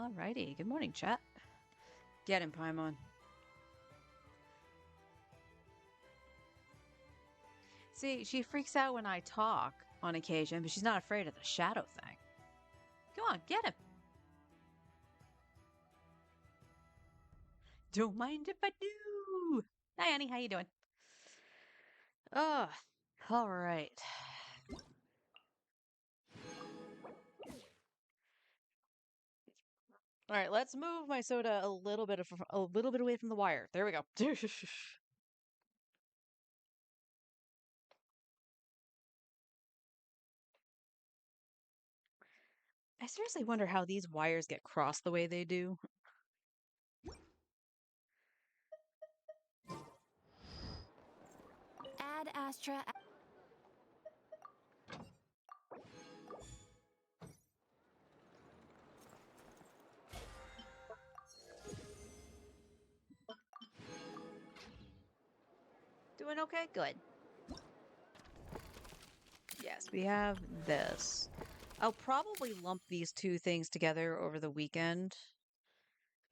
Alrighty, good morning, chat. Get him, Paimon. See, she freaks out when I talk on occasion, but she's not afraid of the shadow thing. Come on, get him. Don't mind if I do. Hi, Annie, how you doing? Oh, all right. All right, let's move my soda a little bit away from the wire. There we go. I seriously wonder how these wires get crossed the way they do. Ad Astra. Doing okay? Good. Yes, we have this. I'll probably lump these two things together over the weekend.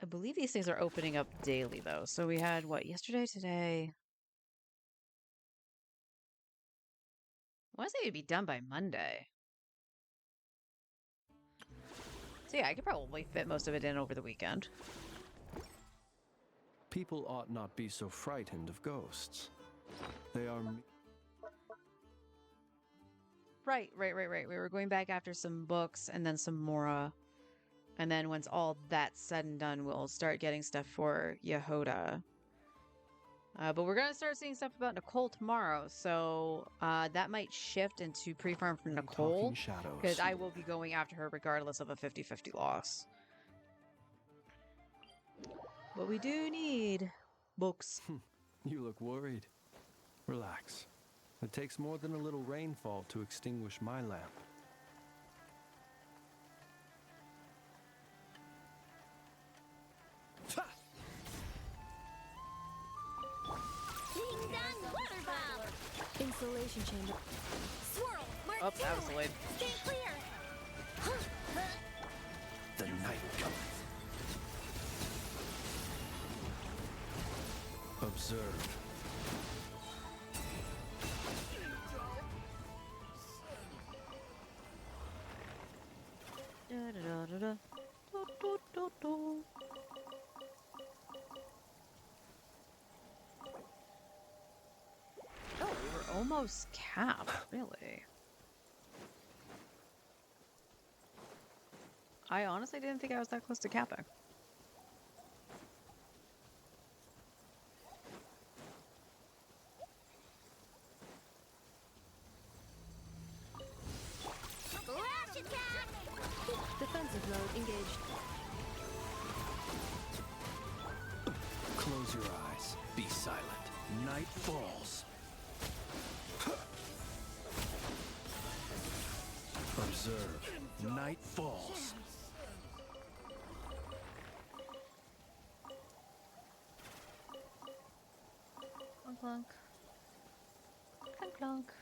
I believe these things are opening up daily, though. So we had, what, yesterday, today? I want to say it'd be done by Monday. So yeah, I could probably fit most of it in over the weekend. People ought not be so frightened of ghosts. They are... Right. We were going back after some books and then some Mora. And then once all that's said and done, we'll start getting stuff for Yehoda. But we're going to start seeing stuff about Nicole tomorrow, so that might shift into pre-farm for Nicole, because I will be going after her regardless of a 50-50 loss. But we do need books. You look worried. Relax. It takes more than a little rainfall to extinguish my lamp. Insulation chamber. Swirl! Mark Oh, that was delayed. Stay clear! The night cometh. Observe. Oh, we were almost capped, really. I honestly didn't think I was that close to capping. Flash attack! Defensive mode engaged. Close your eyes. Be silent. Night falls. Observe. Night falls. Clunk, clunk. Clunk, clunk.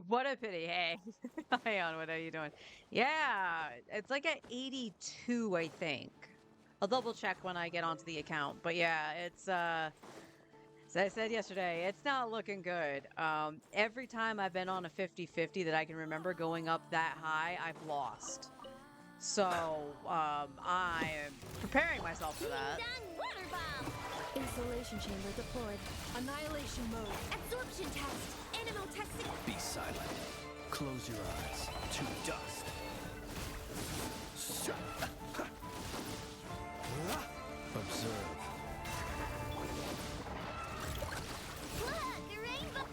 What a pity. Hey. Hi, on. What are you doing? Yeah, it's like at 82, I think. I'll double check when I get onto the account. But yeah, it's as I said yesterday, it's not looking good. Every time I've been on a 50-50 that I can remember going up that high, I've lost. So, I am preparing myself for that. Water bomb! Insulation chamber deployed. Annihilation mode. Absorption test. Animal testing. Be silent. Close your eyes. To dust. Observe. Look, a rainbow!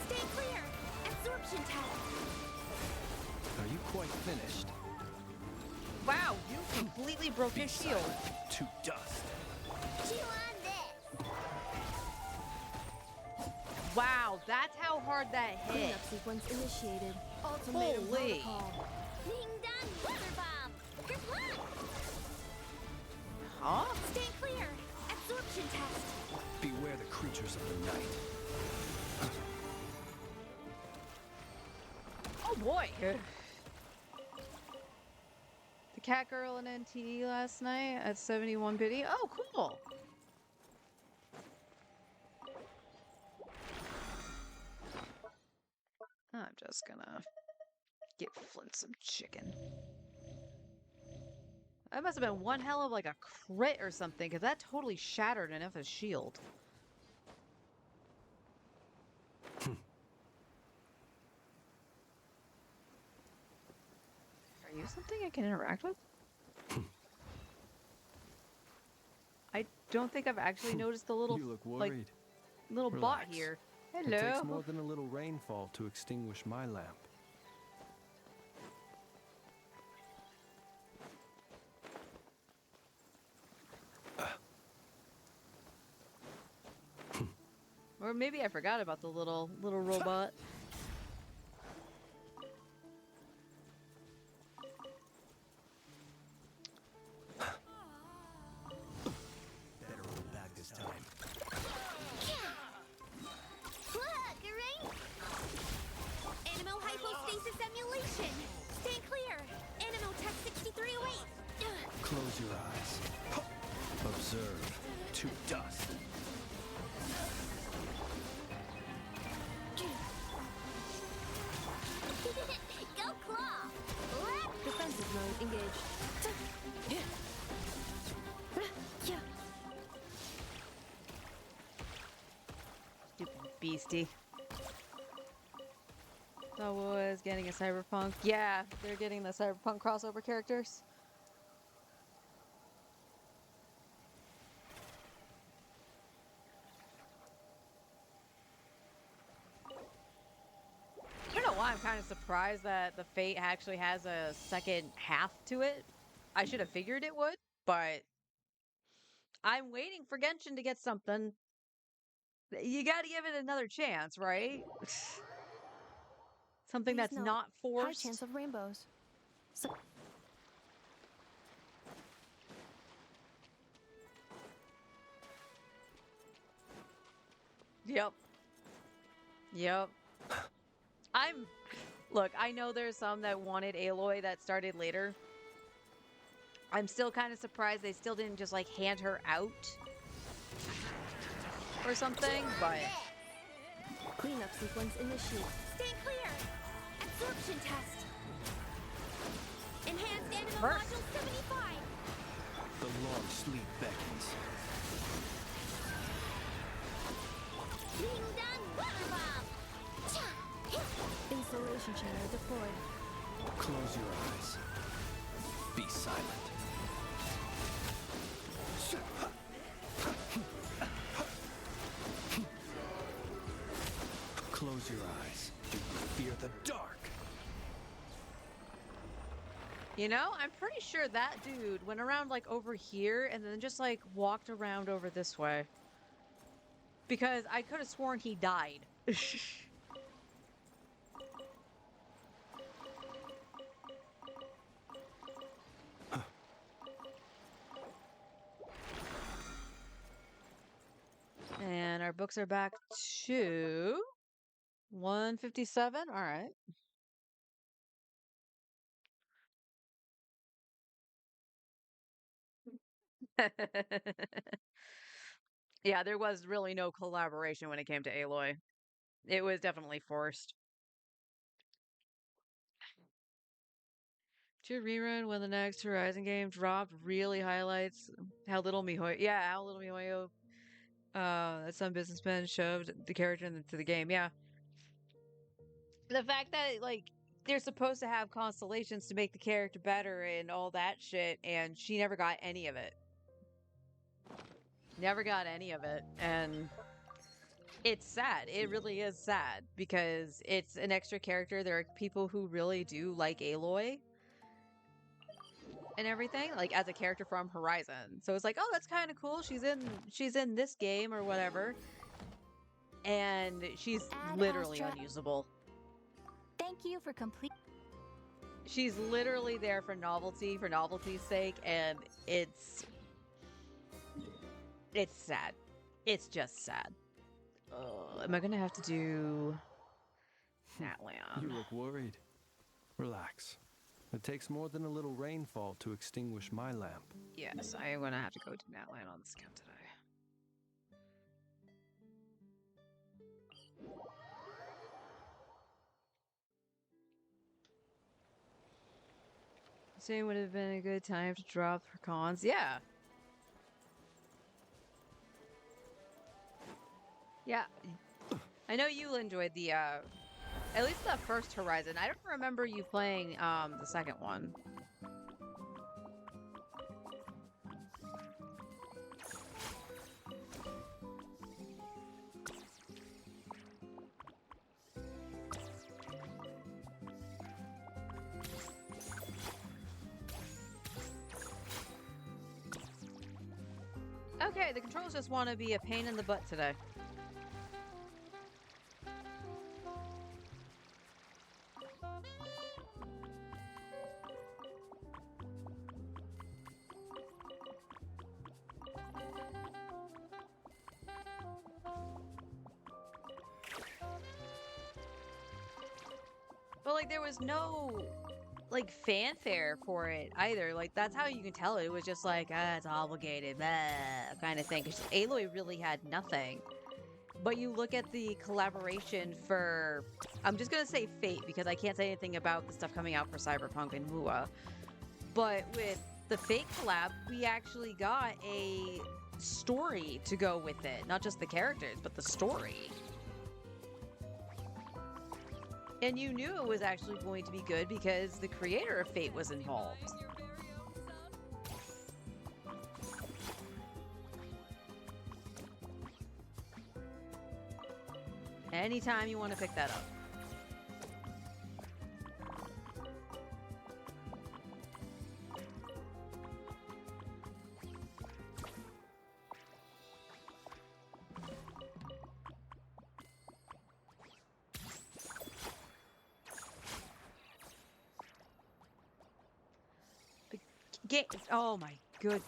Stay clear! Absorption test! Are you quite finished? Wow, you completely broke Be his shield. silent. To dust. Chew on this! Wow, that's how hard that hit. Cleanup sequence initiated. Ultimatum Holy. protocol. Ding dong water bomb! Good luck! Huh? Stay clear! Absorption test! Beware the boy. The cat girl in NTE last night at 71 biddy. Oh, cool. I'm just gonna get Flint some chicken. That must have been one hell of like a crit or something, because that totally shattered enough a shield. Are you something I can interact with? I don't think I've actually noticed the little You look like worried. little bot Relax. here. It takes Hello. more than a little rainfall to extinguish my lamp. Or maybe I forgot about the little robot. Better hold back this time. Look, a rain. Animal hypostasis emulation. Stand clear. Animal tech 6308. Close your eyes. Observe to dust. Go claw. Defensive mode engaged. Stupid beastie. Star Wars getting a cyberpunk. Yeah, they're getting the cyberpunk crossover characters. I don't know why I'm kind of surprised that the Fate actually has a second half to it. I should have figured it would, but I'm waiting for Genshin to get something. You gotta give it another chance, right? Something Please that's note, not High forced. chance of rainbows. So Yep. Yep. Look, I know there's some that wanted Aloy that started later. I'm still kind of surprised they still didn't just like hand her out or something, but cleanup sequence initiate. Stand clear. Absorption test. Enhanced animal First. module 75. The long sleep beckons. Being done. Water bomb. Insulation chamber deployed. Close your eyes. Be silent. Close your eyes. Do you fear the dark? you know, I'm pretty sure that dude went around like over here and then just like walked around over this way. Because I could have sworn he died. And our books are back to 157. All right. Yeah, there was really no collaboration when it came to Aloy. It was definitely forced. Should rerun when the next Horizon game dropped really highlights how little Mihoyo, yeah, how little Mihoyo, that some businessmen shoved the character into the game. Yeah, the fact that like they're supposed to have constellations to make the character better and all that shit, and she never got any of it. Never got any of it, and it's sad. It really is sad because it's an extra character. There are people who really do like Aloy and everything, like as a character from Horizon. So it's like, oh, that's kind of cool. She's in this game or whatever, and she's Add literally Astra. unusable. Thank you for complete. She's literally there for novelty's sake, and it's sad. It's just sad. Am I gonna have to do You Natlan? look worried. Relax. It takes more than a little rainfall to extinguish my lamp. Yes, I am gonna have to go to Natlan on this account today. Saying would have been a good time to drop for cons. Yeah. Yeah. I know you enjoyed the at least the first Horizon. I don't remember you playing the second one. Okay, the controls just want to be a pain in the butt today. But like there was no like fanfare for it either. Like that's how you can tell it was just like it's obligated, kind of thing. Because Aloy really had nothing. But you look at the collaboration for, I'm just gonna say Fate because I can't say anything about the stuff coming out for Cyberpunk and MUA. But with the Fate collab, we actually got a story to go with it, not just the characters, but the story. And you knew it was actually going to be good because the creator of Fate was involved. Anytime you want to pick that up. Oh my good.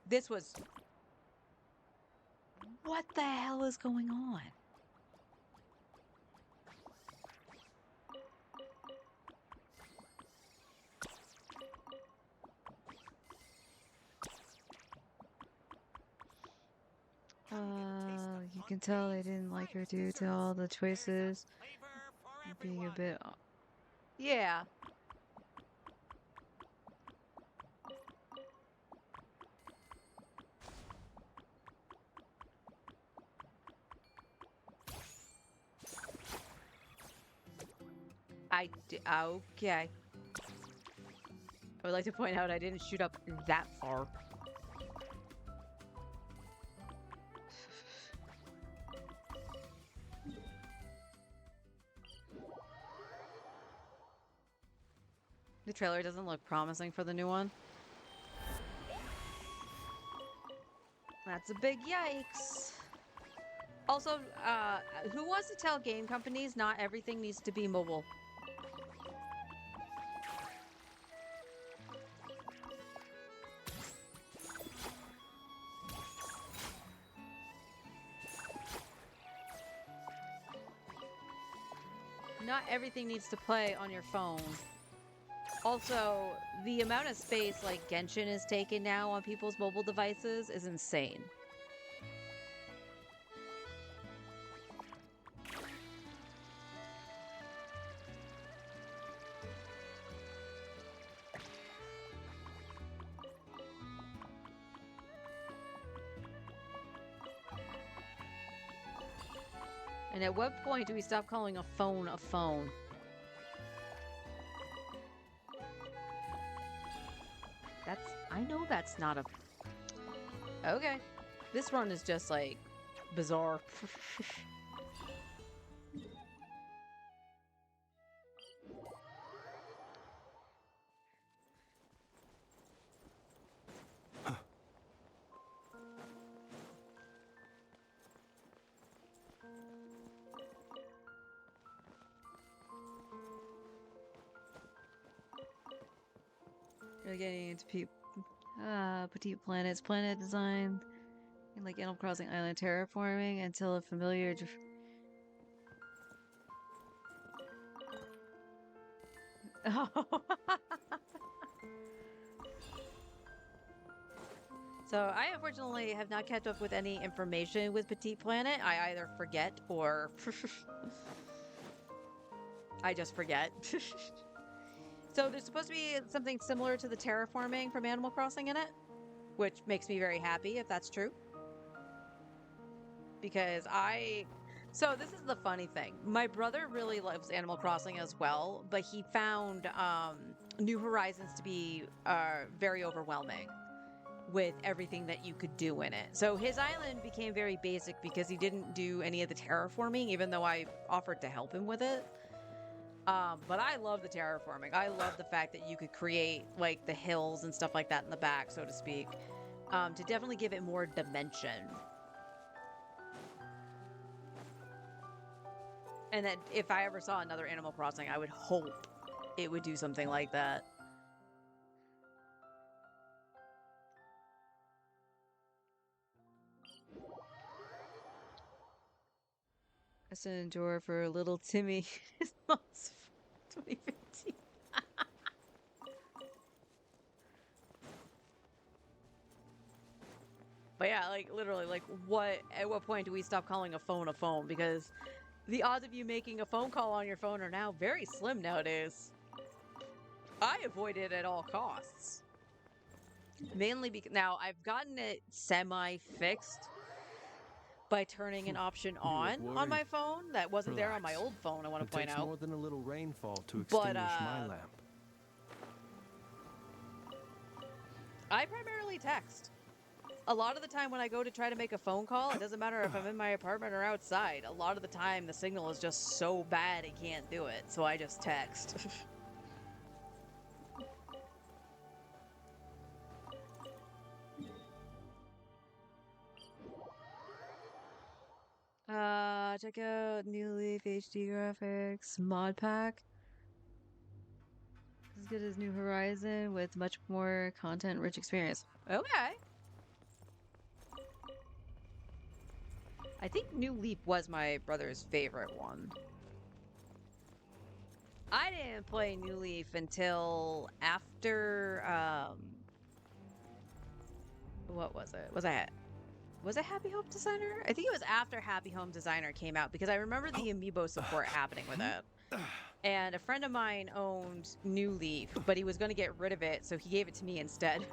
This was. What the hell is going on? You can tell they didn't like her due to all the choices being a bit. Yeah. Okay. I would like to point out I didn't shoot up that far. The trailer doesn't look promising for the new one. That's a big yikes. Also, who wants to tell game companies not everything needs to be mobile? Not everything needs to play on your phone. Also, the amount of space like Genshin is taken now on people's mobile devices is insane. And at what point do we stop calling a phone a phone? I know that's not a... Okay. This run is just, like, bizarre. Really getting into petite planets, planet design, and like Animal Crossing Island terraforming until a familiar. Oh. So I unfortunately have not kept up with any information with Petite Planet. I either forget or I just forget. So there's supposed to be something similar to the terraforming from Animal Crossing in it, which makes me very happy if that's true. Because so this is the funny thing. My brother really loves Animal Crossing as well, but he found New Horizons to be very overwhelming with everything that you could do in it. So his island became very basic because he didn't do any of the terraforming, even though I offered to help him with it. But I love the terraforming. I love the fact that you could create like the hills and stuff like that in the back, so to speak, to definitely give it more dimension. And that if I ever saw another Animal Crossing, I would hope it would do something like that. As an endure for little Timmy. His mom's 2015. But yeah, like literally, like at what point do we stop calling a phone? Because the odds of you making a phone call on your phone are now very slim nowadays. I avoid it at all costs. Mainly because now I've gotten it semi-fixed by turning an option on my phone that wasn't there on my old phone, I want to point It takes out. more than a little rainfall to extinguish my lamp. I primarily text. A lot of the time when I go to try to make a phone call, it doesn't matter if I'm in my apartment or outside. A lot of the time the signal is just so bad it can't do it, so I just text. Check out New Leaf HD graphics mod pack. As good as New Horizon with much more content-rich experience. Okay. I think New Leaf was my brother's favorite one. I didn't play New Leaf until after, what was it? Was it Happy Home Designer? I think it was after Happy Home Designer came out because I remember the amiibo support happening with it. And a friend of mine owned New Leaf, but he was going to get rid of it, so he gave it to me instead.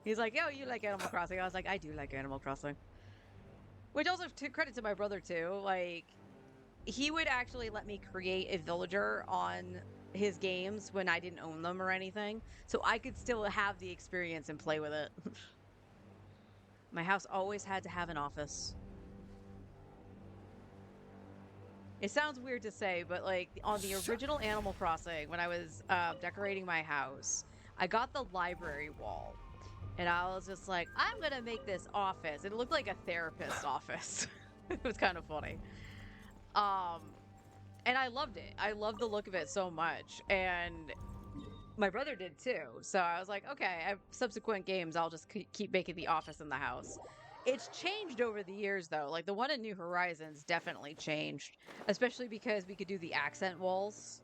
He's like, yo, you like Animal Crossing? I was like, I do like Animal Crossing. Which also, to credit to my brother, too. Like, he would actually let me create a villager on his games when I didn't own them or anything. So I could still have the experience and play with it. My house always had to have an office. It sounds weird to say, but like on the original Animal Crossing, when I was decorating my house, I got the library wall. And I was just like, I'm going to make this office. It looked like a therapist's office. It was kind of funny. And I loved it. I loved the look of it so much. And my brother did too. So I was like, okay, subsequent games, I'll just keep making the office in the house. It's changed over the years, though. Like, the one in New Horizons definitely changed. Especially because we could do the accent walls.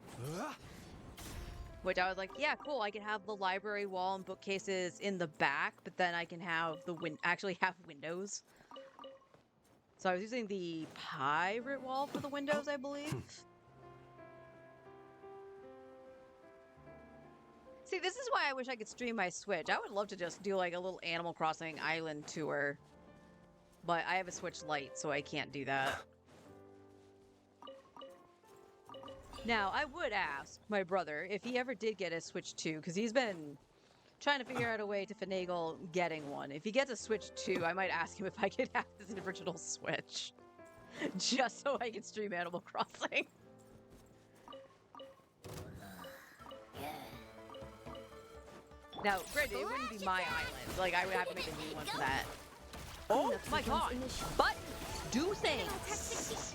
Which I was like, yeah, cool. I can have the library wall and bookcases in the back, but then I can have actually have windows. So I was using the pirate wall for the windows, I believe. See, this is why I wish I could stream my Switch. I would love to just do like a little Animal Crossing island tour. But I have a Switch Lite, so I can't do that. Now, I would ask my brother if he ever did get a Switch 2, because he's been trying to figure out a way to finagle getting one. If he gets a Switch 2, I might ask him if I could have his original Switch. Just so I can stream Animal Crossing. Now, granted, it wouldn't be my island. Like, I would have to make a new one for that. Oh my god! Buttons do things!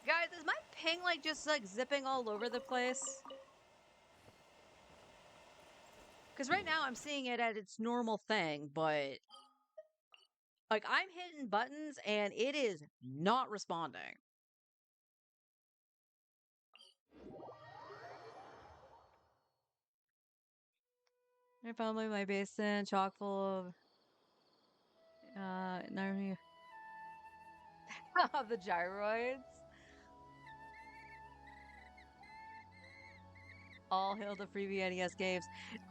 Guys, is my ping like just like zipping all over the place? Because right now I'm seeing it at its normal thing, but Like, I'm hitting buttons and it is not responding. I found my basement chock full of the gyroids. All hail the freebie NES games.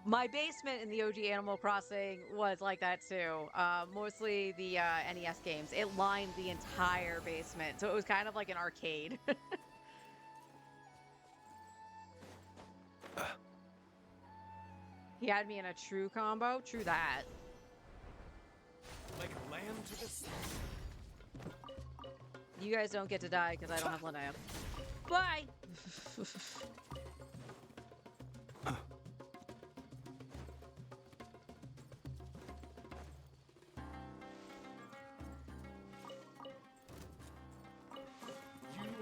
My basement in the OG Animal Crossing was like that too. Mostly the NES games. It lined the entire basement, so it was kind of like an arcade. He had me in a true combo. True that. Like a lamb to the slaughter. You guys don't get to die because I don't have Linnea. Bye! You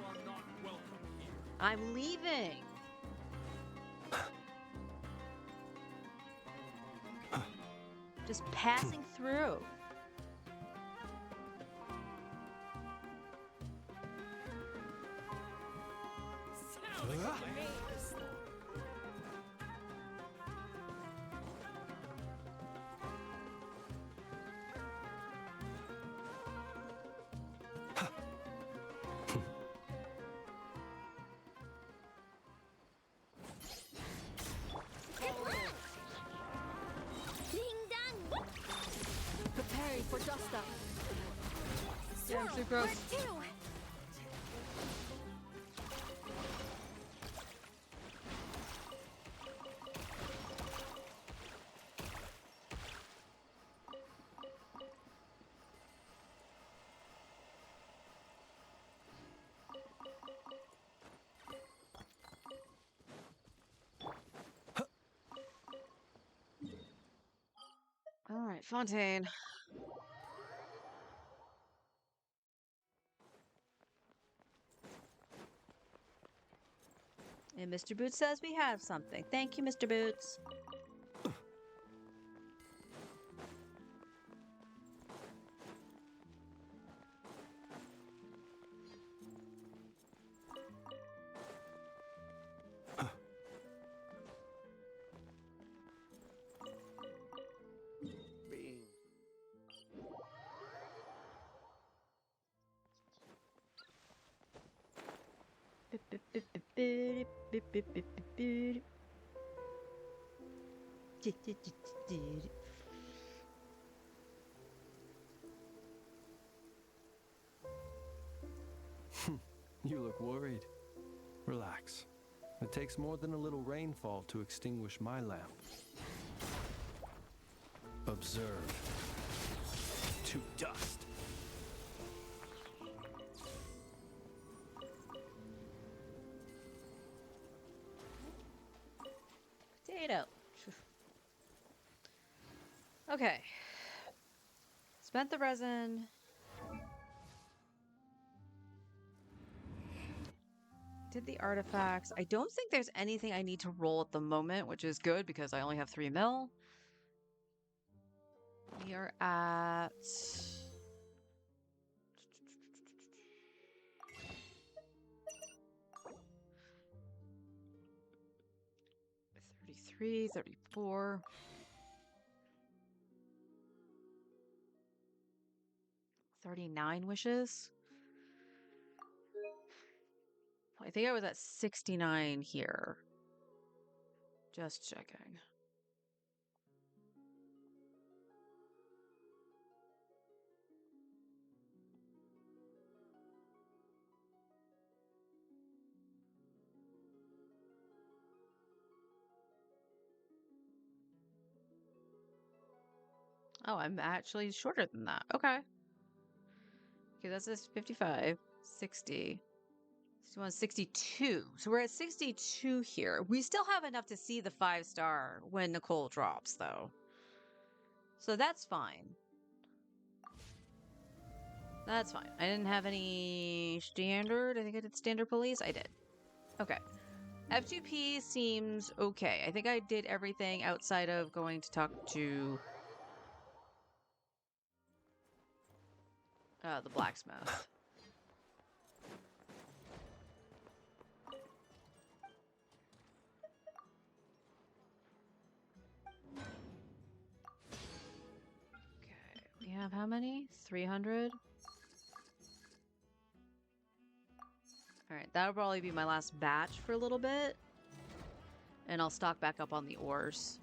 are not welcome here. I'm leaving! Just passing through. Like a lamb to the slaughter. Ding dong! Preparing for dust up. Yeah, I'm so gross. Part two. All right, Fontaine. And Mr. Boots says we have something. Thank you, Mr. Boots. Bing. You look worried. Relax. It takes more than a little rainfall to extinguish my lamp. Observe. To dust. Potato. Okay. Spent the resin. Did the artifacts. I don't think there's anything I need to roll at the moment, which is good because I only have 3 mil. We are at... $33, $34. $39 wishes. I think I was at 69 here. Just checking. Oh, I'm actually shorter than that. Okay. Okay, that's this 55, 60, 61, 62. So we're at 62 here. We still have enough to see the 5-star when Nicole drops, though. So that's fine. That's fine. I didn't have any standard. I think I did standard police. I did. Okay. F2P seems okay. I think I did everything outside of going to talk to The blacksmith. Okay, we have how many? 300? Alright, that'll probably be my last batch for a little bit. And I'll stock back up on the ores.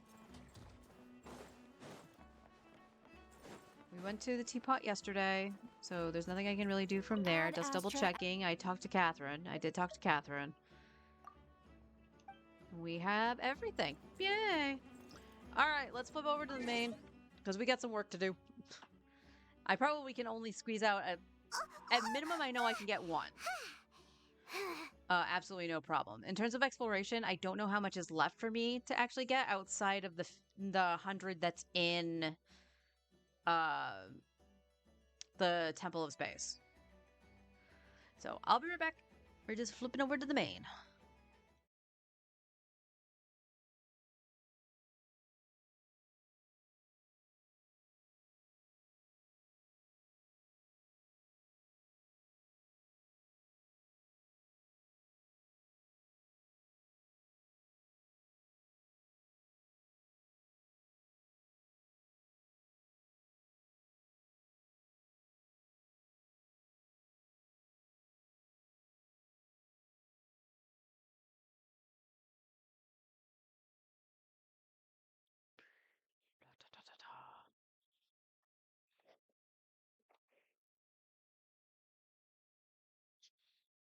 We went to the teapot yesterday, so there's nothing I can really do from there. Add Just double Astra- checking. I talked to Catherine. I did talk to Catherine. We have everything. Yay! Alright, let's flip over to the main, because we got some work to do. I probably can only squeeze out at minimum, I know I can get one. Absolutely no problem. In terms of exploration, I don't know how much is left for me to actually get outside of the 100 that's in the Temple of Space. So I'll be right back. We're just flipping over to the main.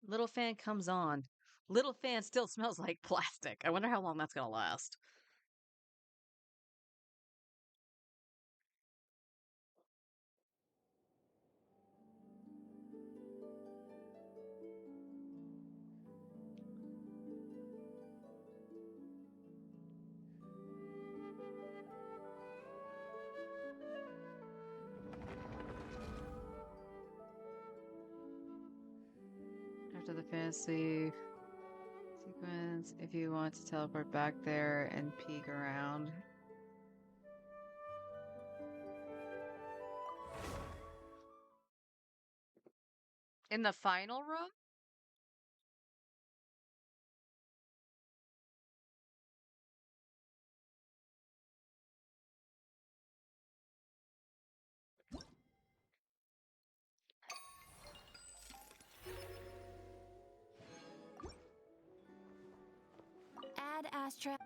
Little fan comes on. Little fan still smells like plastic. I wonder how long that's gonna last. After the fantasy sequence, if you want to teleport back there and peek around. In the final room? Add Astra.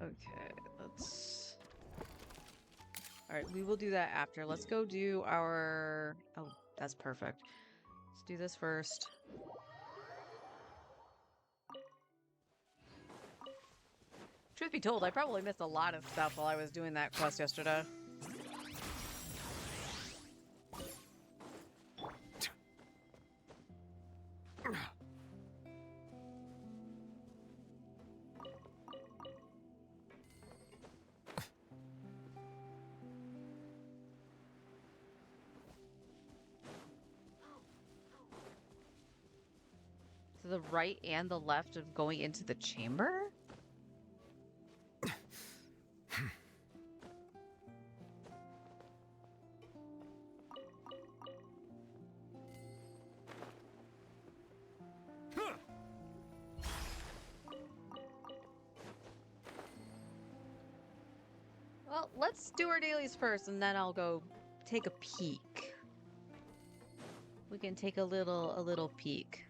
Okay, let's... Alright, we will do that after. Let's go do our... Oh, that's perfect. Let's do this first. Truth be told, I probably missed a lot of stuff while I was doing that quest yesterday. To the right and the left of going into the chamber? Well, let's do our dailies first, and then I'll go take a peek. We can take a little peek.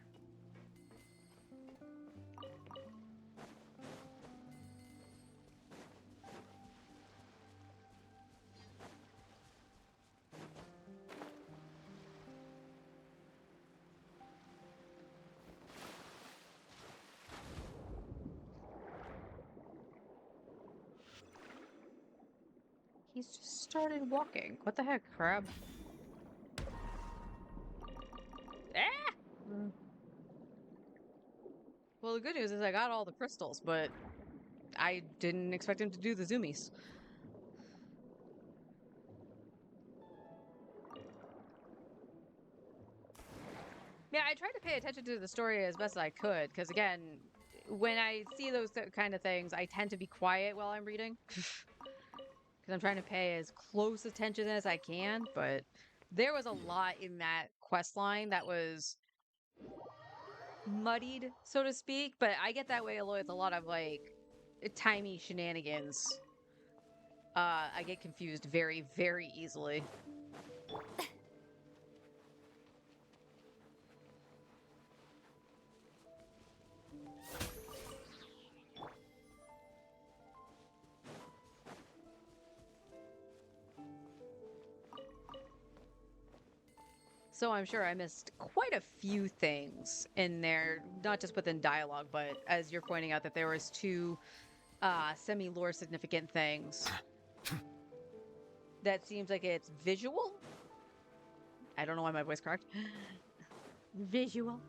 He's just started walking. What the heck, crab? Ah! Well, the good news is I got all the crystals, but I didn't expect him to do the zoomies. Yeah, I tried to pay attention to the story as best I could, because again, when I see those kind of things, I tend to be quiet while I'm reading. Because I'm trying to pay as close attention as I can, but there was a lot in that quest line that was muddied, so to speak, but I get that way with a lot of like timey shenanigans. I get confused very, very easily. So I'm sure I missed quite a few things in there, not just within dialogue, but as you're pointing out that there was two semi-lore significant things. That seems like it's visual. I don't know why my voice cracked. Visual.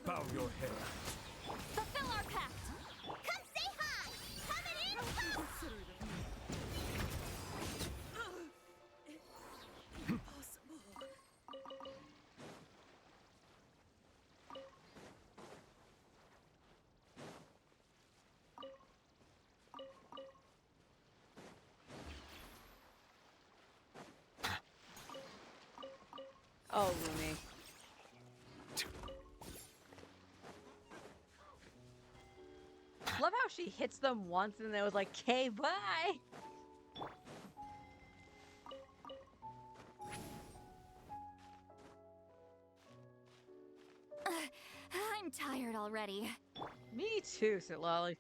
Bow your head. Fulfill our pact! Come say hi! Coming in hot! Oh, Lumi. Love how she hits them once and then was like, "Okay, bye." I'm tired already. Me too, Sitlali.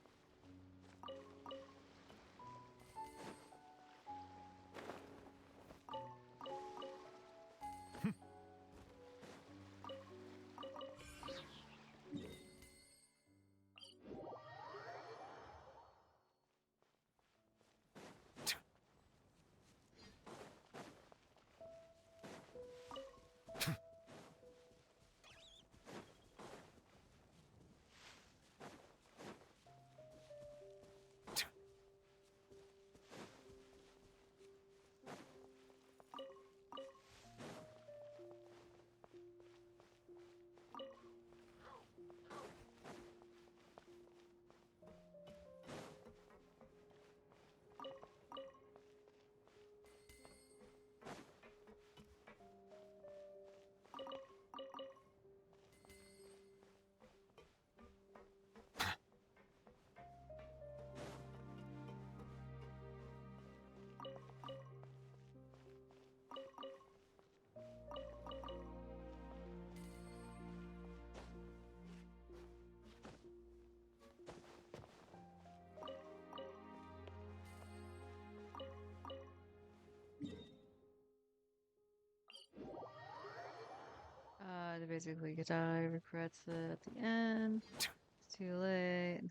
Basically, Gadai regrets it at the end. It's too late.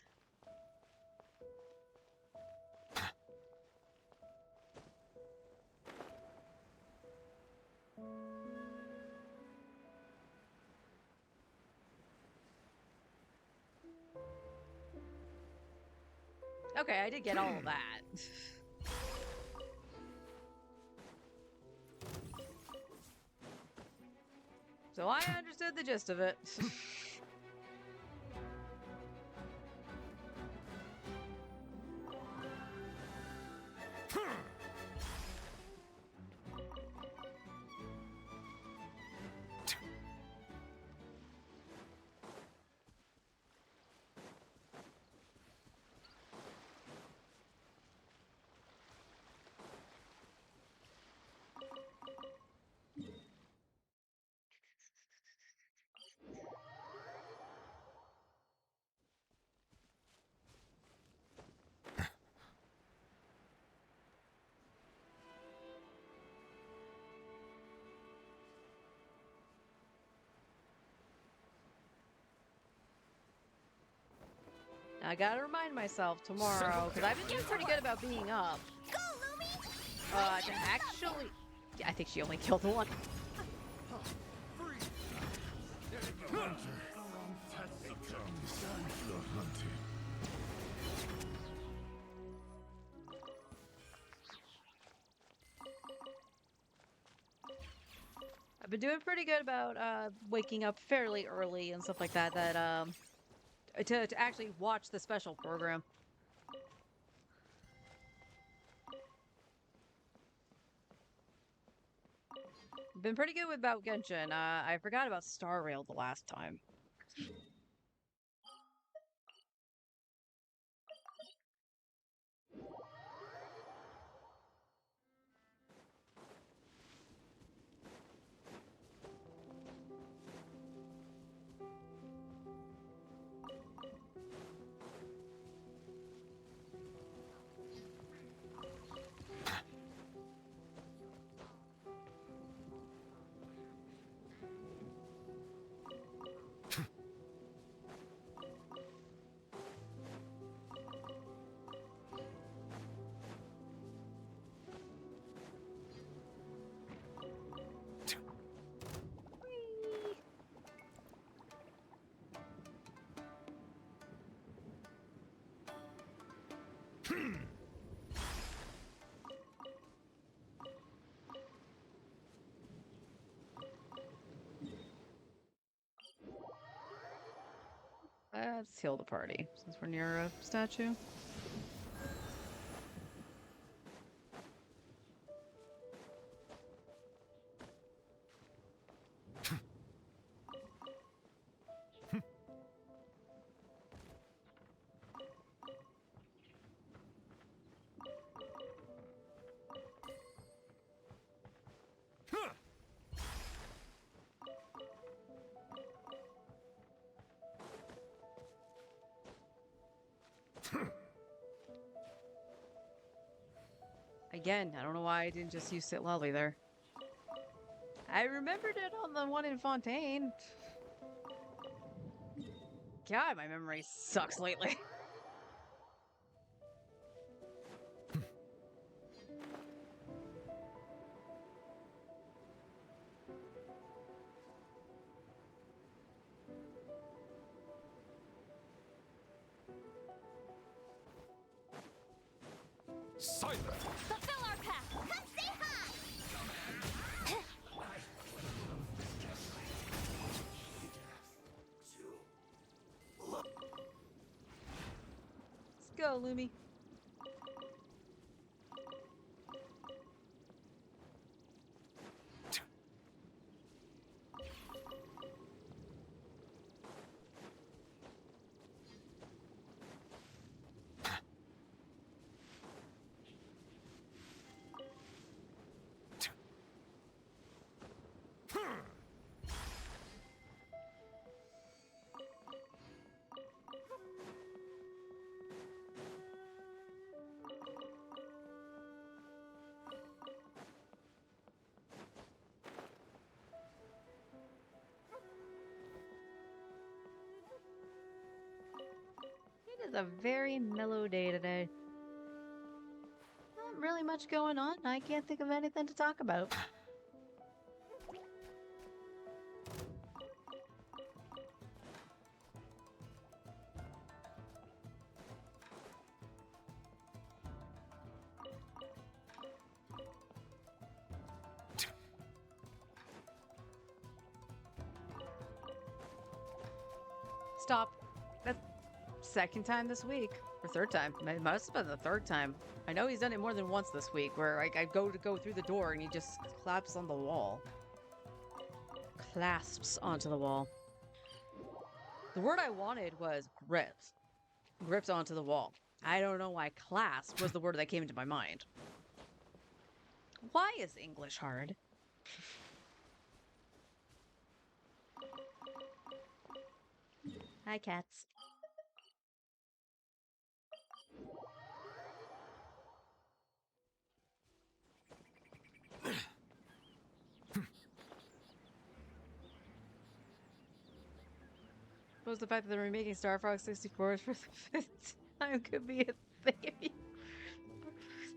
Okay, I did get all of that. So I understood the gist of it. I gotta remind myself tomorrow, because I've been doing pretty good about being up. Go, Lumi! To actually... Yeah, I think she only killed one. been doing pretty good about waking up fairly early and stuff like that. To actually watch the special program. Been pretty good about Genshin. I forgot about Star Rail the last time. Let's heal the party since we're near a statue. Again, I don't know why I didn't just use Sit Lolly there. I remembered it on the one in Fontaine. God, my memory sucks lately. Silence! Fulfill our path! Come say hi! Let's go, Lumi. It is a very mellow day today. Not really much going on. I can't think of anything to talk about. Stop. That's second time this week. Or third time. It must have been the third time. I know he's done it more than once this week, where I go to go through the door and he just claps on the wall. Clasps onto the wall. The word I wanted was gripped. Gripped onto the wall. I don't know why clasp was the word that came into my mind. Why is English hard? Hi, cats. Suppose the fact that they're remaking Star Fox 64 for the fifth time could be a thing.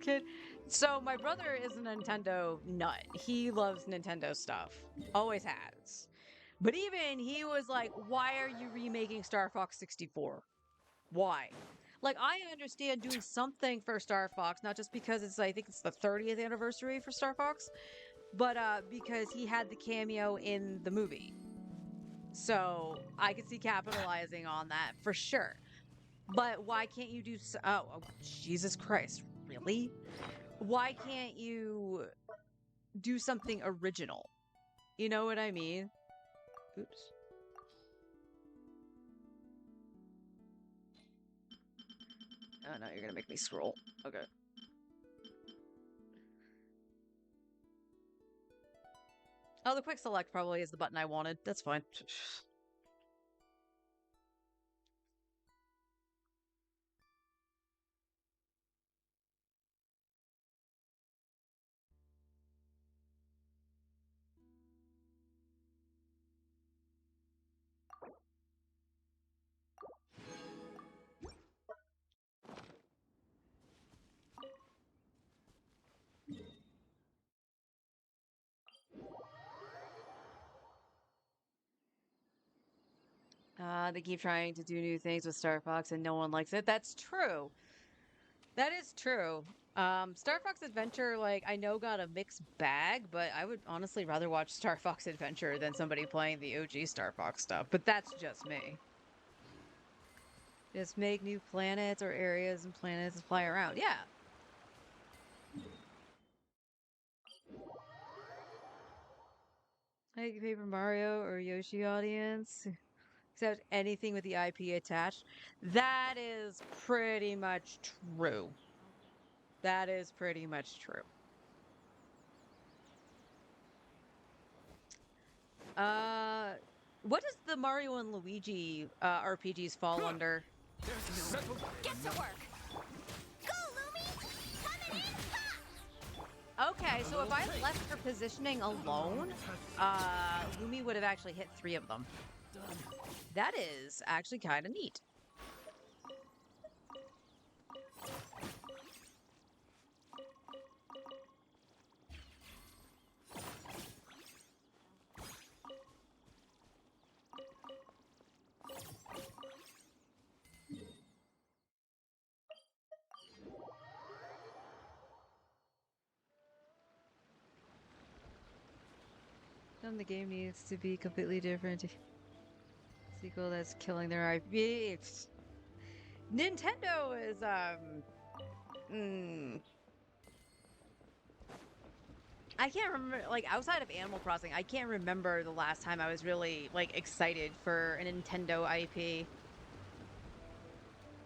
Kid. So my brother is a Nintendo nut. He loves Nintendo stuff. Always has. But even he was like, why are you remaking Star Fox 64? Why? Like, I understand doing something for Star Fox, not just because it's, I think it's the 30th anniversary for Star Fox, but because he had the cameo in the movie. So I could see capitalizing on that for sure. But why can't you do oh, Jesus Christ, really? Why can't you do something original? You know what I mean? Oops. Oh no, you're gonna make me scroll. Okay. Oh, the quick select probably is the button I wanted. That's fine. They keep trying to do new things with Star Fox and no one likes it. That's true. That is true. Star Fox Adventure, like, I know got a mixed bag, but I would honestly rather watch Star Fox Adventure than somebody playing the OG Star Fox stuff. But that's just me. Just make new planets or areas and planets and fly around. Yeah. Like Paper Mario or Yoshi audience. Except anything with the IP attached. That is pretty much true. That is pretty much true. What does the Mario and Luigi RPGs fall under? Get to work. Go, Lumi. Coming in hot. Okay, so if I left her positioning alone, Lumi would have actually hit 3 of them. That is actually kind of neat. The game needs to be completely different. Sequel that's killing their IP. Nintendo is I can't remember, like, outside of Animal Crossing, I can't remember the last time I was really, like, excited for a Nintendo IP.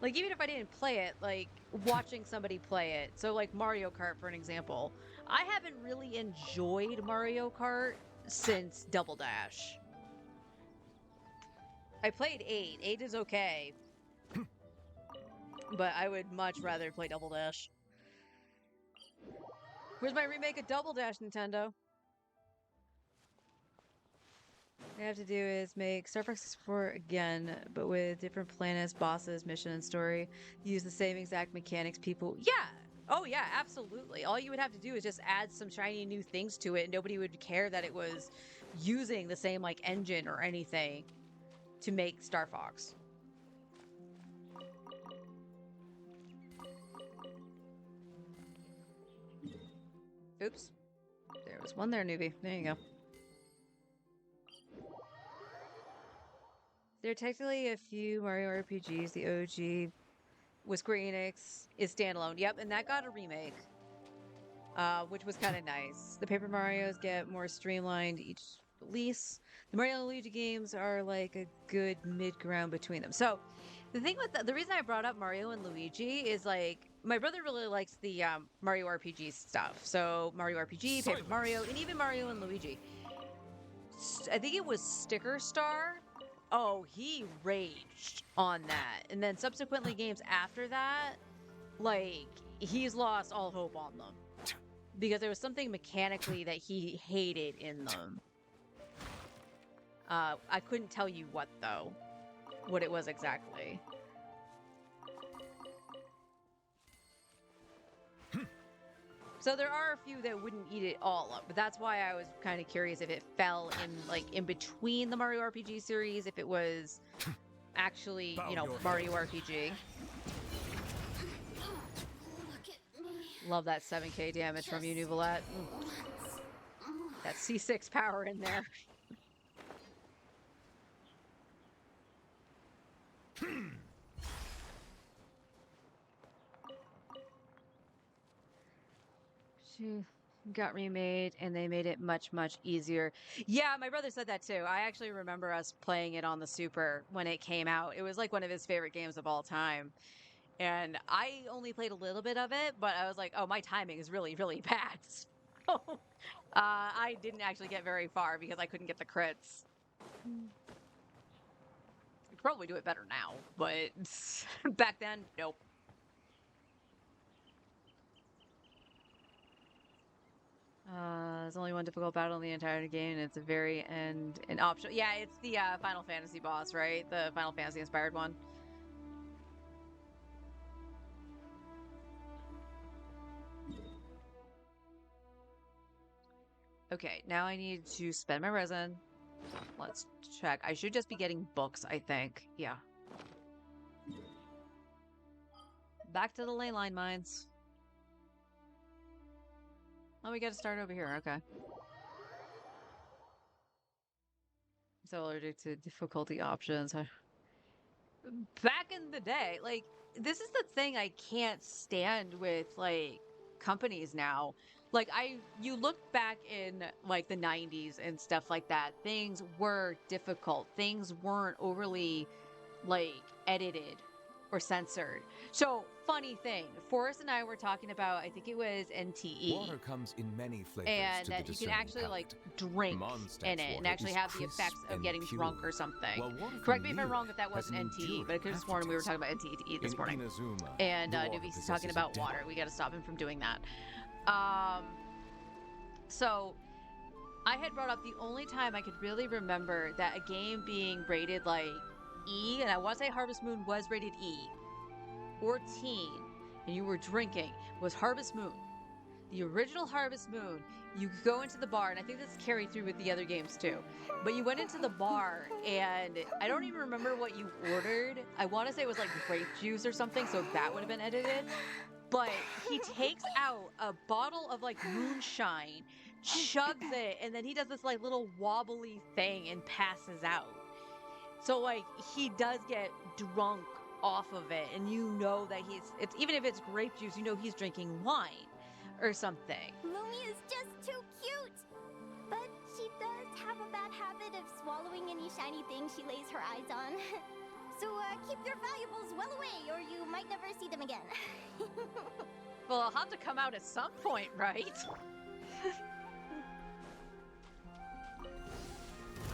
Like, even if I didn't play it, like, watching somebody play it. So, like, Mario Kart, for an example. I haven't really enjoyed Mario Kart since Double Dash. I played 8. 8 is okay. But I would much rather play Double Dash. Where's my remake of Double Dash, Nintendo? What I have to do is make Star Fox 64 again, but with different planets, bosses, mission, and story. Use the same exact mechanics, people. Yeah! Oh, yeah, absolutely. All you would have to do is just add some shiny new things to it, and nobody would care that it was using the same, like, engine or anything to make Star Fox. Oops. There was one there, newbie. There you go. There are technically a few Mario RPGs. The OG with Square Enix is standalone. Yep, and that got a remake, which was kind of nice. The Paper Marios get more streamlined each release. The Mario and Luigi games are like a good mid-ground between them. So, the thing with the reason I brought up Mario and Luigi is, like, my brother really likes the Mario RPG stuff. So Mario RPG, Paper Mario, and even Mario and Luigi. I think it was Sticker Star. Oh, he raged on that. And then subsequently games after that, like, he's lost all hope on them. Because there was something mechanically that he hated in them. I couldn't tell you what, though. What it was exactly. So there are a few that wouldn't eat it all up, but that's why I was kind of curious if it fell in, like, in between the Mario RPG series, if it was actually, you know, Mario RPG. Love that 7k damage from you, Nuvolette. That C6 power in there. She got remade and they made it much, much easier. Yeah, my brother said that too. I actually remember us playing it on the Super when it came out. It was like one of his favorite games of all time. And I only played a little bit of it, but I was like, oh, my timing is really, really bad. So I didn't actually get very far because I couldn't get the crits. I could probably do it better now, but back then, nope. There's only one difficult battle in the entire game, and it's a very end an option. Yeah, it's the Final Fantasy boss, right? The Final Fantasy inspired one. Okay, now I need to spend my resin. Let's check. I should just be getting books, I think. Yeah. Back to the ley line mines. Oh, we gotta start over here. Okay. So allergic to difficulty options. Back in the day, like, this is the thing I can't stand with, like, companies now. Like, you look back in, like, the 90s and stuff like that, things were difficult. Things weren't overly, like, edited or censored. So, funny thing, Forrest and I were talking about, I think it was NTE. Water comes in many flavors And to the you can discerning actually, like, palate. drink Mondstadt's in it and water actually is have the crisp effects of and getting pure, drunk or something. while water from Correct me if I'm Nier wrong if that has wasn't an NTE, enduring but I could have sworn we were talking aftertaste. about NTE this In morning. Inazuma, And the water Newbie's talking possesses a about depth. water. We got to stop him from doing that. So I had brought up the only time I could really remember that a game being rated like E, and I want to say Harvest Moon was rated E, or teen, and you were drinking, was Harvest Moon. The original Harvest Moon, you could go into the bar, and I think this carried through with the other games too. But you went into the bar, and I don't even remember what you ordered. I want to say it was like grape juice or something, so that would have been edited. But he takes out a bottle of like moonshine, chugs it, and then he does this like little wobbly thing and passes out. So like he does get drunk off of it, and you know that it's even if it's grape juice, you know he's drinking wine or something. Lumi is just too cute! But she does have a bad habit of swallowing any shiny thing she lays her eyes on. So keep your valuables well away, or you might never see them again. Well, I'll have to come out at some point, right?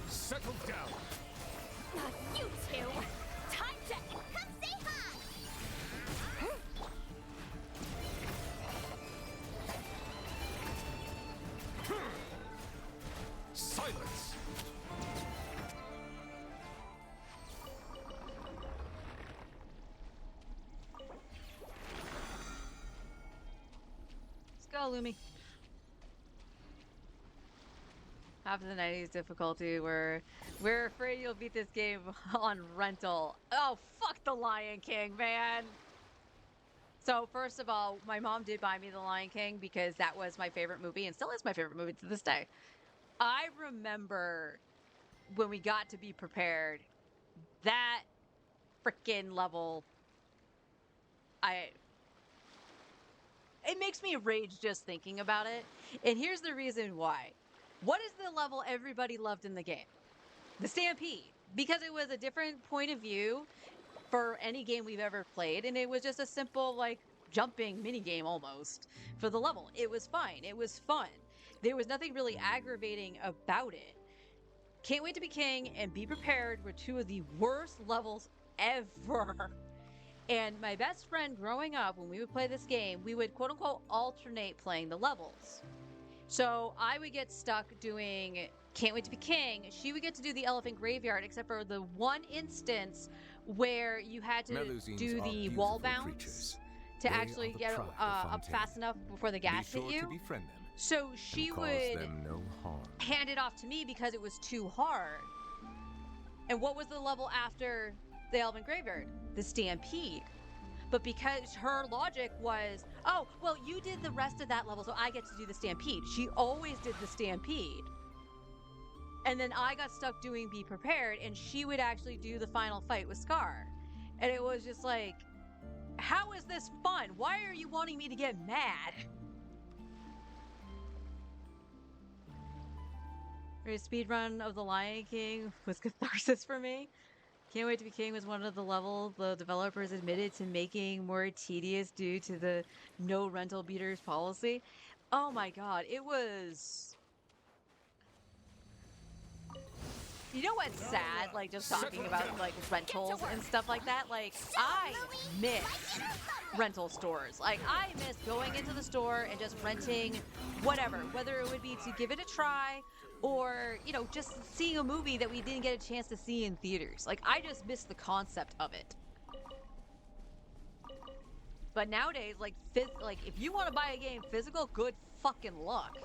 Settle down. You two! Time to come say hi! Silence. Let's go, Lumi. After the 90s difficulty, we're afraid you'll beat this game on rental. Oh, fuck the Lion King, man. So first of all, my mom did buy me The Lion King because that was my favorite movie and still is my favorite movie to this day. I remember when we got to Be Prepared, that freaking level, it makes me rage just thinking about it. And here's the reason why. What is the level everybody loved in the game? The Stampede. Because it was a different point of view for any game we've ever played, and it was just a simple, like, jumping minigame almost for the level. It was fine. It was fun. There was nothing really aggravating about it. Can't Wait to Be King and Be Prepared were two of the worst levels ever. And my best friend growing up, when we would play this game, we would quote-unquote alternate playing the levels. So I would get stuck doing Can't Wait to Be King. She would get to do the Elephant Graveyard, except for the one instance where you had to Melusines do are the beautiful wall bounce creatures. to They actually are the get pride of up Fontaine. fast enough before the gas Be sure hit to you. befriend them So she and cause would them no harm. hand it off to me because it was too hard. And what was the level after the Elven Graveyard? The Stampede. But because her logic was, oh, well, you did the rest of that level, so I get to do the stampede. She always did the stampede. And then I got stuck doing Be Prepared, and she would actually do the final fight with Scar. And it was just like, how is this fun? Why are you wanting me to get mad? A speed run of The Lion King was catharsis for me. Can't Wait to Be King was one of the levels the developers admitted to making more tedious due to the no rental beaters policy. Oh my god, it was... You know what's sad? Like, just talking about, like, rentals and stuff like that? Like, I miss rental stores. Like, I miss going into the store and just renting whatever. Whether it would be to give it a try or, you know, just seeing a movie that we didn't get a chance to see in theaters. Like, I just miss the concept of it. But nowadays, like, if you want to buy a game physical, good fucking luck.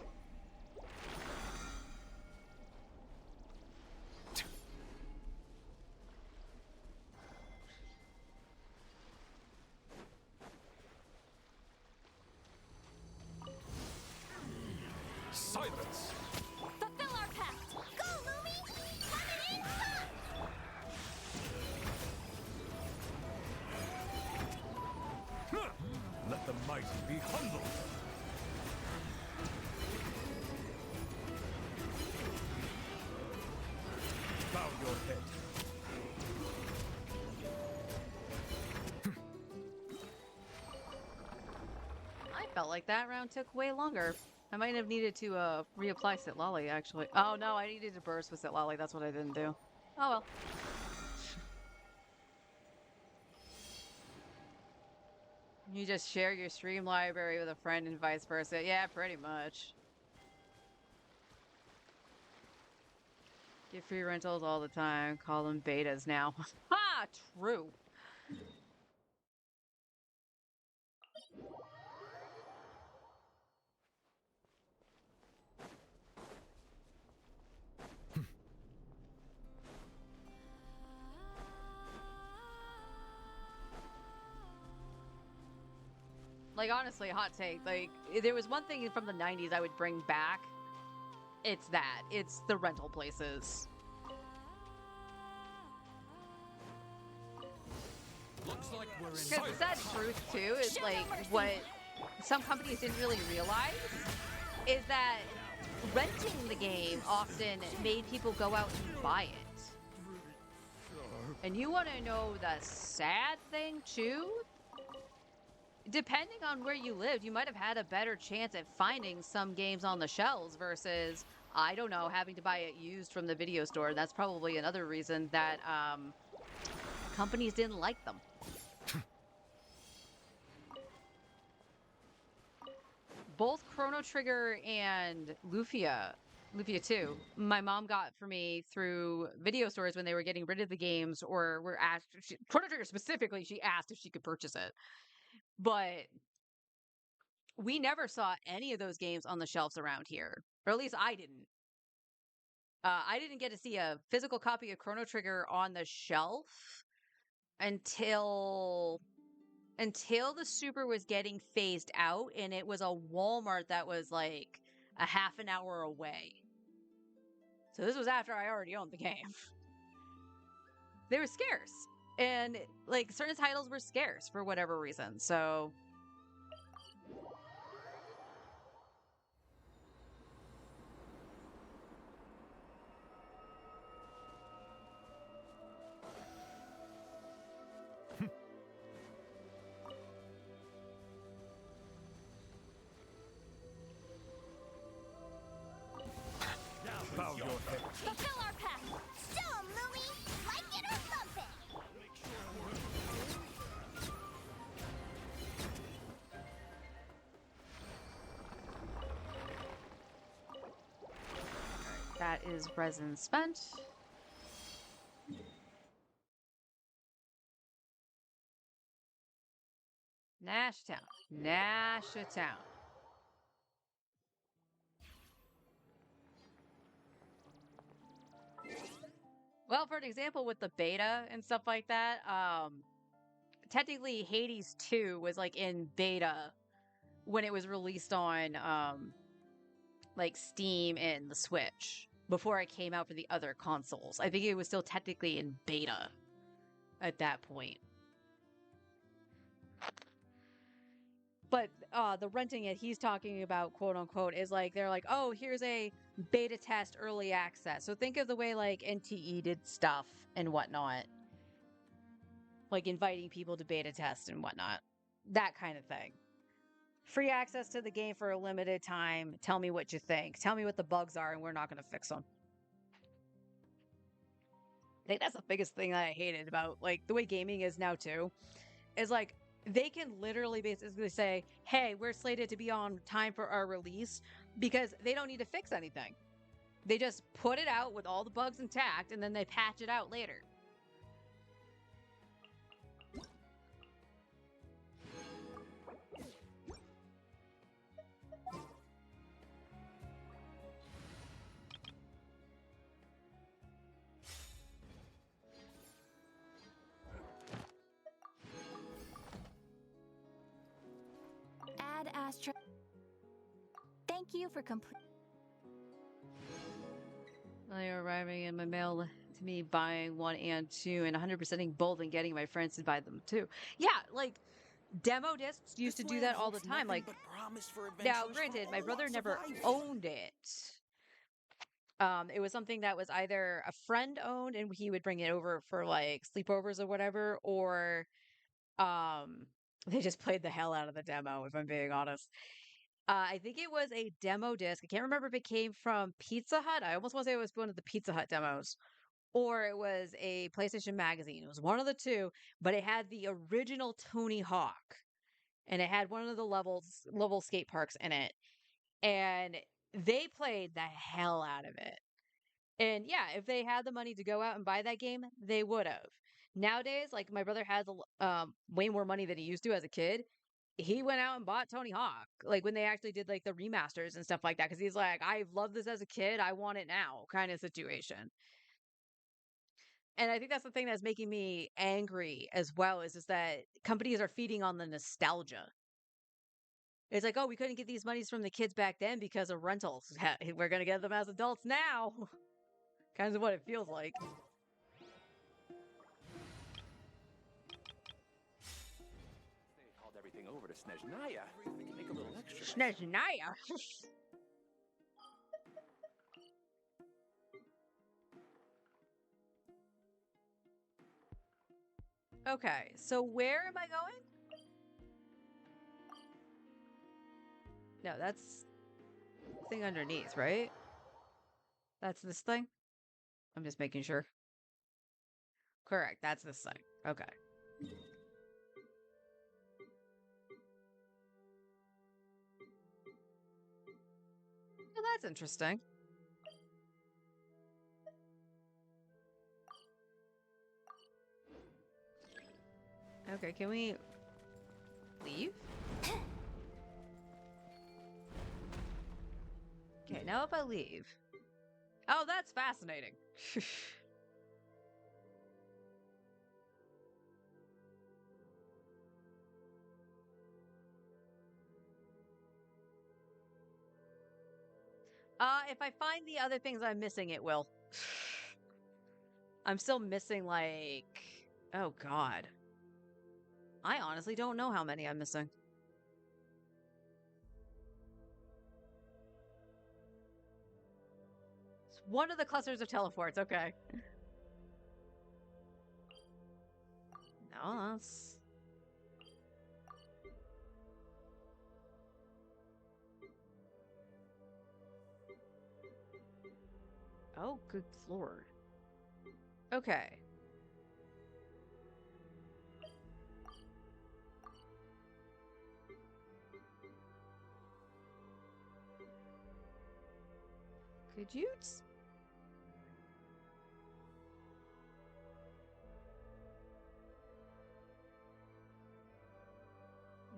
Silence! Fulfill our pact! Go, Lumi! Coming in hot! Let the mighty be humbled! Bow your head. I felt like that round took way longer. I might have needed to reapply Sitlali, actually. Oh no, I needed to burst with Sitlali. That's what I didn't do. Oh well. You just share your stream library with a friend and vice versa. Yeah, pretty much. Get free rentals all the time. Call them betas now. Ha! True. Like, honestly, hot take. Like, if there was one thing from the 90s I would bring back, it's that. It's the rental places. Looks like we're in Because the sad truth, too, is, like, what some companies didn't really realize is that renting the game often made people go out and buy it. And you want to know the sad thing, too? Depending on where you lived, you might have had a better chance at finding some games on the shelves versus, I don't know, having to buy it used from the video store. That's probably another reason that companies didn't like them. Both Chrono Trigger and Lufia 2, my mom got for me through video stores when they were getting rid of the games or were asked, Chrono Trigger specifically, she asked if she could purchase it. But we never saw any of those games on the shelves around here. Or at least I didn't. I didn't get to see a physical copy of Chrono Trigger on the shelf until the Super was getting phased out, and it was a Walmart that was like a half an hour away. So this was after I already owned the game. They were scarce. And, like, certain titles were scarce for whatever reason, so... Bow your head. Fulfill our pact! Show 'em, Lumi! Like it or lump it! That is resin spent. Nashtown. Nashtown. Well, for an example with the beta and stuff like that, technically Hades 2 was like in beta when it was released on like Steam and the Switch before it came out for the other consoles. I think it was still technically in beta at that point. But the renting it he's talking about, quote unquote, is like they're like, oh, here's a beta test early access. So think of the way like NTE did stuff and whatnot. Like inviting people to beta test and whatnot. That kind of thing. Free access to the game for a limited time. Tell me what you think. Tell me what the bugs are, and we're not going to fix them. I think that's the biggest thing that I hated about like the way gaming is now too. Is like they can literally basically say, hey, we're slated to be on time for our release because they don't need to fix anything. They just put it out with all the bugs intact and then they patch it out later. Add Astra. Thank you for complete. They're arriving in my mail to me buying 1 and 2 and 100%ing both and getting my friends to buy them too. Yeah, like demo discs used to do that all the time. Like now, granted, my brother never owned it. It was something that was either a friend owned and he would bring it over for like sleepovers or whatever, or they just played the hell out of the demo, if I'm being honest. I think it was a demo disc. I can't remember if it came from Pizza Hut. I almost want to say it was one of the Pizza Hut demos, or it was a PlayStation magazine. It was one of the two, but it had the original Tony Hawk, and it had one of the level skate parks in it, and they played the hell out of it. And yeah, if they had the money to go out and buy that game, they would have. Nowadays, like my brother has way more money than he used to as a kid. He went out and bought Tony Hawk, like when they actually did like the remasters and stuff like that, because he's like, I loved this as a kid, I want it now, kind of situation. And I think that's the thing that's making me angry as well, is that companies are feeding on the nostalgia. It's like, oh, we couldn't get these monies from the kids back then because of rentals. We're gonna get them as adults now. Kind of what it feels like. Everything over to Snezhnaya. Make a little extra. Snezhnaya. Okay, so where am I going? No, that's the thing underneath, right? That's this thing? I'm just making sure. Correct, that's this thing. Okay. Well, that's interesting. Okay, can we leave? Okay, now if I leave. Oh, that's fascinating. If I find the other things I'm missing, it will. I'm still missing, like... Oh, God. I honestly don't know how many I'm missing. It's one of the clusters of teleports, okay. No, that's... Oh, good lord. Okay. Could you...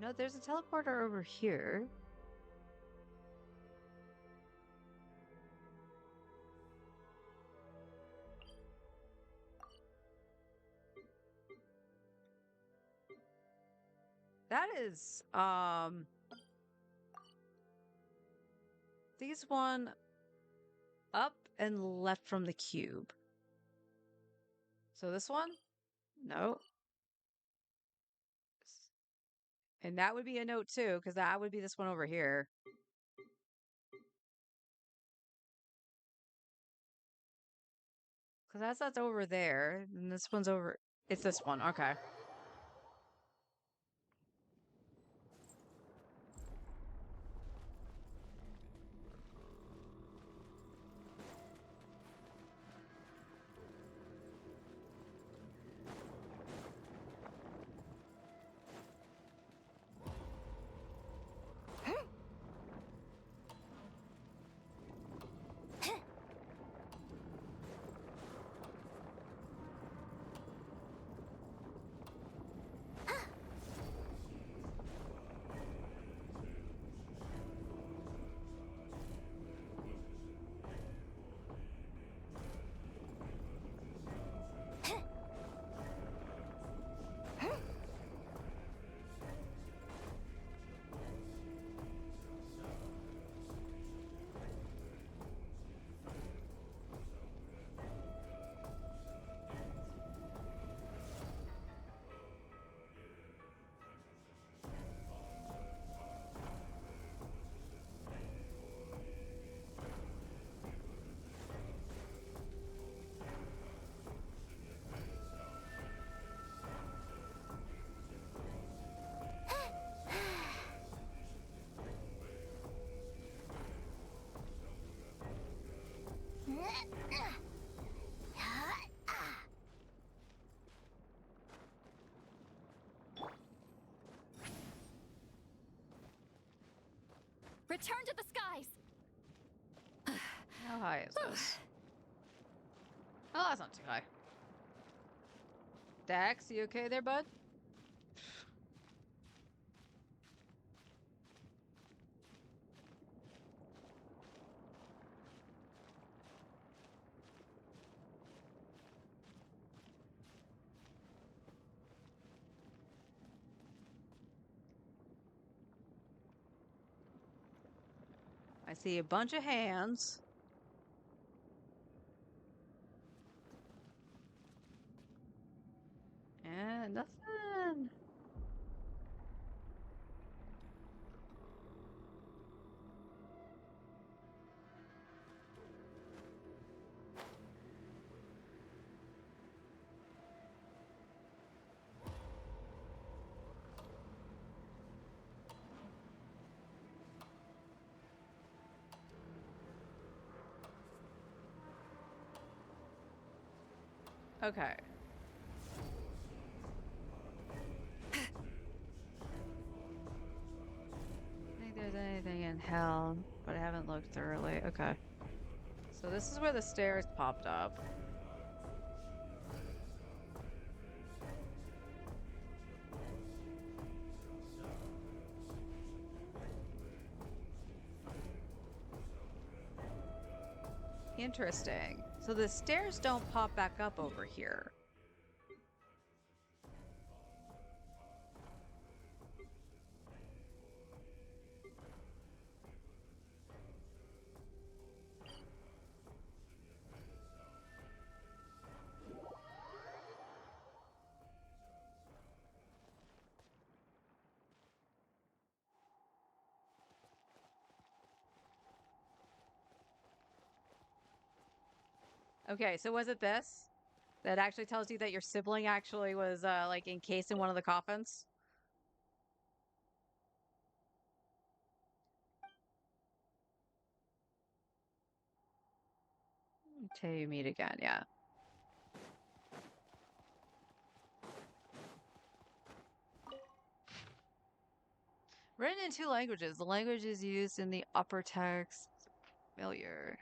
No, there's a teleporter over here. That is, these one up and left from the cube. So this one? No. And that would be a note too, because that would be this one over here. Because that's over there, and this one's over. It's this one. Okay. Return to the skies! How high is this? Oh, that's not too high. Dax, you okay there, bud? I see a bunch of hands. And nothing. Okay. I think there's anything in hell, but I haven't looked thoroughly. Okay. So this is where the stairs popped up. Interesting. So the stairs don't pop back up over here. Okay, so was it this? That actually tells you that your sibling actually was, like, encased in one of the coffins? Until you meet again, yeah. Written in 2 languages. The language is used in the upper text. Familiar.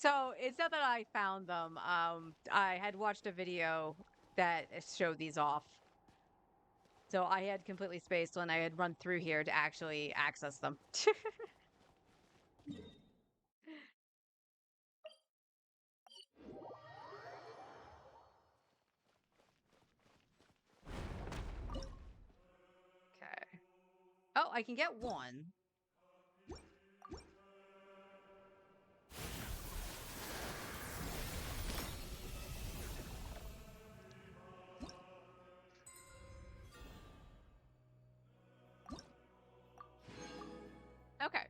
So it's not that I found them. I had watched a video that showed these off. So I had completely spaced when I had run through here to actually access them. Okay. Oh, I can get one. Okay.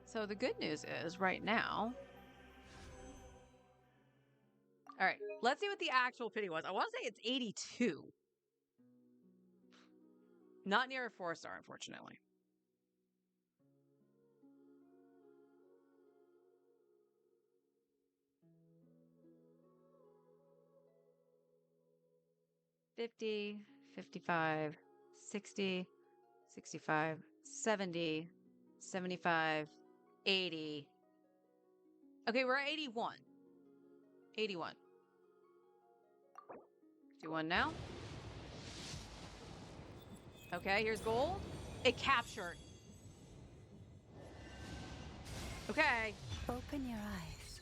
So the good news is right now. All right, let's see what the actual pity was. I want to say it's 82. Not near a 4-star, unfortunately. $50, $55, $60, $65, $70, $75, $80. Okay, we're at 81. 81. Do one now. Okay, here's gold. It captured. Okay. Open your eyes.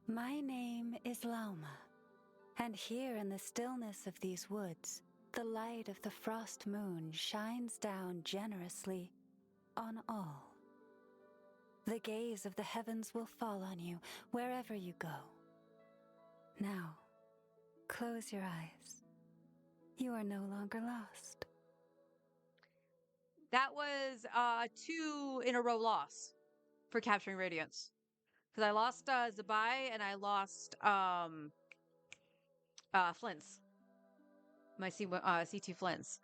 My name is Lauma, and here in the stillness of these woods, the light of the frost moon shines down generously on all. The gaze of the heavens will fall on you wherever you go. Now, close your eyes. You are no longer lost. That was 2 in a row loss for capturing Radiance. Because I lost Zabai and I lost Flints. My C2 Flints.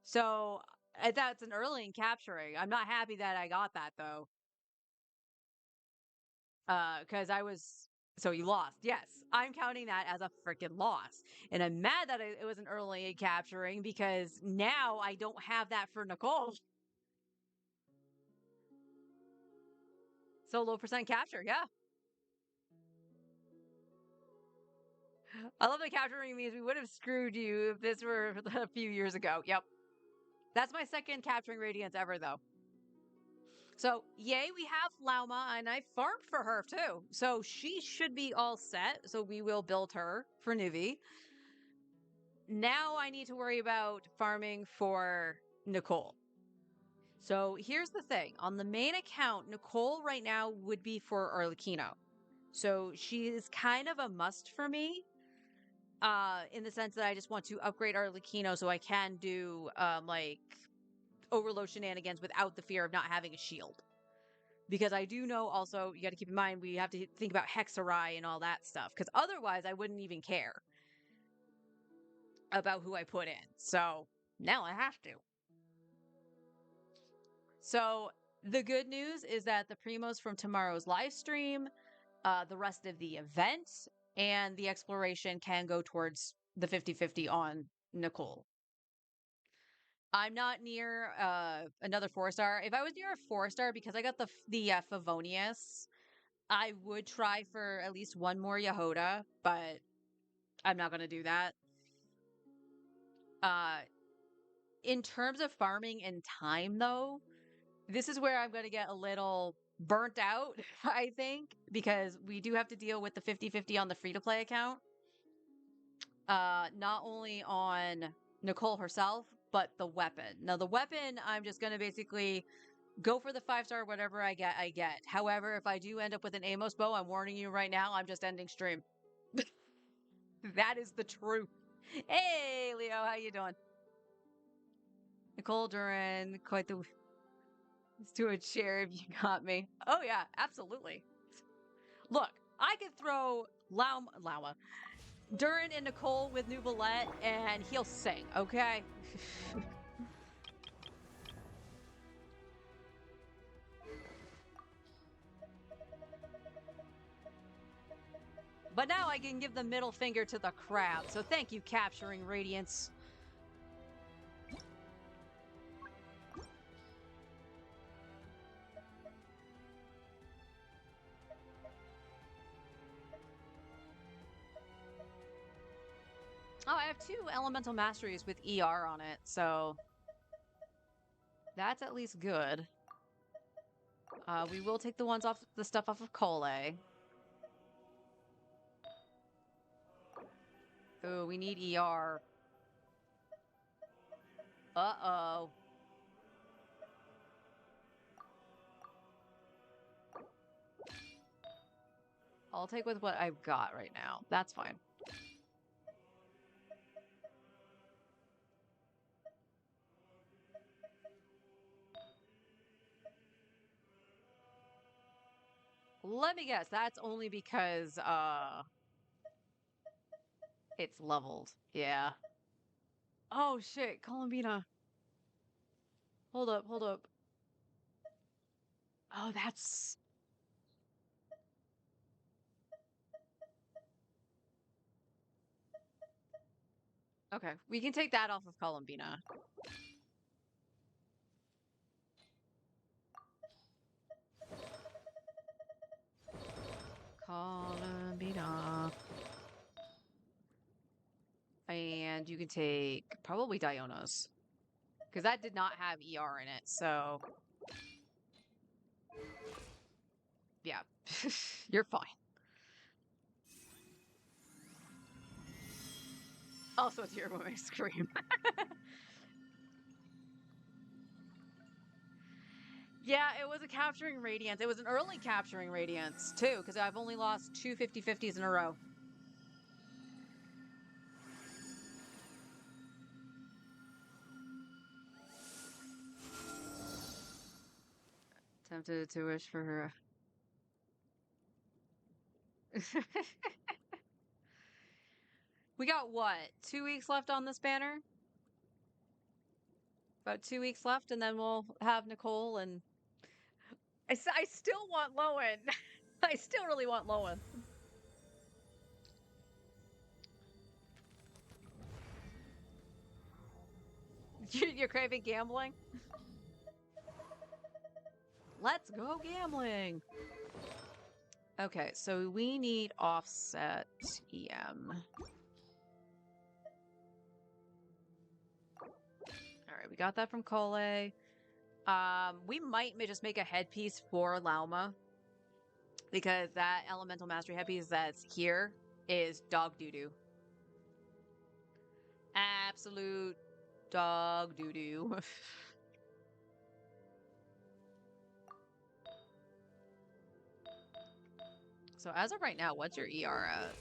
So that's an early in capturing. I'm not happy that I got that though. Because I was. So you lost. Yes, I'm counting that as a freaking loss. And I'm mad that it was an early in capturing because now I don't have that for Nicole. So low percent capture, yeah. I love that capturing means we would have screwed you if this were a few years ago. Yep. That's my second capturing Radiance ever, though. So, yay, we have Lauma, and I farmed for her, too. So, she should be all set. So, we will build her for Nuvi. Now, I need to worry about farming for Nicole. So, here's the thing. On the main account, Nicole right now would be for Arlecchino. So, she is kind of a must for me. In the sense that I just want to upgrade Arlecchino so I can do, like, overload shenanigans without the fear of not having a shield. Because I do know also, you got to keep in mind, we have to think about Hexarai and all that stuff. Because otherwise, I wouldn't even care about who I put in. So, now I have to. So, the good news is that the primos from tomorrow's live stream, the rest of the event, and the exploration can go towards the 50-50 on Nicole. I'm not near another 4-star. If I was near a 4-star, because I got the Favonius, I would try for at least one more Yahoda, but I'm not going to do that. In terms of farming and time, though, this is where I'm going to get a little burnt out, I think, because we do have to deal with the 50-50 on the free-to-play account. Not only on Nicole herself, but the weapon. Now, the weapon, I'm just going to basically go for the 5-star, whatever I get, I get. However, if I do end up with an Amos bow, I'm warning you right now, I'm just ending stream. That is the truth. Hey, Leo, how you doing? Nicole Duran, quite the... Let's do a chair if you got me. Oh, yeah, absolutely. Look, I could throw Lauma, Duran and Nicole with Nuvolette, and he'll sing, okay? But now I can give the middle finger to the crowd, so thank you, Capturing Radiance. Oh, I have 2 elemental masteries with ER on it, so that's at least good. We will take the stuff off of Cole. Oh, we need ER. Uh-oh. I'll take with what I've got right now. That's fine. Let me guess, that's only because, it's leveled. Yeah. Oh, shit, Columbina. Hold up, hold up. Oh, that's... Okay, we can take that off of Columbina. Columbina. And you can take probably Diona's. Because that did not have ER in it, so... Yeah. You're fine. Also, it's your woman scream. Yeah, it was a capturing Radiance. It was an early capturing Radiance, too, because I've only lost 2 50-50s in a row. Tempted to wish for her. We got what? 2 weeks left on this banner? About 2 weeks left, and then we'll have Nicole and... I still want Lowen. I still really want Lowen. You're craving gambling? Let's go gambling. Okay, so we need offset EM. All right, we got that from Cole. We might just make a headpiece for Lauma, because that elemental mastery headpiece that's here is dog doo-doo. Absolute dog doo-doo. So as of right now, what's your ER at?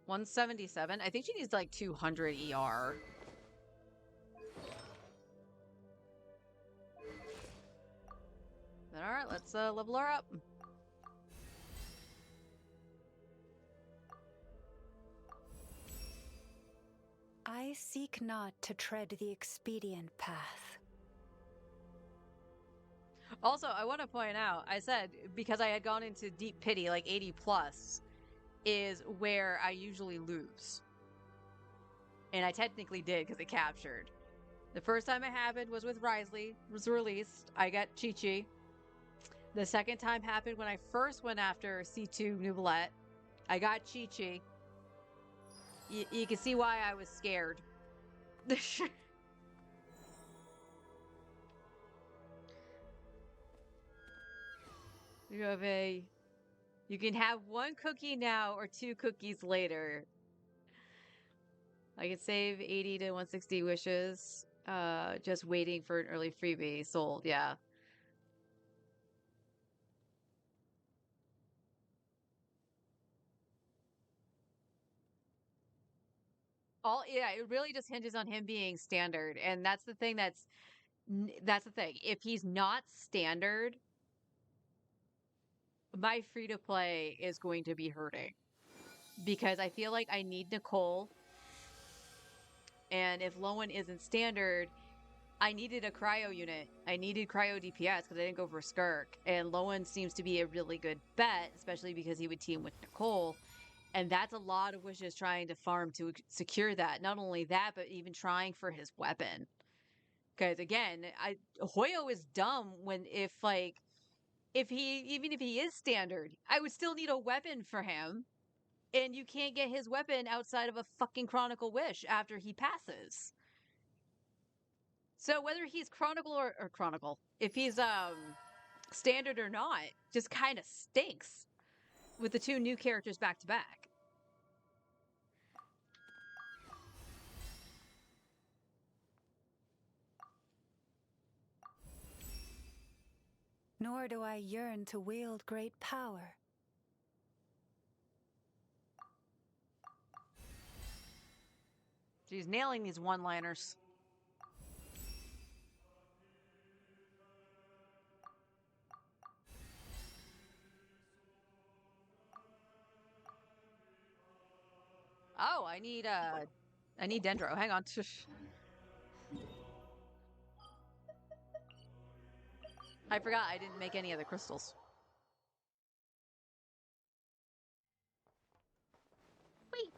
177? I think she needs like 200 ER. But alright, let's level her up. I seek not to tread the expedient path. Also, I want to point out, I said, because I had gone into deep pity, like 80 plus, is where I usually lose. And I technically did, because it captured. The first time it happened was with Risley, was released. I got Chi-Chi. The second time happened when I first went after C2 Nuvolette. I got Chi-Chi. You can see why I was scared. You have you can have 1 cookie now or 2 cookies later. I can save 80 to 160 wishes. Just waiting for an early freebie sold. Yeah. Yeah, it really just hinges on him being standard, and that's the thing. That's the thing. If he's not standard, my free to play is going to be hurting, because I feel like I need Nicole, and if Lowen isn't standard, I needed a cryo unit. I needed cryo DPS because I didn't go for Skirk, and Lowen seems to be a really good bet, especially because he would team with Nicole. And that's a lot of wishes trying to farm to secure that. Not only that, but even trying for his weapon. Because again, Hoyo is dumb when even if he is standard, I would still need a weapon for him. and you can't get his weapon outside of a fucking Chronicle Wish after he passes. So whether he's Chronicle or Chronicle, if he's standard or not, just kind of stinks with the two new characters back to back. Nor do I yearn to wield great power. She's nailing these one-liners. Oh, I need Dendro. Hang on. I forgot I didn't make any of the crystals. Wait.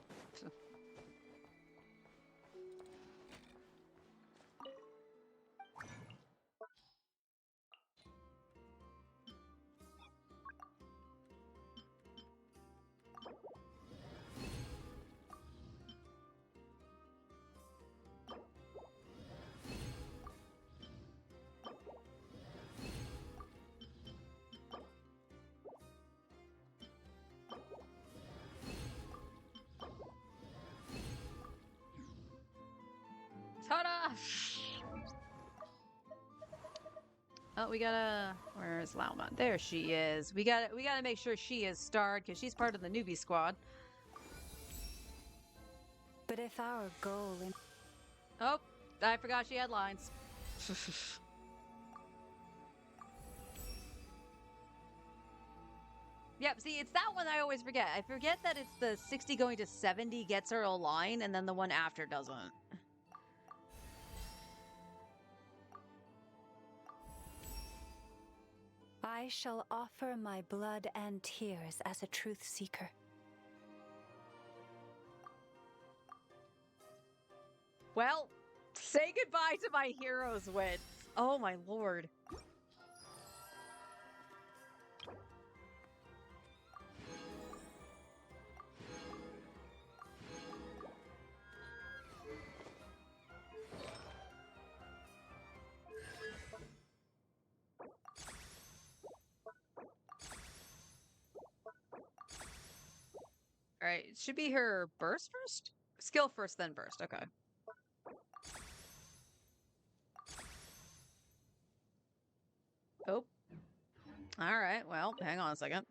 Ta-da! Oh, we gotta. Where's Lauma? There she is. We gotta make sure she is starred because she's part of the newbie squad. But if our goal in Oh, I forgot she had lines. Yep, see, it's that one I always forget. I forget that it's the 60 going to 70 gets her a line, and then the one after doesn't. I shall offer my blood and tears as a truth seeker. Well, say goodbye to my hero's wits. Oh my lord. Alright, it should be her burst first? Skill first, then burst. Okay. Oh. Alright, well, hang on a second.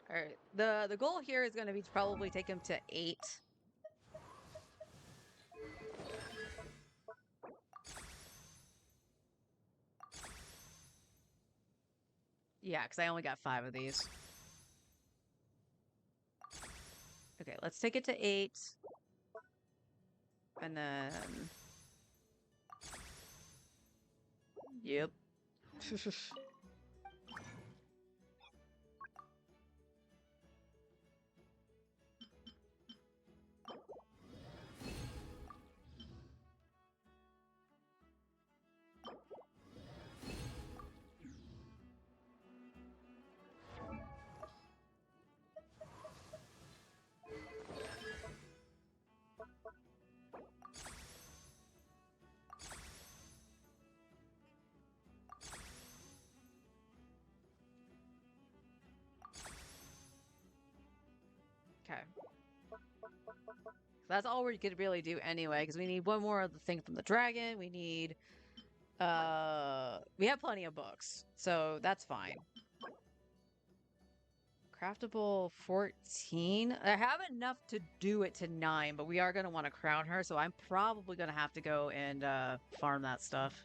Alright, the goal here is going to be to probably take him to 8. Yeah, because I only got 5 of these. Okay, let's take it to 8. And then... Yep. Okay. That's all we could really do anyway, because we need one more of the thing from the dragon. We need... we have plenty of books, so that's fine. Craftable 14. I have enough to do it to 9, but we are going to want to crown her, so I'm probably going to have to go and farm that stuff.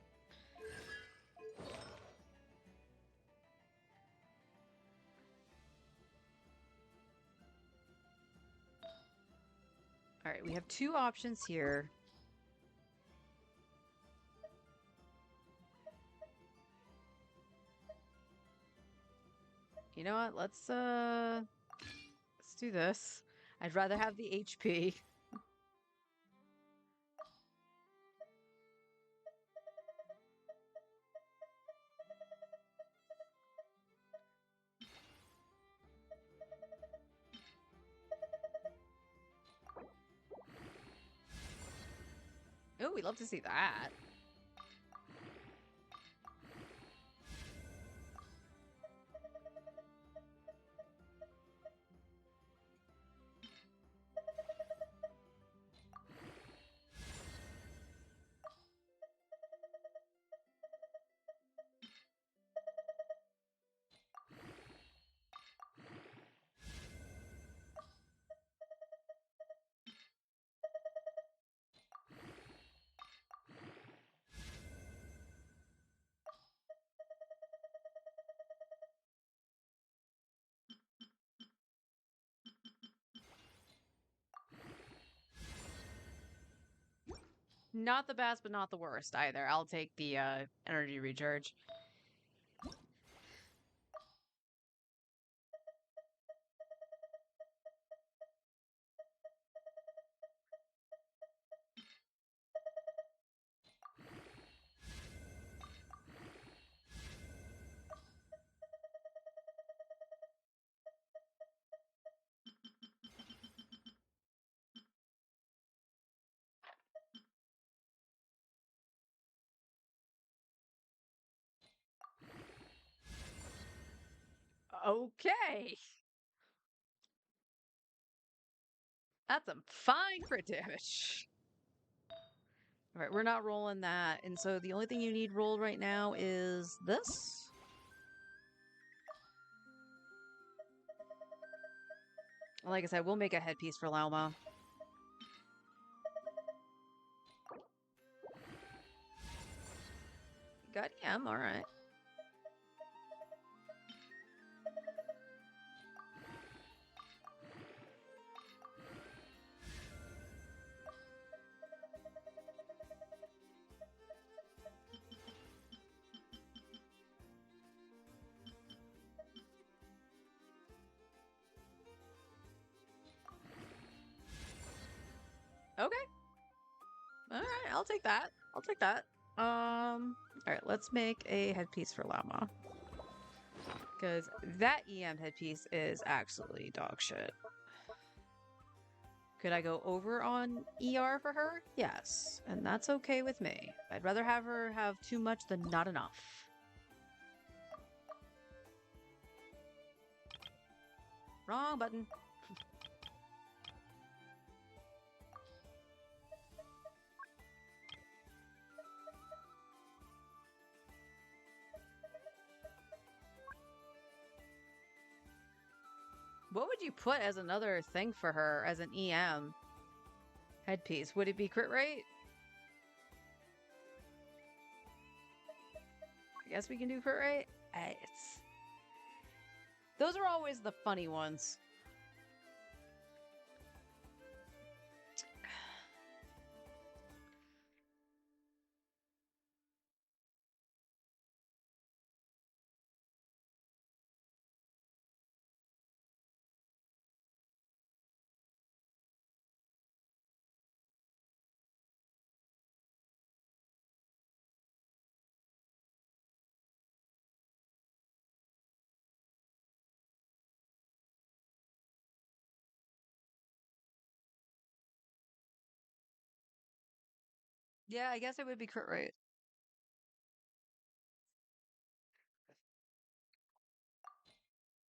Alright, we have two options here. You know what? Let's do this. I'd rather have the HP. Oh, we'd love to see that. Not the best, but not the worst either. I'll take the energy recharge. Okay. That's some fine crit damage. Alright, we're not rolling that. And so the only thing you need rolled right now is this. Like I said, we'll make a headpiece for Lauma. Got EM, alright. Okay. Alright, I'll take that. I'll take that. Alright, let's make a headpiece for Lauma. Because that EM headpiece is absolutely dog shit. Could I go over on ER for her? Yes. And that's okay with me. I'd rather have her have too much than not enough. Wrong button. What would you put as another thing for her as an EM headpiece? Would it be crit rate? I guess we can do crit rate. Those are always the funny ones. Yeah, I guess it would be crit rate.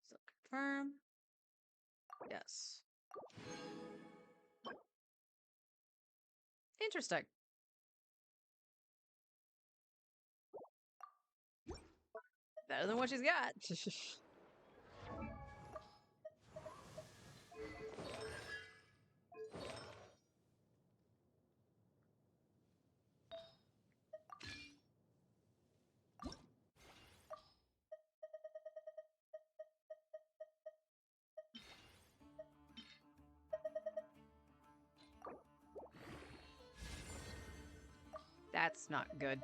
So confirm. Yes. Interesting. Better than what she's got. That's not good.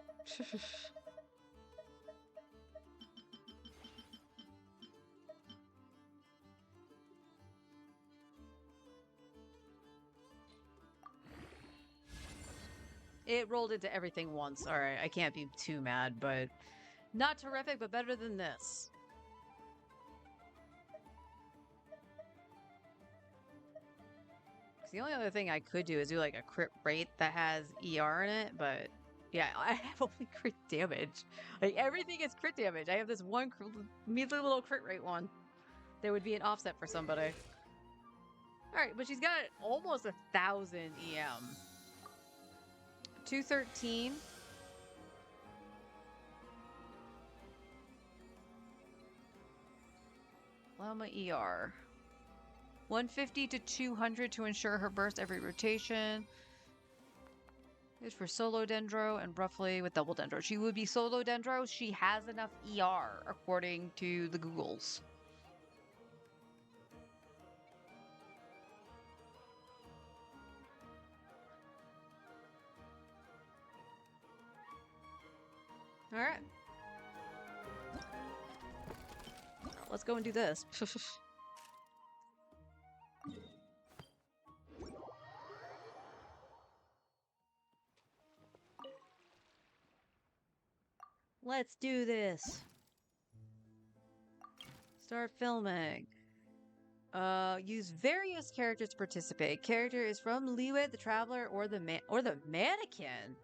It rolled into everything once. Alright, I can't be too mad, but not terrific, but better than this. The only other thing I could do is do like a crit rate that has ER in it, but yeah, I have only crit damage. Like everything is crit damage. I have this one measly little crit rate one. There would be an offset for somebody. Alright, but she's got almost 1,000 EM. 213. Llama ER. 150 to 200 to ensure her burst every rotation. Good for solo Dendro and roughly with double Dendro. She would be solo Dendro. She has enough ER according to the Googles. All right. Let's go and do this. Let's do this. Start filming. Use various characters to participate. Character is from Liwet, the Traveler, or the Mannequin.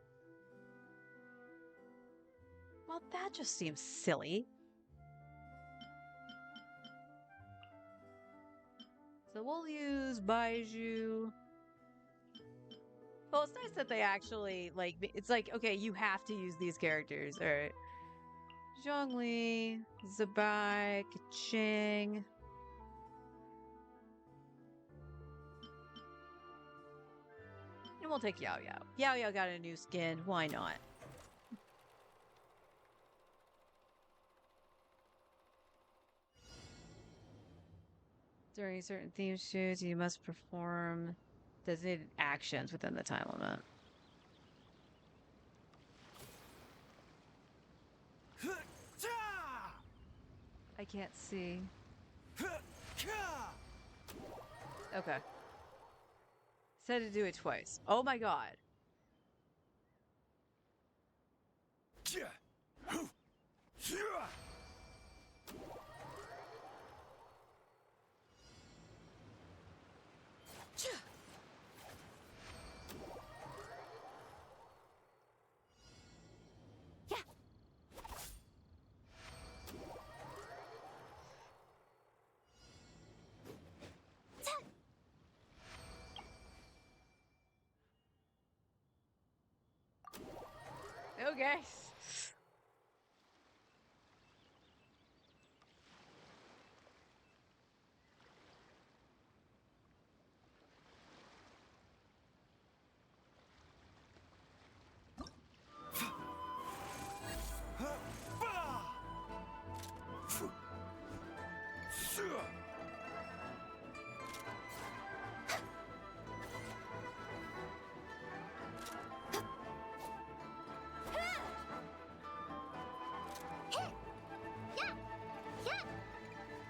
Well, that just seems silly. So we'll use Baiju. Well, it's nice that they actually, like, it's like, okay, you have to use these characters. Alright. Zhongli, Zabai, Kaching. And we'll take Yao Yao. Yao Yao got a new skin. Why not? During certain theme shoots, you must perform designated actions within the time limit. I can't see. Okay. Said to do it twice. Oh my god. Okay.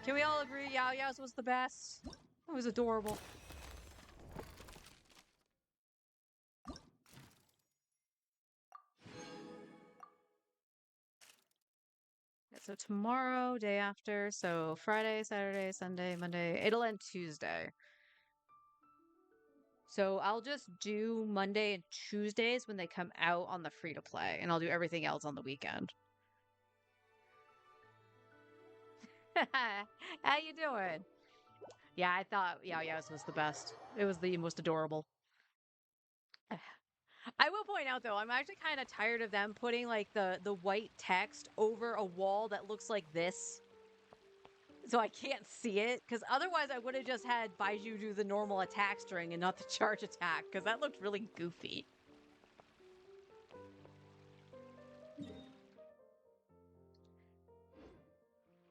Can we all agree Yao Yao's was the best? It was adorable. Yeah, so tomorrow, day after, so Friday, Saturday, Sunday, Monday, it'll end Tuesday. So I'll just do Monday and Tuesdays when they come out on the free-to-play, and I'll do everything else on the weekend. How you doing? Yeah, I thought Yao Yao's was the best. It was the most adorable. I will point out though, I'm actually kind of tired of them putting like the white text over a wall that looks like this. So I can't see it, because otherwise I would have just had Baiju do the normal attack string and not the charge attack, because that looked really goofy.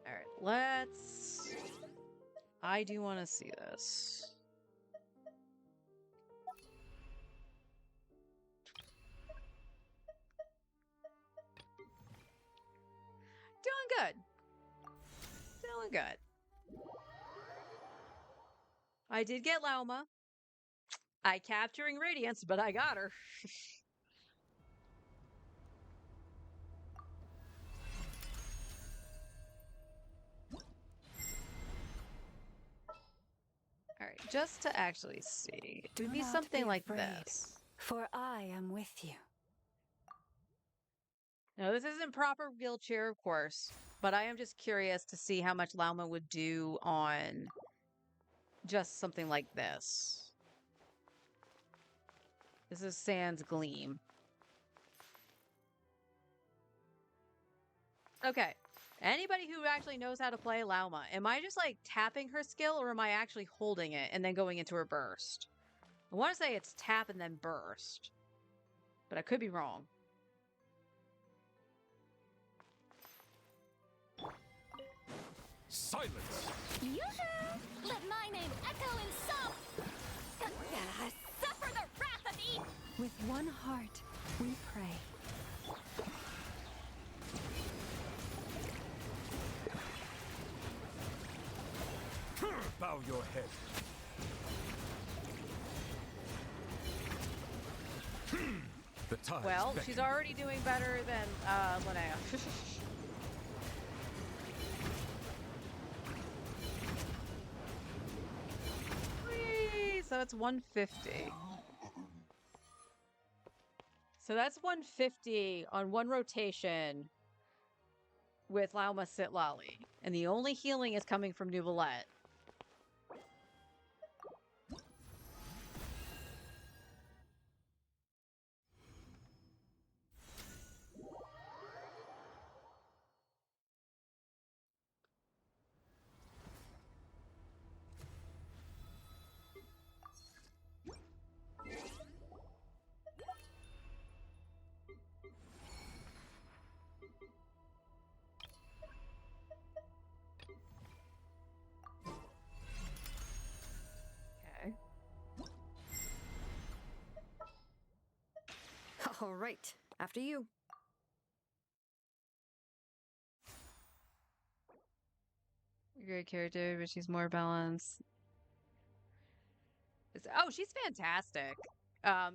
Alright, let's... I do want to see this. doing good. I did get Lauma. I capturing Radiance, but I got her. Alright, just to actually see. It Do would be not something be like afraid. this. For I am with you. Now, this isn't proper wheelchair, of course, but I am just curious to see how much Lauma would do on just something like this. This is Sans Gleam. Okay. Anybody who actually knows how to play Lauma, am I just like tapping her skill or am I actually holding it and then going into her burst? I want to say it's tap and then burst, but I could be wrong. Silence! Yoo-hoo! Let my name echo in song! Suffer the wrath of Eden! With one heart, we pray. Bow your head. The tides Well, beckon. she's already doing better than Linnea. Whee! So that's 150. So that's 150 on one rotation with Lauma Sitlali. And the only healing is coming from Nuvolette. Okay. All right, after you. Great character, but she's more balanced. Oh, she's fantastic.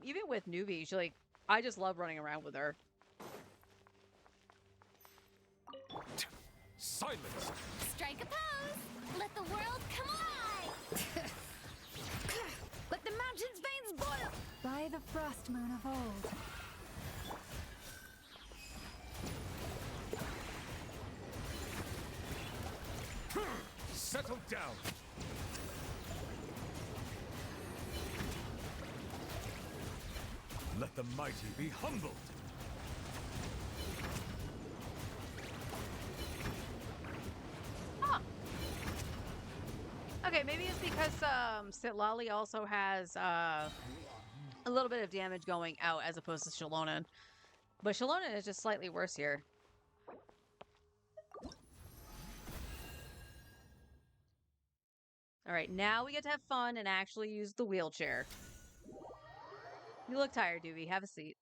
Even with newbie, she like I just love running around with her. Silence! Strike a pose! Let the world come alive! Let the mountain's veins boil! By the frost moon of old. Settle down! Let the mighty be humbled! Huh. Okay, maybe it's because Sitlali also has a little bit of damage going out as opposed to Shallonen. But Shallonen is just slightly worse here. Alright, now we get to have fun and actually use the wheelchair. You look tired, Doobie. Have a seat.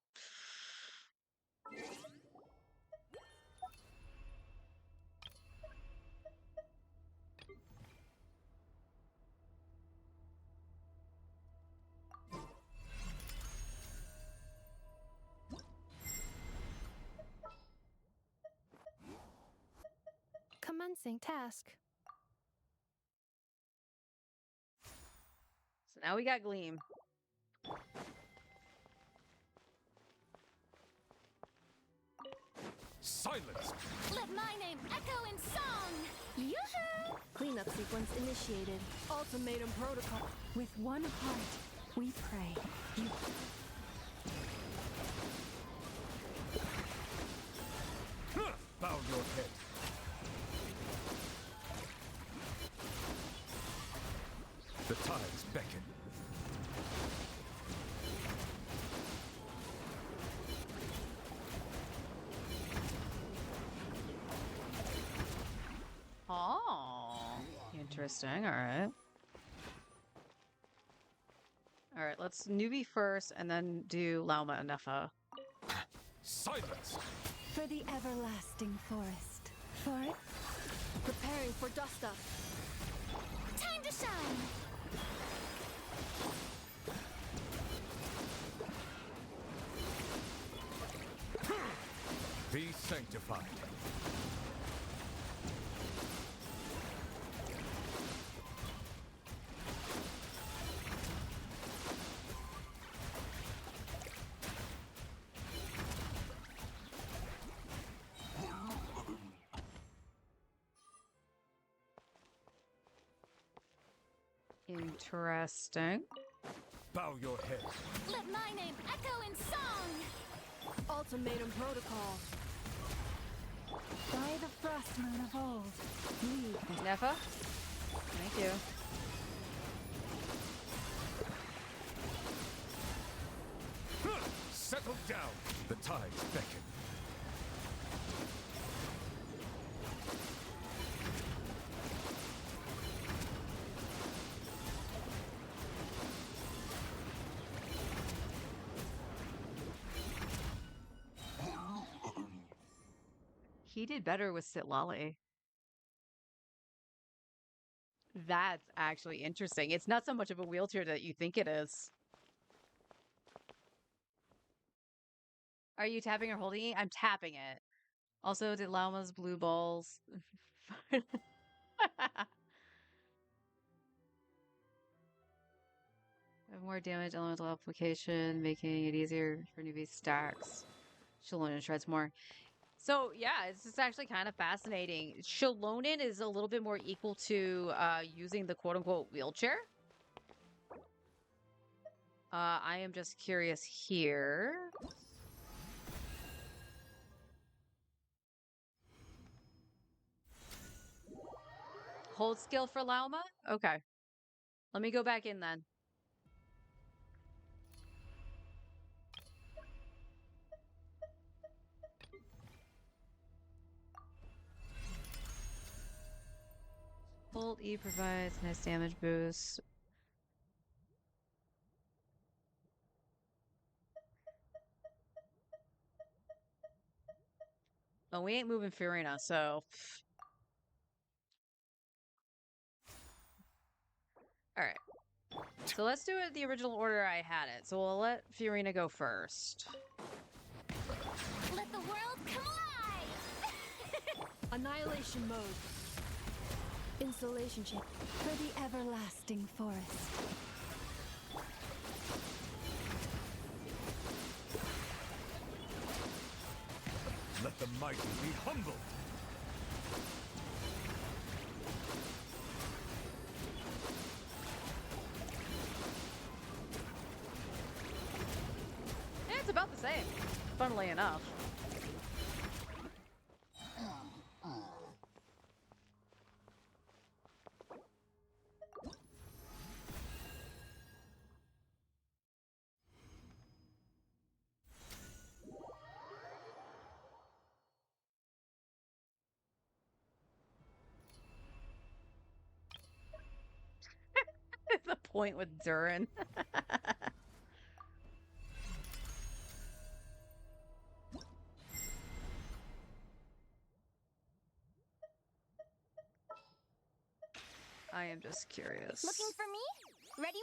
Commencing task. So now we got Gleam. Silence! Let my name echo in song! Yoo-hoo! Cleanup sequence initiated. Ultimatum protocol. With one heart, we pray. You Bow your head. The tides beckon. Oh, interesting. All right. All right, let's newbie first and then do Lauma and Nefa. Silence! for the everlasting forest. For it, Preparing for dust up. Time to shine! Be sanctified. Interesting. Bow your head. Let my name echo in song! Ultimatum protocol. By the frost moon of old, lead the Nefa? Thank you. Settle down. The tides beckon. He did better with Sitlali. That's actually interesting. It's not so much of a wheelchair that you think it is. Are you tapping or holding it? I'm tapping it. Also, did Lauma's blue balls... Have more damage elemental application, making it easier for newbie stacks. Shalonin shreds more. So yeah, it's just actually kind of fascinating. Shalonin is a little bit more equal to using the quote-unquote wheelchair. I am just curious here. Hold skill for Lauma? Okay. Let me go back in then. Hold E provides nice damage boost. Oh, we ain't moving Furina, so... Alright. So let's do it the original order I had it. So we'll let Furina go first. Let the world come alive! Annihilation mode. Insulation chamber. for the everlasting forest. Let the mighty be humbled. Yeah, it's about the same, funnily enough. The point with Durin. I am just curious. Looking for me? Ready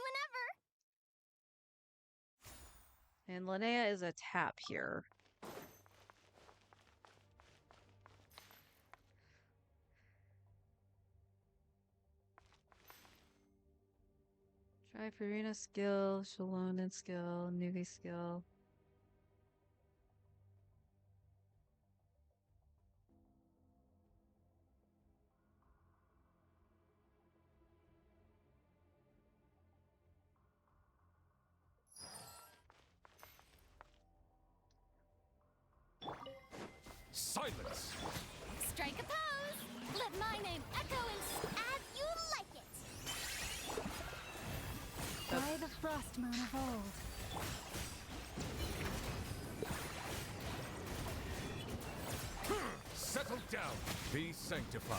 whenever. And Linnea is a tap here. Try Furina skill, Shalonin skill, Nuvi skill. Silence! Strike a pose. Let my name echo as you like it. By the frost moon of old. Settle down. Be sanctified.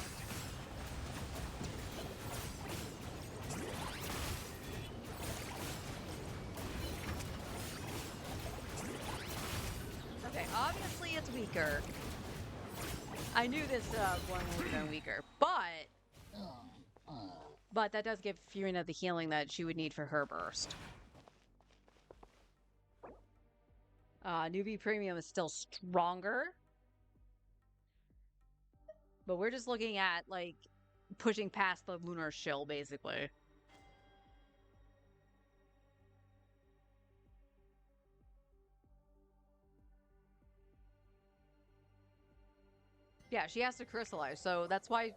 Okay, obviously it's weaker. I knew this one would have been weaker, but But that does give Fiorina the healing that she would need for her burst. Newbie Premium is still stronger. But we're just looking at, like, pushing past the lunar shill, basically. Yeah, she has to crystallize, so that's why...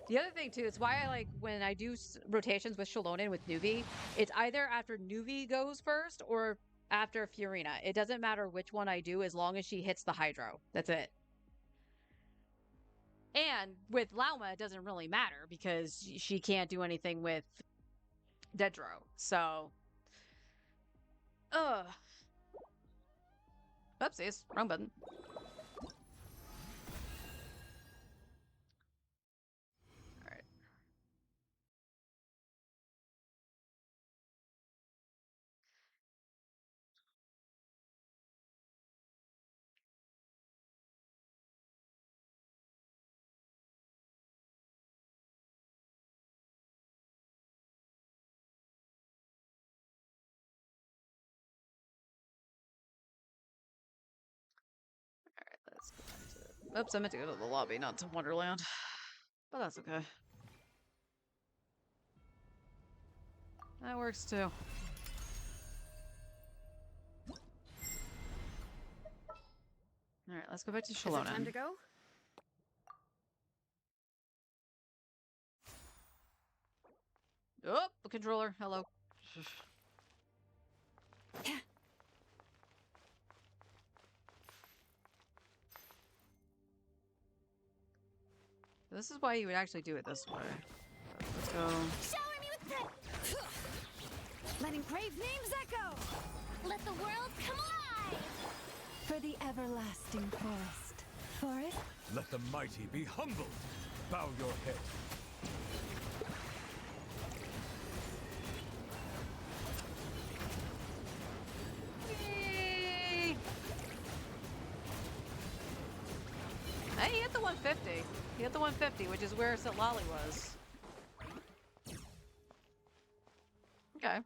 The other thing, too, it's why I like, when I do rotations with Shallonen with Nuvi, it's either after Nuvi goes first or after Fiorina. It doesn't matter which one I do as long as she hits the Hydro. That's it. And with Lauma, it doesn't really matter because she can't do anything with Dedro. So... Ugh. Oopsies. Wrong button. Alright. Alright, let's go back to... Oops, I meant to go to the lobby, not to Wonderland. But that's okay. That works too. Alright, let's go back to Is it Shallonen. time to go? Oh, the controller. Hello. This is why you would actually do it this way. Let's go. Shower me with that! Letting brave names echo! Let the world come alive! For the everlasting forest. Forest? Let the mighty be humbled. Bow your head. Yay! Hey, he hit the 150. He hit the 150, which is where Sitlali was. Okay.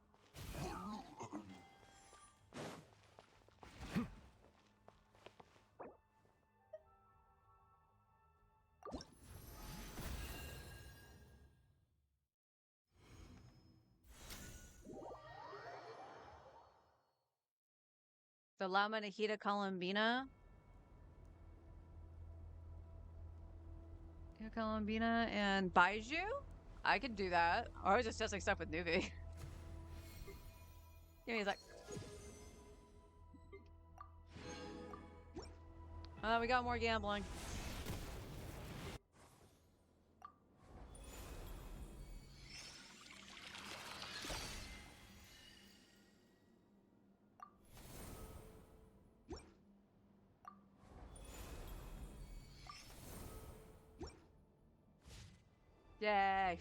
So Lauma, Nahida, Columbina. Columbina and Baiju? I could do that. Or I was just testing stuff with Nuvi. Give me a sec. We got more gambling. Yay.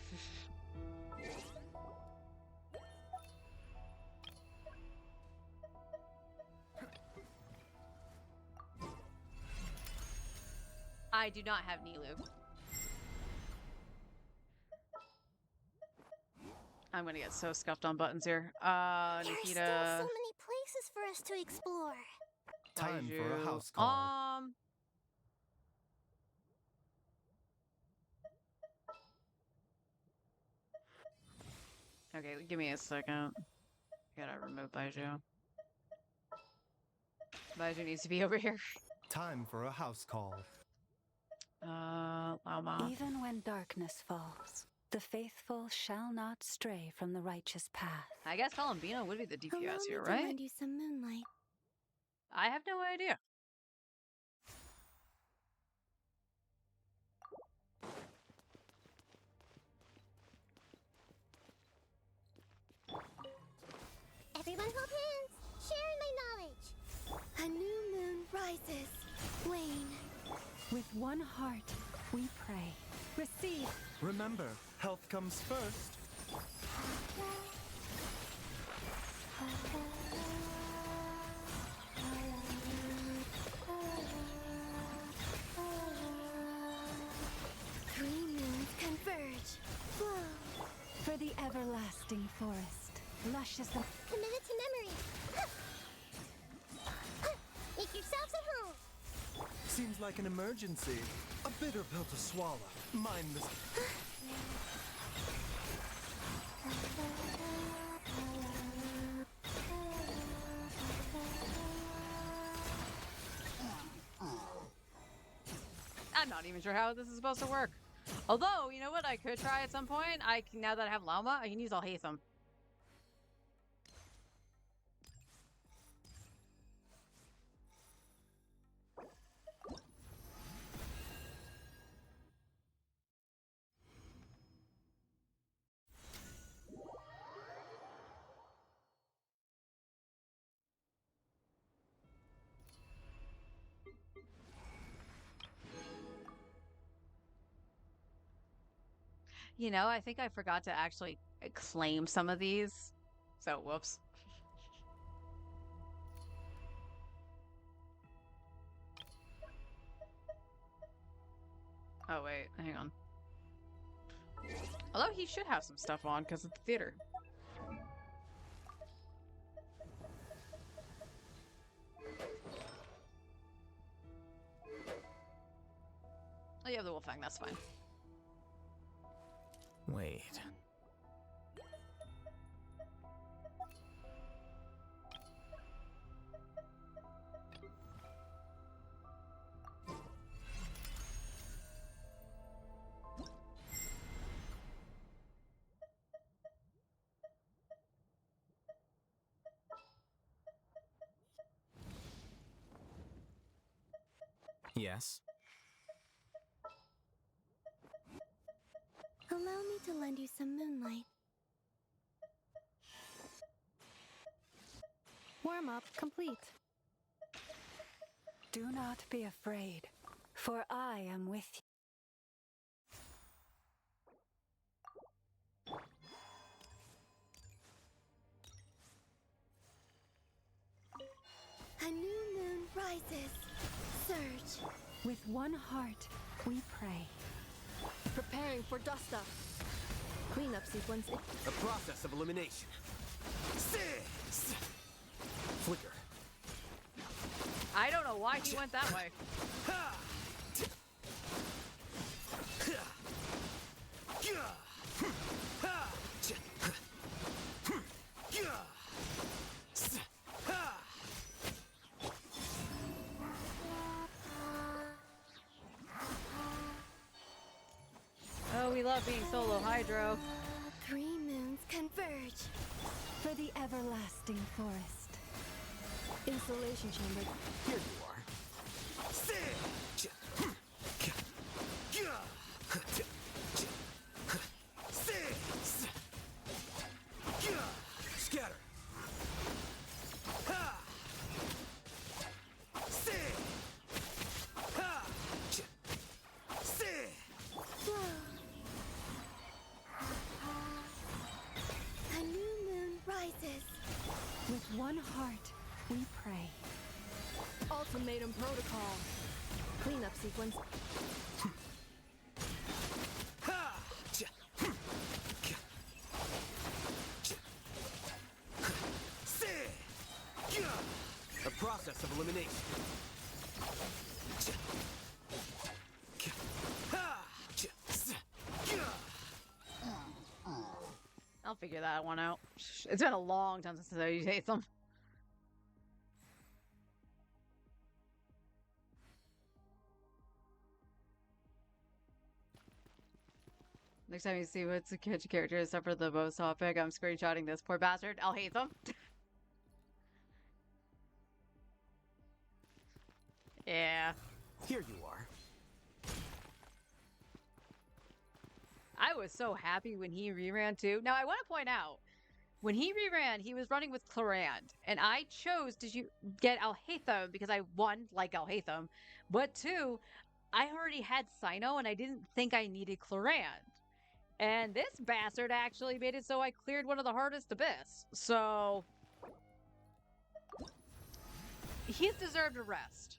I do not have Nilou. I'm gonna get so scuffed on buttons here. There are still Nikita. so many places for us to explore. Time for a Baiju. house call. Okay, give me a second. Gotta remove Baiju. Baiju needs to be over here. Time for a house call. Lauma. Even when darkness falls, the faithful shall not stray from the righteous path. I guess Columbina would be the Allow DPS me here, to right? lend you some moonlight. I have no idea. Everyone hold hands, sharing my knowledge. A new moon rises. Wane. With one heart, we pray. Receive. Remember, health comes first. Three moons converge. Flow. For everlasting forest, lush as the... Committed to memory. Make yourselves at home. Seems like an emergency. A bitter pill to swallow. Mind this. I'm not even sure how this is supposed to work. Although, you know what I could try at some point? Now that I have Llama, I can use Alhaitham. You know, I think I forgot to actually claim some of these. So, whoops. Oh, wait. Hang on. Although he should have some stuff on because of the theater. Oh, you have the Wolfang. That's fine. Wait. Yes. Allow me to lend you some moonlight. Warm-up complete. Do not be afraid, for I am with you. A new moon rises. Surge. With one heart, we pray. Preparing for dust-up. Cleanup sequence. A process of elimination. Flicker. I don't know why he went that way. Oh, we love being solo Hydro. 3 moons converge. For the everlasting forest. Installation chamber. Here you are. Scatter. Flow. A new moon rises. With one heart, we pray. Ultimatum protocol. Cleanup sequence. A process of elimination. I'll figure that one out. It's been a long time since I used them. Next time you see what's a catch character except for the most topic, I'm screenshotting this poor bastard. I'll hate them. Yeah. Here you are. I was so happy when he reran too. Now I want to point out, when he reran, he was running with Clorand, and I chose to get Alhaitham because I, one, like Alhaitham, but two, I already had Cyno and I didn't think I needed Clorand. And this bastard actually made it so I cleared one of the hardest abyss. So he's deserved a rest.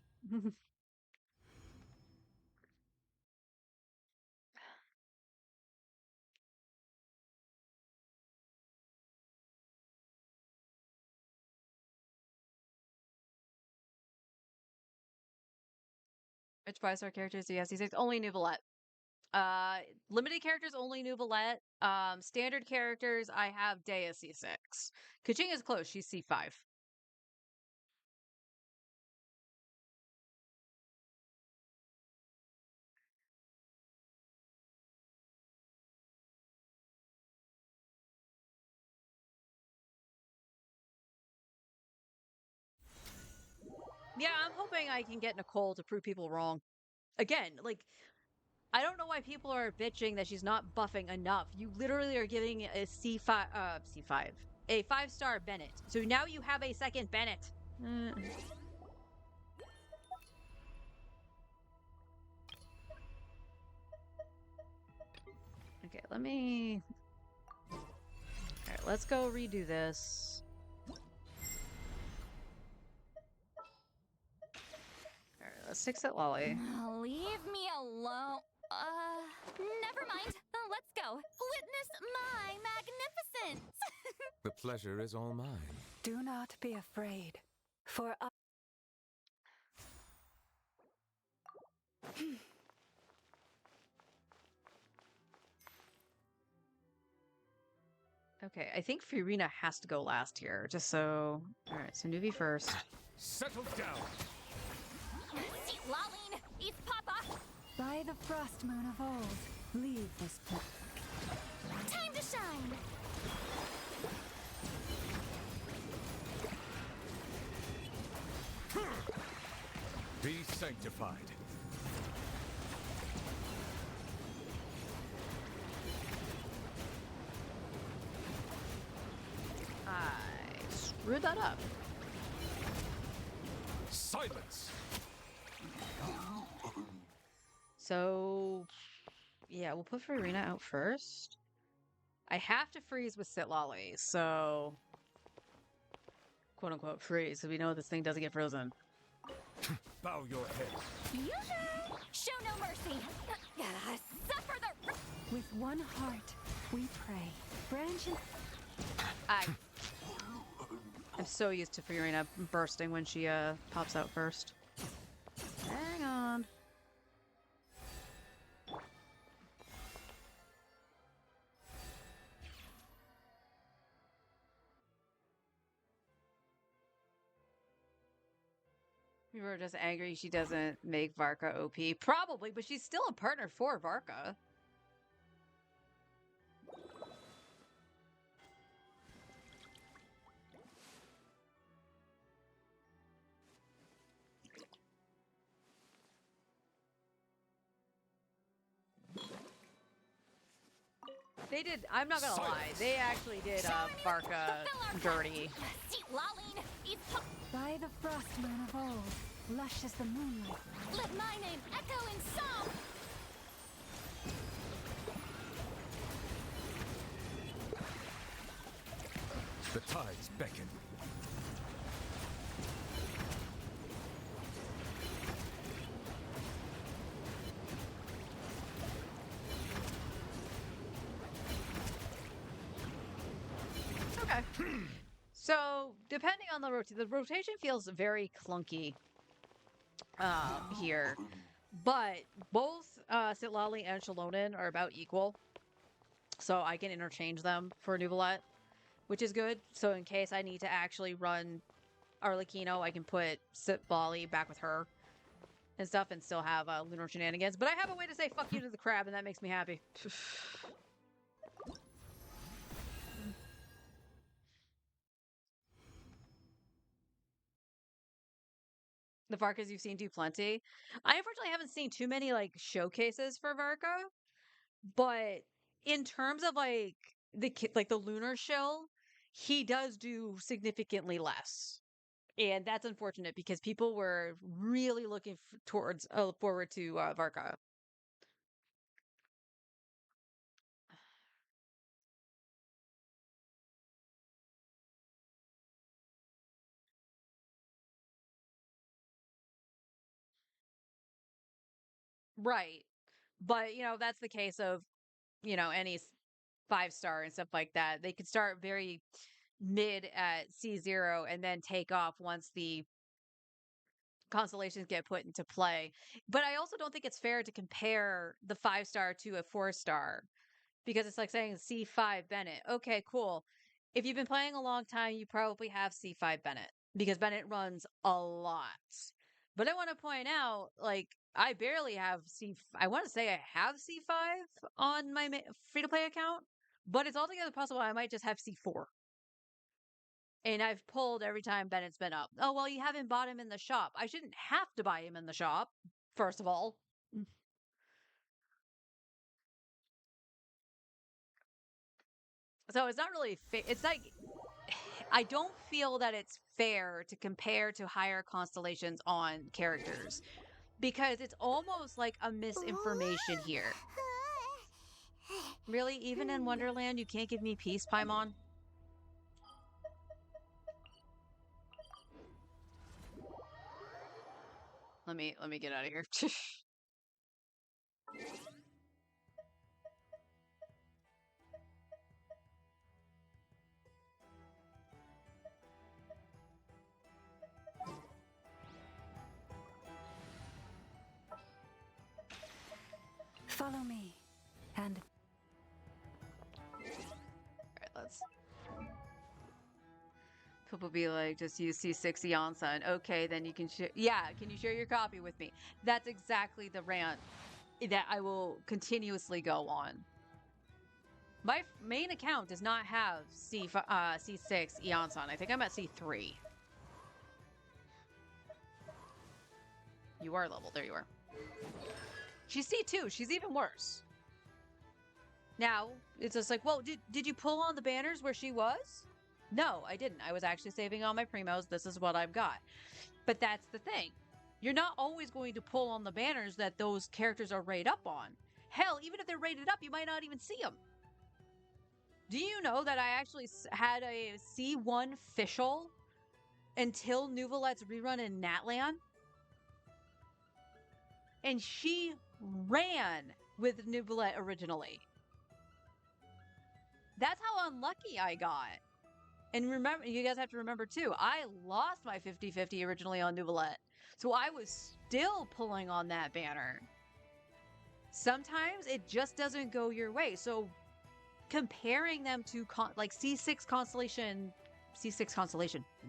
Which 5-star characters do you have C6? Only Nouvelette. Limited characters only Nouvelette. Standard characters I have Dea C6. Kaching is close. She's C5. Yeah, I'm hoping I can get Nicole to prove people wrong. Again, like, I don't know why people are bitching that she's not buffing enough. You literally are giving a C5, a 5-star Bennett. So now you have a second Bennett. Okay, let me... Alright, let's go redo this. Alright, let's fix it, Lolly. Leave me alone. Never mind. Let's go. Witness my magnificence. The pleasure is all mine. Do not be afraid, for I... Okay, I think Furina has to go last here, just so... Alright, so Nuvi first. Settle down. See, Laline, eat Papa. By the frost moon of old, leave this place. Time to shine. Be sanctified. I screwed that up. Silence. So... Yeah, we'll put Furina out first. I have to freeze with Sitlolly, so... Quote-unquote freeze, so we know this thing doesn't get frozen. Bow your head. Yoo-hoo! Show no mercy. Suffer the... With one heart, we pray. Branches... I'm so used to Furina bursting when she pops out first. Hang on. We were just angry she doesn't make Varka OP. Probably, but she's still a partner for Varka. They did, I'm not gonna lie, they actually did Varka dirty. See, Laline, eat Papa. By the frost moon of old, lush as the moonlight. Let my name echo in song. The tides beckon. Okay. So, depending on the rotation feels very clunky here. But both Sitlali and Shalonen are about equal. So I can interchange them for Nouvelette, which is good. So in case I need to actually run Arlecchino, I can put Sitlali back with her and stuff and still have Lunar Shenanigans. But I have a way to say fuck you to the crab, and that makes me happy. The Varkas you've seen do plenty. I unfortunately haven't seen too many like showcases for Varka, but in terms of like the lunar shell, he does do significantly less, and that's unfortunate because people were really looking forward to Varka. Right, but that's the case of any 5-star and stuff like that. They could start very mid at C0 and then take off once the constellations get put into play. But I also don't think it's fair to compare the 5-star to a 4-star because it's like saying C5 Bennett. Okay, cool. If you've been playing a long time, you probably have C5 Bennett because Bennett runs a lot. But I want to point out, like, I barely have I want to say I have C5 on my free-to-play account, but it's altogether possible I might just have C4. And I've pulled every time Bennett's been up. Oh, well, you haven't bought him in the shop. I shouldn't have to buy him in the shop, first of all. So it's not really it's like I don't feel that it's fair to compare to higher constellations on characters because it's almost like a misinformation here. Really, even in Wonderland, you can't give me peace, Paimon? Let me get out of here. Follow me, and Alright, let's... People be like, just use C6 Eon-Sun. Okay, then you can share... Yeah, can you share your copy with me? That's exactly the rant that I will continuously go on. My main account does not have C6 Eon-Sun. I think I'm at C3. You are level. There you are. She's C2. She's even worse. Now, it's just like, well, did you pull on the banners where she was? No, I didn't. I was actually saving all my primos. This is what I've got. But that's the thing. You're not always going to pull on the banners that those characters are rated up on. Hell, even if they're rated up, you might not even see them. Do you know that I actually had a C1 Fischl until Nuvolet's rerun in Natlan? And she ran with Nuvolet originally. That's how unlucky I got. And remember, you guys have to remember too, I lost my 50-50 originally on Nuvolet. So I was still pulling on that banner. Sometimes it just doesn't go your way. So comparing them to like C6 Constellation,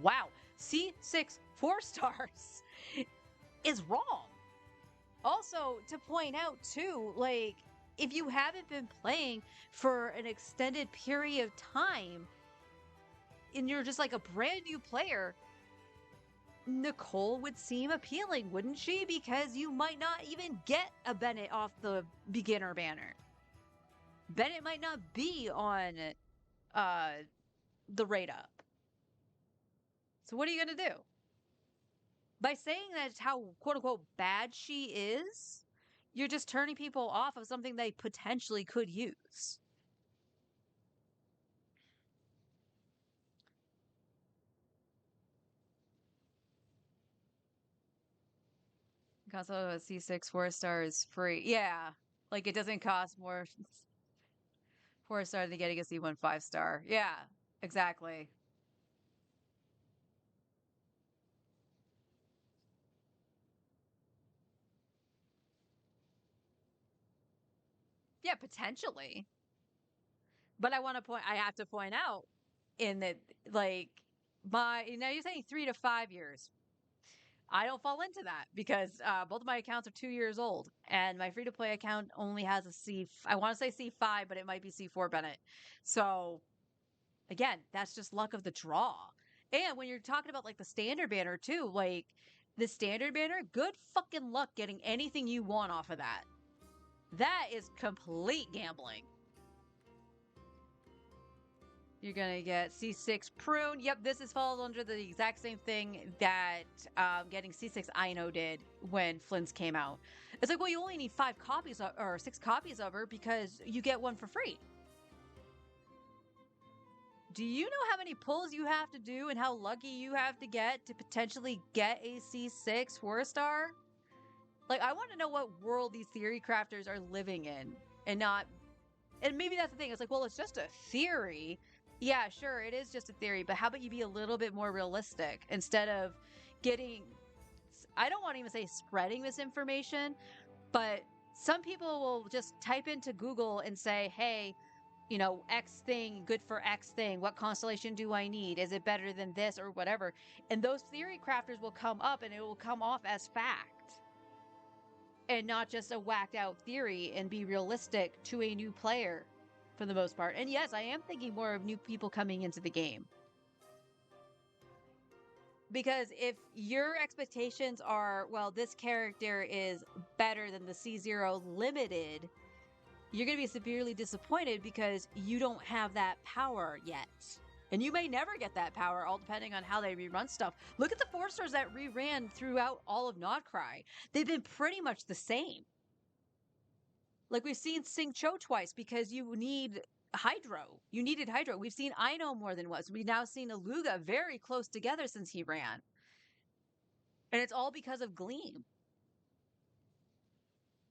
wow, C6 4-stars is wrong. Also, to point out too, like, if you haven't been playing for an extended period of time and you're just like a brand new player, Nicole would seem appealing, wouldn't she? Because you might not even get a Bennett off the beginner banner. Bennett might not be on the rate up. So what are you going to do? By saying that's how quote-unquote bad she is, you're just turning people off of something they potentially could use. Also, a C6 4-star is free. Yeah, like it doesn't cost more 4-star than getting a C1 5-star. Yeah, exactly. Yeah, potentially. But I have to point out in that, like, you're saying 3 to 5 years. I don't fall into that because both of my accounts are 2 years old, and my free-to-play account only has a I want to say C5, but it might be C4 Bennett. So, again, that's just luck of the draw. And when you're talking about, like, the standard banner, too, like, the standard banner, good fucking luck getting anything you want off of that. That is complete gambling. You're going to get C6 Prune. Yep, this falls under the exact same thing that getting C6 Aino did when Flynn's came out. It's like, well, you only need 5 copies or 6 copies of her because you get one for free. Do you know how many pulls you have to do and how lucky you have to get to potentially get a C6 4-star? Like, I want to know what world these theory crafters are living in and not... And maybe that's the thing. It's like, well, it's just a theory. Yeah, sure, it is just a theory, but how about you be a little bit more realistic instead of getting I don't want to even say spreading misinformation, but some people will just type into Google and say, hey, you know, X thing, good for X thing. What constellation do I need? Is it better than this or whatever? And those theory crafters will come up and it will come off as fact and not just a whacked out theory and be realistic to a new player for the most part. And yes, I am thinking more of new people coming into the game. Because if your expectations are, well, this character is better than the C0 limited, you're going to be severely disappointed because you don't have that power yet. And you may never get that power, all depending on how they rerun stuff. Look at the 4-stars that reran throughout all of Nodcry. They've been pretty much the same. Like, we've seen Sing Cho twice because you need Hydro. You needed Hydro. We've seen Ino more than once. We've now seen Aluga very close together since he ran. And it's all because of Gleam.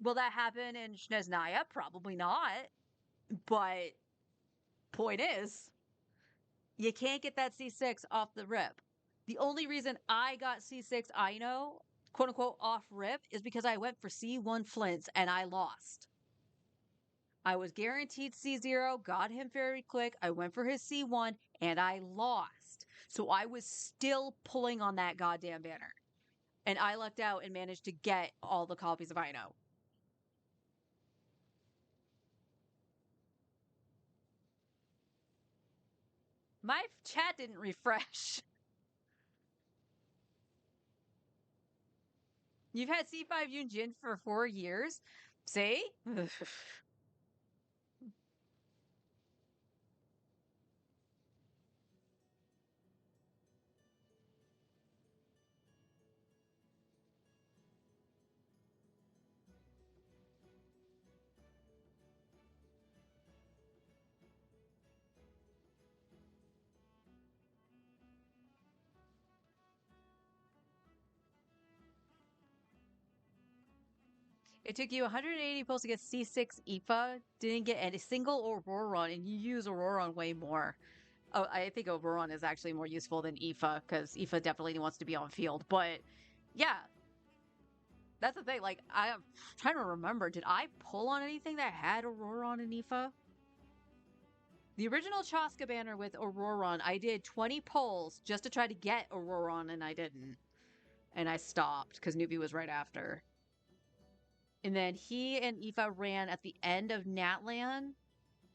Will that happen in Snezhnaya? Probably not. But point is, you can't get that C6 off the rip. The only reason I got C6 Ino, quote unquote, off rip is because I went for C1 Flints and I lost. I was guaranteed C0, got him very quick. I went for his C1 and I lost. So I was still pulling on that goddamn banner. And I lucked out and managed to get all the copies of Ino. My chat didn't refresh. You've had C5 Yunjin for 4 years? See? It took you 180 pulls to get C6 Aoife. Didn't get a single Auroron, and you use Auroron way more. Oh, I think Auroron is actually more useful than Aoife, because Aoife definitely wants to be on field. But, yeah. That's the thing. Like, I'm trying to remember. Did I pull on anything that had Auroron and Aoife? The original Chaska banner with Auroron, I did 20 pulls just to try to get Auroron, and I didn't. And I stopped, because Nuvi was right after. And then he and Aoife ran at the end of Natlan,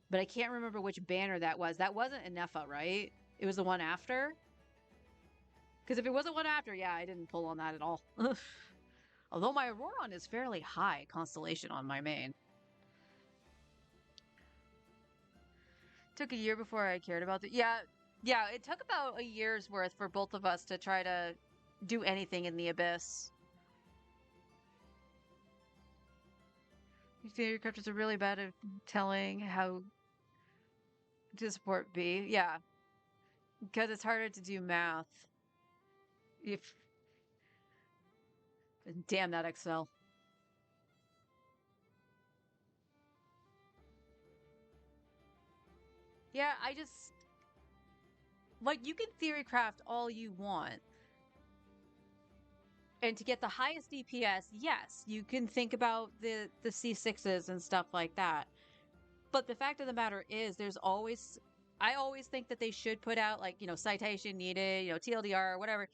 but I can't remember which banner that was. That wasn't Inefa, right? It was the one after? Because if it was the one after, yeah, I didn't pull on that at all. Although my Auroron is fairly high constellation on my main. Took a year before I cared about it. Yeah, it took about a year's worth for both of us to try to do anything in the Abyss. Theory crafters are really bad at telling how to support B. Yeah. Because it's harder to do math. Damn that Excel. Yeah, I just... Like, you can theory craft all you want. And to get the highest DPS, yes, you can think about the C6s and stuff like that. But the fact of the matter is, I always think that they should put out, like, you know, citation needed, you know, TLDR or whatever,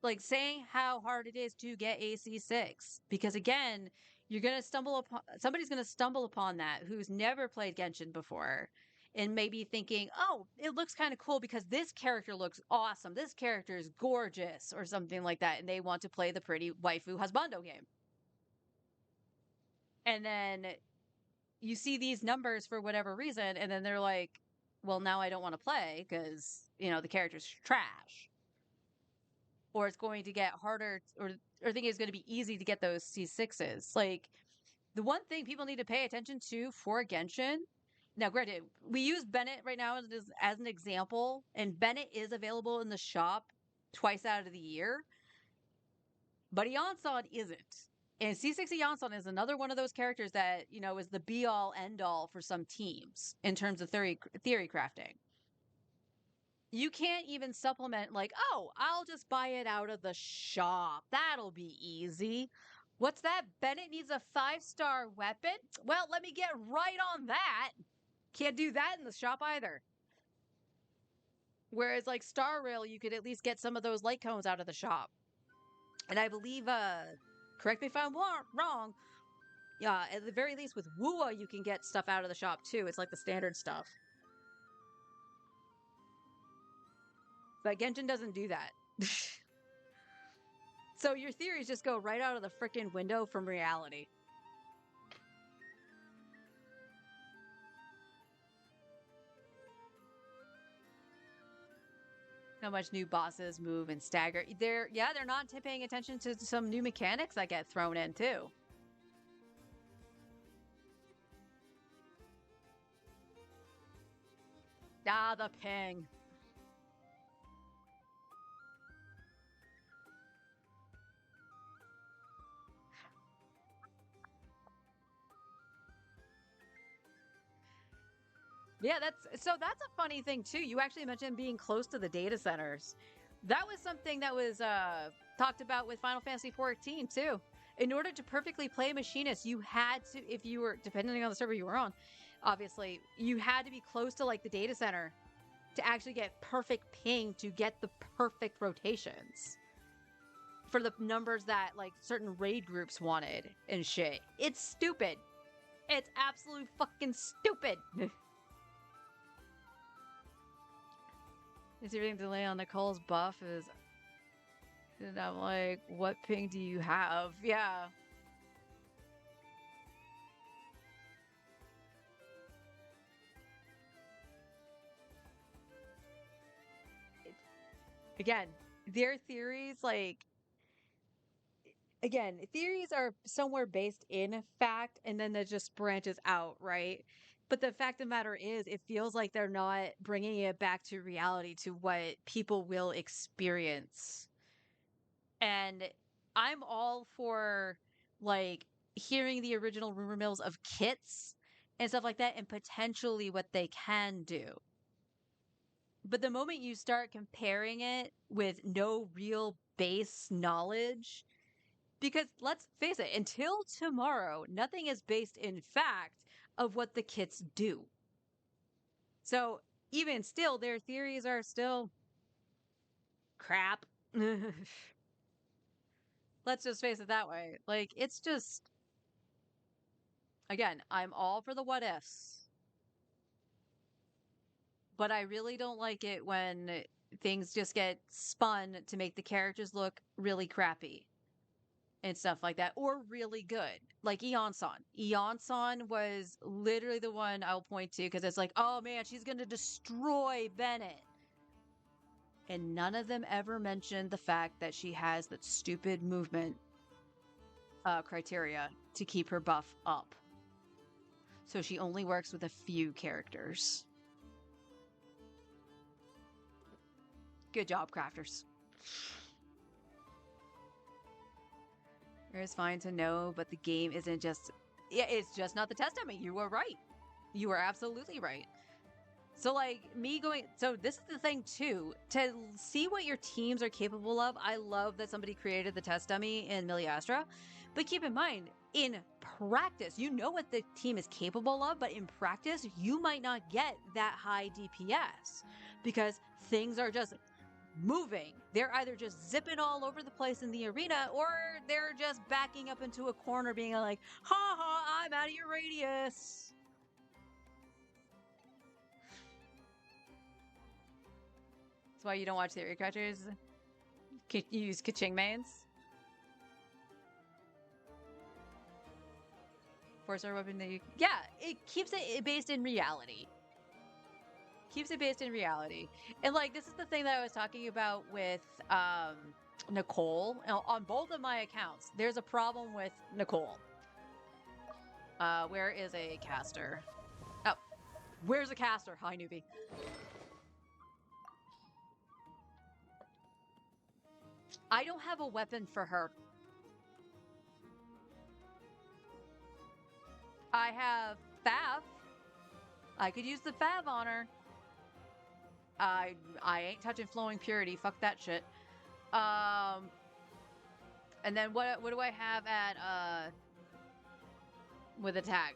like saying how hard it is to get a C6. Because again, somebody's going to stumble upon that who's never played Genshin before. And maybe thinking, oh, it looks kind of cool because this character looks awesome. This character is gorgeous or something like that. And they want to play the pretty waifu husbando game. And then you see these numbers for whatever reason. And then they're like, well, now I don't want to play because, you know, the character's trash. Or it's going to get harder or think it's going to be easy to get those C6s. Like, the one thing people need to pay attention to for Genshin. Now, granted, we use Bennett right now as an example, and Bennett is available in the shop twice out of the year, but Eonson isn't. And C6 Eonson is another one of those characters that, you know, is the be-all, end-all for some teams in terms of theory crafting. You can't even supplement like, oh, I'll just buy it out of the shop. That'll be easy. What's that? Bennett needs a 5-star weapon? Well, let me get right on that. Can't do that in the shop either. Whereas like Star Rail, you could at least get some of those light cones out of the shop. And I believe, correct me if I'm wrong, yeah, at the very least with Wua, you can get stuff out of the shop too. It's like the standard stuff. But Genshin doesn't do that. So your theories just go right out of the frickin' window from reality. How much new bosses move and stagger. They're not paying attention to some new mechanics that get thrown in too. Ah, the ping. Yeah, that's a funny thing too. You actually mentioned being close to the data centers. That was something that was talked about with Final Fantasy XIV too. In order to perfectly play Machinist, you had to, if you were, depending on the server you were on, obviously, you had to be close to like the data center to actually get perfect ping to get the perfect rotations for the numbers that like certain raid groups wanted and shit. It's stupid. It's absolute fucking stupid. Is everything delay on Nicole's buff is, and I'm like, what ping do you have? Yeah. Again, their theories, like, again, theories are somewhere based in fact, and then that just branches out, right? But the fact of the matter is, it feels like they're not bringing it back to reality, to what people will experience. And I'm all for, like, hearing the original rumor mills of kits and stuff like that, and potentially what they can do. But the moment you start comparing it with no real base knowledge, because let's face it, until tomorrow, nothing is based in fact of what the kits do. So even still, their theories are still crap. Let's just face it that way. Like, it's just, again, I'm all for the what ifs. But I really don't like it when things just get spun to make the characters look really crappy and stuff like that, or really good. Like Eon-san. Eon-san was literally the one I'll point to, because it's like, oh man, she's gonna destroy Bennett. And none of them ever mentioned the fact that she has that stupid movement criteria to keep her buff up. So she only works with a few characters. Good job, crafters. It's fine to know, but the game isn't just... Yeah, it's just not the test dummy. You were right. You were absolutely right. So, like, me going... So, this is the thing, too. To see what your teams are capable of, I love that somebody created the test dummy in Miliastra. But keep in mind, in practice, you know what the team is capable of, but in practice, you might not get that high DPS. Because things are just moving. They're either just zipping all over the place in the arena, or they're just backing up into a corner being like, ha ha, I'm out of your radius. That's why you don't watch Theory Catchers. You use Kaching mains. 4-star weapon that you... Yeah, it keeps it based in reality. Keeps it based in reality. And like, this is the thing that I was talking about with Nicole. On both of my accounts, there's a problem with Nicole. Where is a caster? Oh, where's a caster? Hi, newbie. I don't have a weapon for her. I have Fav. I could use the Fav on her. I ain't touching Flowing Purity. Fuck that shit. And then what do I have at with attack?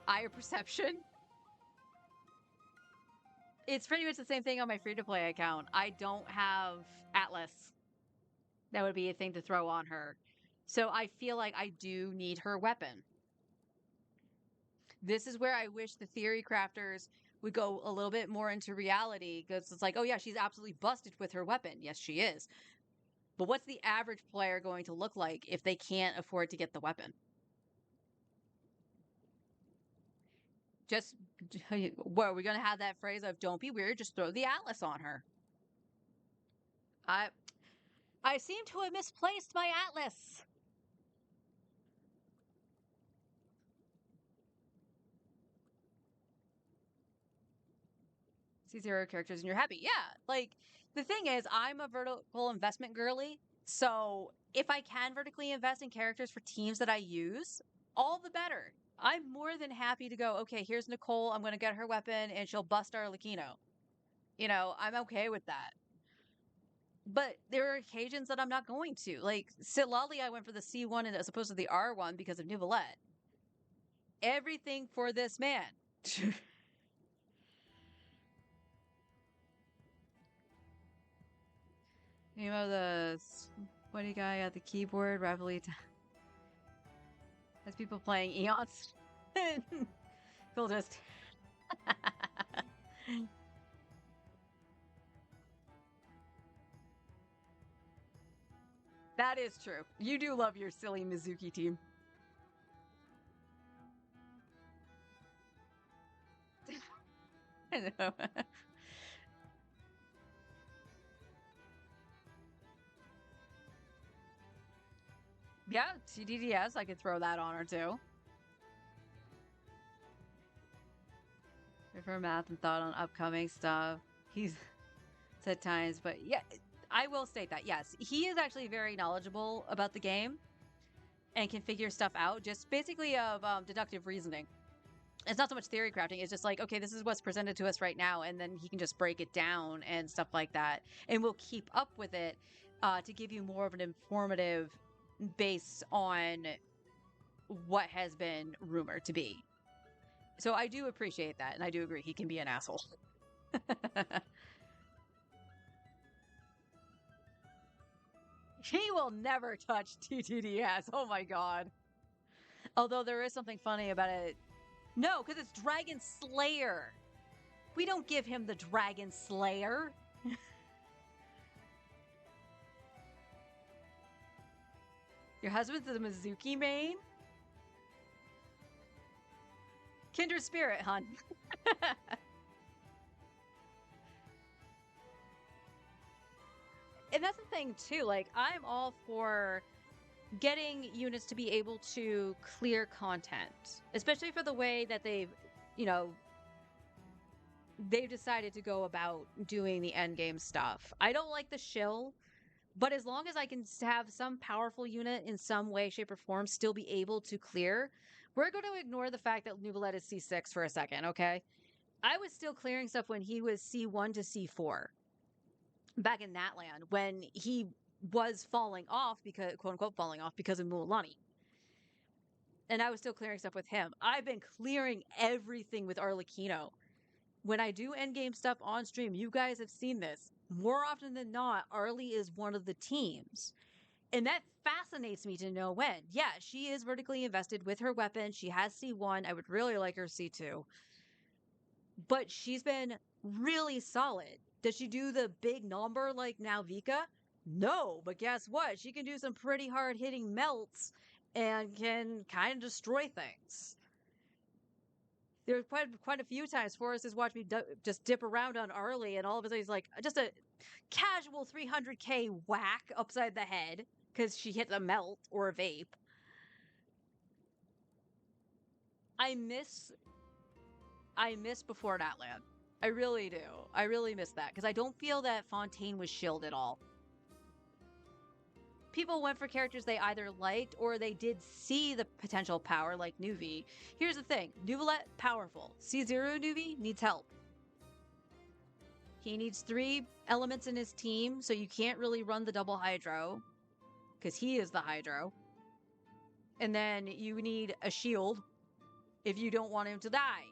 Eye of Perception. It's pretty much the same thing on my free-to-play account. I don't have Atlas. That would be a thing to throw on her. So I feel like I do need her weapon. This is where I wish the theory crafters would go a little bit more into reality, because it's like, oh yeah, she's absolutely busted with her weapon. Yes, she is. But what's the average player going to look like if they can't afford to get the weapon? Just, what, are we going to have that phrase of, don't be weird, just throw the Atlas on her? I seem to have misplaced my Atlas. See 0 characters and you're happy. Yeah, like, the thing is, I'm a vertical investment girly, so if I can vertically invest in characters for teams that I use, all the better. I'm more than happy to go, okay, here's Nicole, I'm going to get her weapon, and she'll bust Arlecchino. You know, I'm okay with that. But there are occasions that I'm not going to. Like, Sitlali, I went for the C1 as opposed to the R1 because of Neuvillette. Everything for this man. You know the sweaty guy at the keyboard, Ravioli. There's people playing Eons. They'll just. That is true. You do love your silly Mizuki team. I know. Yeah, TDDS, I could throw that on her too. Prefer math and thought on upcoming stuff. He's said times, but yeah, I will state that, yes. He is actually very knowledgeable about the game and can figure stuff out, just basically of deductive reasoning. It's not so much theory crafting, it's just like, okay, this is what's presented to us right now, and then he can just break it down and stuff like that. And we'll keep up with it to give you more of an informative based on what has been rumored to be. So I do appreciate that, and I do agree he can be an asshole. He will never touch TTDS. Oh my god. Although there is something funny about it. No, because it's Dragon Slayer. We don't give him the Dragon Slayer. Your husband's a Mizuki main? Kindred spirit, hun. And that's the thing, too. Like, I'm all for getting units to be able to clear content. Especially for the way that they've, you know, they've decided to go about doing the endgame stuff. I don't like the shill. But as long as I can have some powerful unit in some way, shape, or form still be able to clear, we're going to ignore the fact that Neuvillette is C6 for a second, okay? I was still clearing stuff when he was C1 to C4. Back in that land, when he was falling off, because quote-unquote falling off, because of Mualani. And I was still clearing stuff with him. I've been clearing everything with Arlecchino. When I do endgame stuff on stream, you guys have seen this. More often than not, Arlie is one of the teams. And that fascinates me to know when. Yeah, she is vertically invested with her weapon. She has C1. I would really like her C2. But she's been really solid. Does she do the big number like now Vika? No, but guess what? She can do some pretty hard-hitting melts and can kind of destroy things. There were quite a few times Forrest has watched me just dip around on Arlie, and all of a sudden he's like, just a casual 300k whack upside the head because she hit a melt or a vape. I miss Before Natland. I really do. I really miss that because I don't feel that Fontaine was shilled at all. People went for characters they either liked or they did see the potential power, like Nuvi. Here's the thing. Neuvillette, powerful. C0 Nuvi needs help. He needs 3 elements in his team, so you can't really run the double hydro, because he is the hydro. And then you need a shield if you don't want him to die.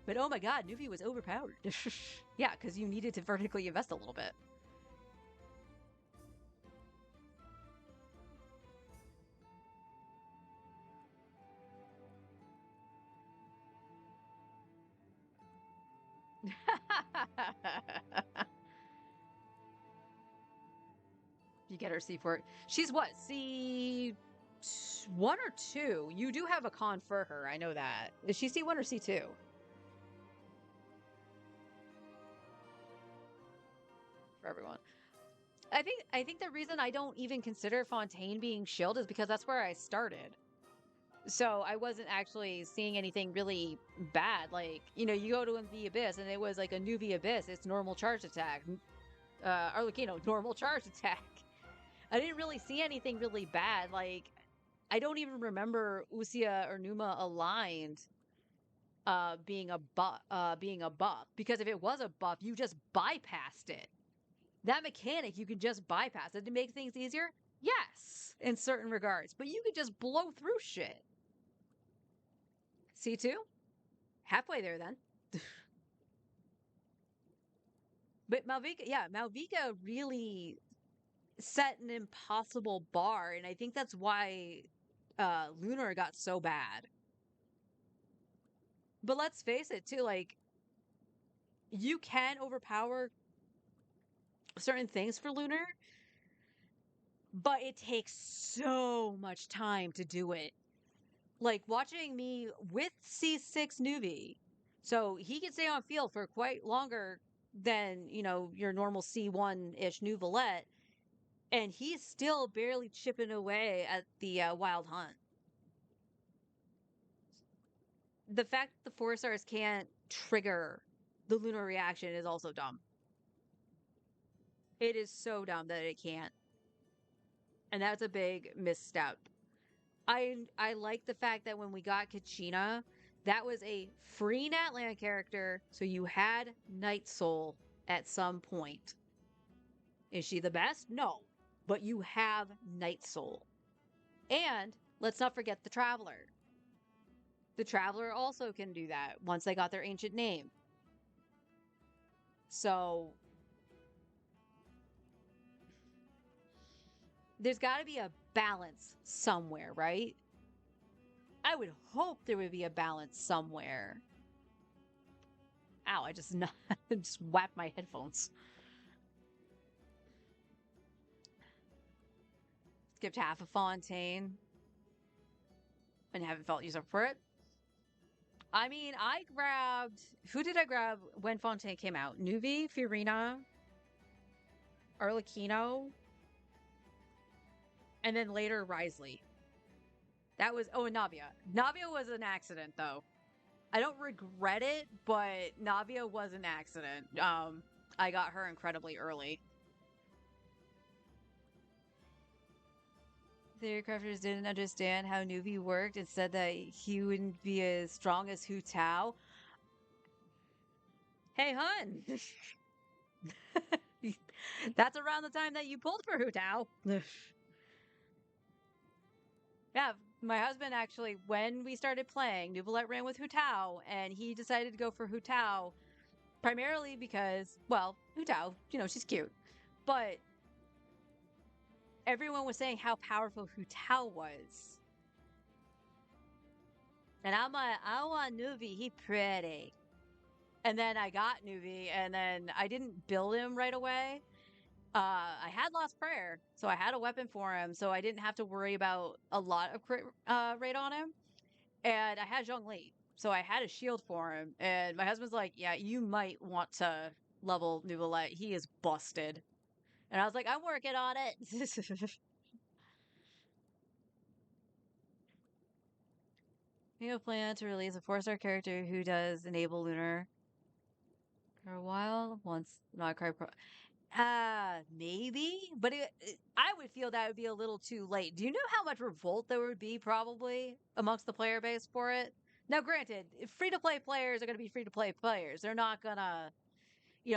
But oh my god, Nuvi was overpowered. Yeah, because you needed to vertically invest a little bit. You get her C4. She's what? C1 or 2? You do have a con for her. I know that. Is she C1 or C2? For everyone. I think the reason I don't even consider Fontaine being shield is because that's where I started. So I wasn't actually seeing anything really bad. Like, you know, you go to the Abyss and it was like a Nuvi Abyss. It's normal charge attack. Arlecchino, normal charge attack. I didn't really see anything really bad. Like, I don't even remember Usia or Numa aligned being a buff. Because if it was a buff, you just bypassed it. That mechanic, you can just bypass it to make things easier. Yes, in certain regards. But you could just blow through shit. C2? Halfway there, then. But Malvika really set an impossible bar, and I think that's why Lunar got so bad. But let's face it, too, like, you can overpower certain things for Lunar, but it takes so much time to do it. Like, watching me with C6 Nuvi, so he can stay on field for quite longer than, you know, your normal C1-ish Nuvolette, and he's still barely chipping away at the Wild Hunt. The fact that the 4-stars can't trigger the Lunar reaction is also dumb. It is so dumb that it can't. And that's a big misstep. I like the fact that when we got Kachina, that was a free Natlan character, so you had Night Soul at some point. Is she the best? No. But you have Night Soul. And let's not forget the Traveler. The Traveler also can do that once they got their ancient name. So there's got to be a balance somewhere, right? I would hope there would be a balance somewhere. Ow, I just whacked my headphones. Skipped half a Fontaine and haven't felt use up for it. I mean, I grabbed... Who did I grab when Fontaine came out? Nuvi, Fiorina, Arlecchino, and then later Risley. That was... Oh, and Navia. Navia was an accident, though. I don't regret it, but Navia was an accident. I got her incredibly early. The aircrafters didn't understand how Nuvi worked and said that he wouldn't be as strong as Hu Tao. Hey, hun! That's around the time that you pulled for Hu Tao. Yeah, my husband actually, when we started playing, Nuvolette ran with Hu Tao, and he decided to go for Hu Tao primarily because, well, Hu Tao, you know, she's cute. But everyone was saying how powerful Hu Tao was. And I'm like, I want Nuvi, he pretty. And then I got Nuvi, and then I didn't build him right away. I had Lost Prayer, so I had a weapon for him, so I didn't have to worry about a lot of crit rate on him. And I had Zhongli, so I had a shield for him. And my husband's like, yeah, you might want to level Nuvolette. He is busted. And I was like, I'm working on it. You have plan to release a 4-star character who does enable Lunar for a while once not quite maybe, but I would feel that would be a little too late. Do you know how much revolt there would be probably amongst the player base for it? Now, granted, free-to-play players are going to be free-to-play players. They're not going to,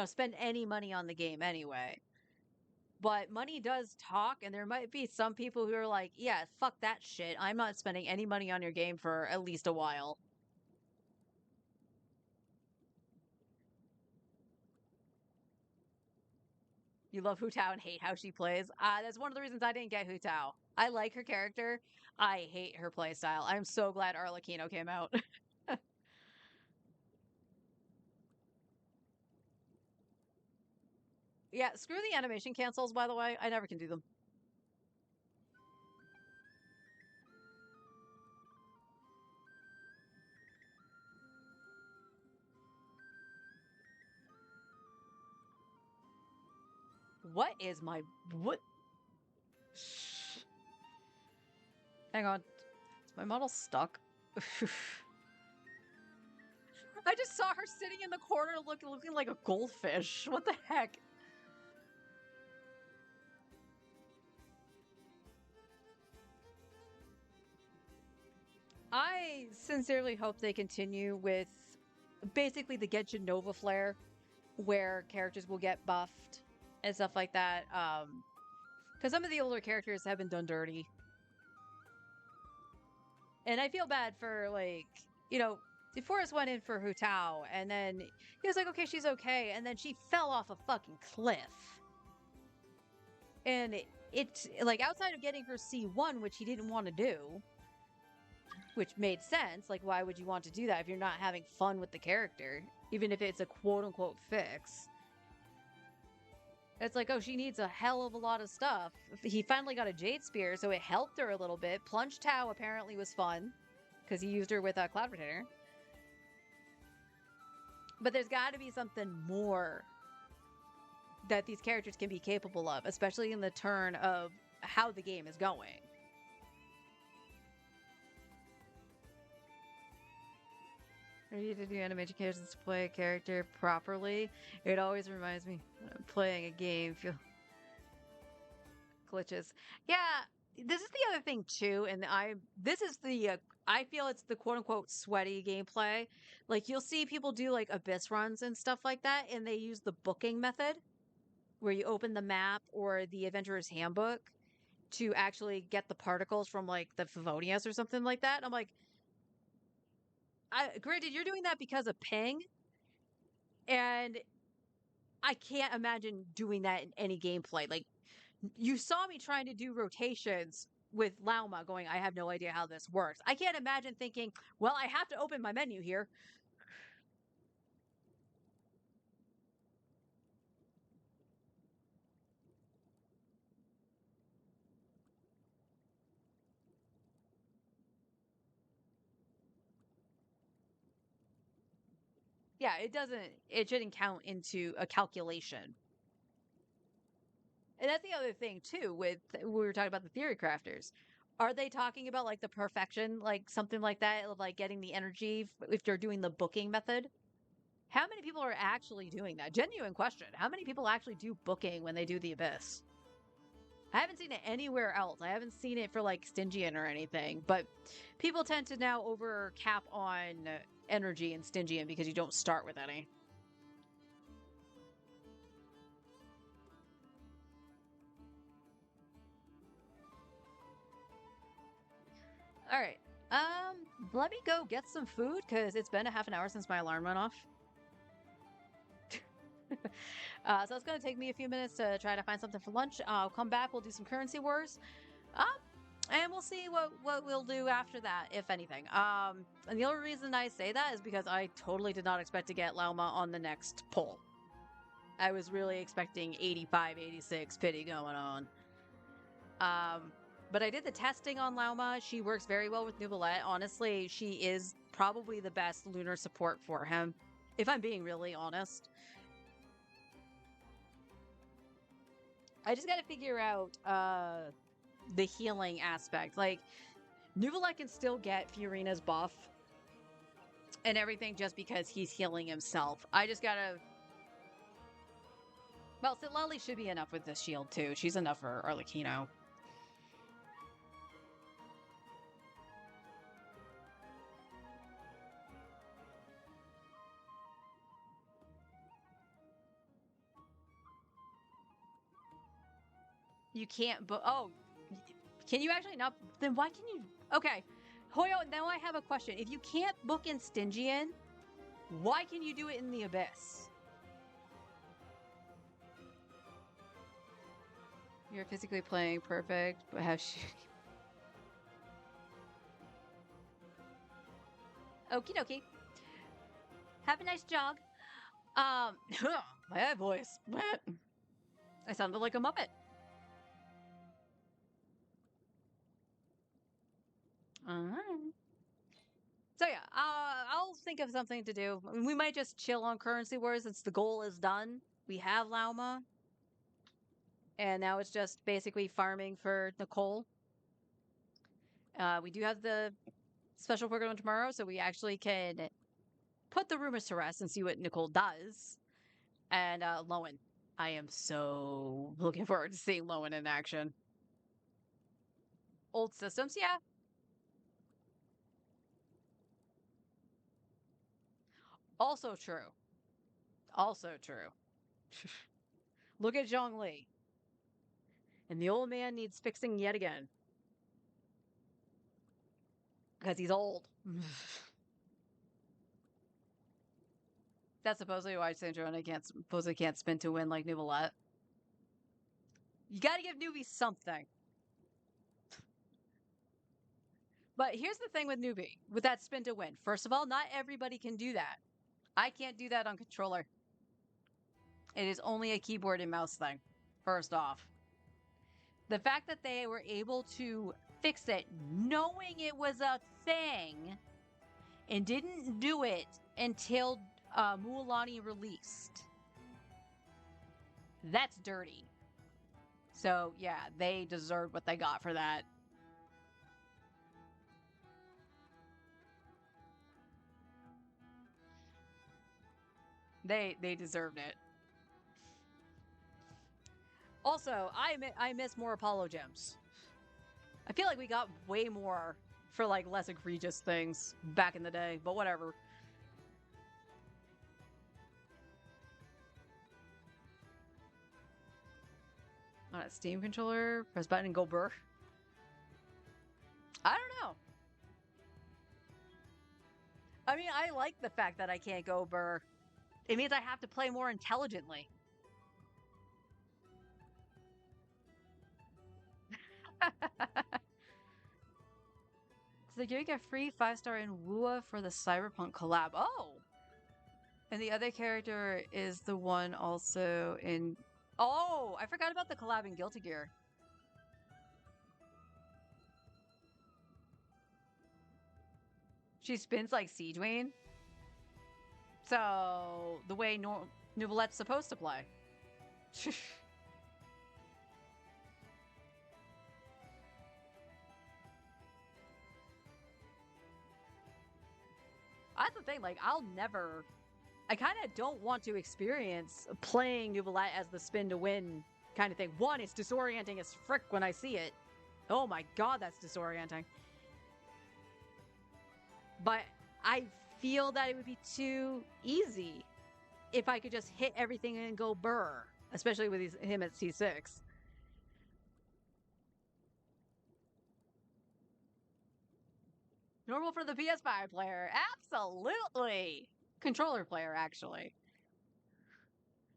spend any money on the game anyway. But money does talk, and there might be some people who are like, yeah, fuck that shit. I'm not spending any money on your game for at least a while. You love Hu Tao and hate how she plays. That's one of the reasons I didn't get Hu Tao. I like her character. I hate her playstyle. I'm so glad Arlecchino came out. Yeah, screw the animation cancels, by the way. I never can do them. What is my... What? Shh. Hang on. Is my model stuck? I just saw her sitting in the corner looking like a goldfish. What the heck? I sincerely hope they continue with basically the Genshin Nova Flare, where characters will get buffed and stuff like that. Because some of the older characters have been done dirty. And I feel bad for, like, DeForest went in for Hu Tao, and then he was like, okay, she's okay, and then she fell off a fucking cliff. And it's, like, outside of getting her C1, which he didn't want to do, which made sense, like, why would you want to do that if you're not having fun with the character? Even if it's a quote-unquote fix. It's like, oh, she needs a hell of a lot of stuff. He finally got a Jade Spear, so it helped her a little bit. Plunge Tao apparently was fun, because he used her with a Cloud Retainer. But there's got to be something more that these characters can be capable of, especially in the turn of how the game is going. I need to do animation characters to play a character properly. It always reminds me when I'm playing a game. Feel glitches. Yeah, this is the other thing too, and I feel it's the quote unquote sweaty gameplay. Like you'll see people do like abyss runs and stuff like that, and they use the booking method, where you open the map or the Adventurer's Handbook to actually get the particles from like the Favonius or something like that. I'm like, granted, you're doing that because of ping, and I can't imagine doing that in any gameplay. Like, you saw me trying to do rotations with Lauma going, I have no idea how this works. I can't imagine thinking, well, I have to open my menu here. Yeah, it shouldn't count into a calculation. And that's the other thing too, we were talking about the theory crafters. Are they talking about like the perfection, like something like that, of like getting the energy if they're doing the booking method? How many people are actually doing that? Genuine question. How many people actually do booking when they do the Abyss? I haven't seen it anywhere else. I haven't seen it for like Stygian or anything, but people tend to now over cap on energy in Stygian because you don't start with any. All right. Let me go get some food because it's been a half an hour since my alarm went off. So it's going to take me a few minutes to try to find something for lunch. I'll come back. We'll do some currency wars. And we'll see what we'll do after that, if anything. And the only reason I say that is because I totally did not expect to get Lauma on the next poll. I was really expecting 85, 86 pity going on. But I did the testing on Lauma. She works very well with Neuvillette. Honestly, she is probably the best lunar support for him, if I'm being really honest. I just gotta figure out the healing aspect. Like, Neuvillette can still get Fiorina's buff and everything just because he's healing himself. I just gotta... Well, Citlali should be enough with this shield, too. She's enough for Arlecchino. You can't book. Oh, can you actually not? Then why can you? Okay, Hoyo. Now I have a question. If you can't book in Stygian, why can you do it in the Abyss? You're physically playing perfect, but have shooting. Okie dokie. Have a nice jog. My voice. I sounded like a Muppet. So yeah, I'll think of something to do. We might just chill on Currency Wars since the goal is done. We have Lauma. And now it's just basically farming for Nicole. We do have the special program tomorrow, so we actually can put the rumors to rest and see what Nicole does. And Lowen. I am so looking forward to seeing Lowen in action. Old systems, yeah. Also true. Also true. Look at Zhongli. And the old man needs fixing yet again. Because he's old. That's supposedly why Sandrona can't spin to win like Nouvellette. You gotta give newbies something. But here's the thing with newbie, with that spin to win. First of all, not everybody can do that. I can't do that on controller. It is only a keyboard and mouse thing, first off. The fact that they were able to fix it knowing it was a thing and didn't do it until Mualani released. That's dirty. So yeah, they deserved what they got for that. They deserved it. Also, I miss more Apollo gems. I feel like we got way more for like less egregious things back in the day, but whatever. On a Steam controller, press button and go burr. I don't know. I mean, I like the fact that I can't go burr. It means I have to play more intelligently. So you're getting a free 5-star in Wua for the Cyberpunk collab. Oh! And the other character is the one also in... Oh! I forgot about the collab in Guilty Gear. She spins like Siegewayne. So, the way Nouvellette's supposed to play. That's the thing, like, I kind of don't want to experience playing Nouvellette as the spin to win kind of thing. One, it's disorienting as frick when I see it. Oh my god, that's disorienting. But I feel that it would be too easy if I could just hit everything and go burr, especially with him at C6. Normal for the PS5 player. Absolutely. Controller player, actually.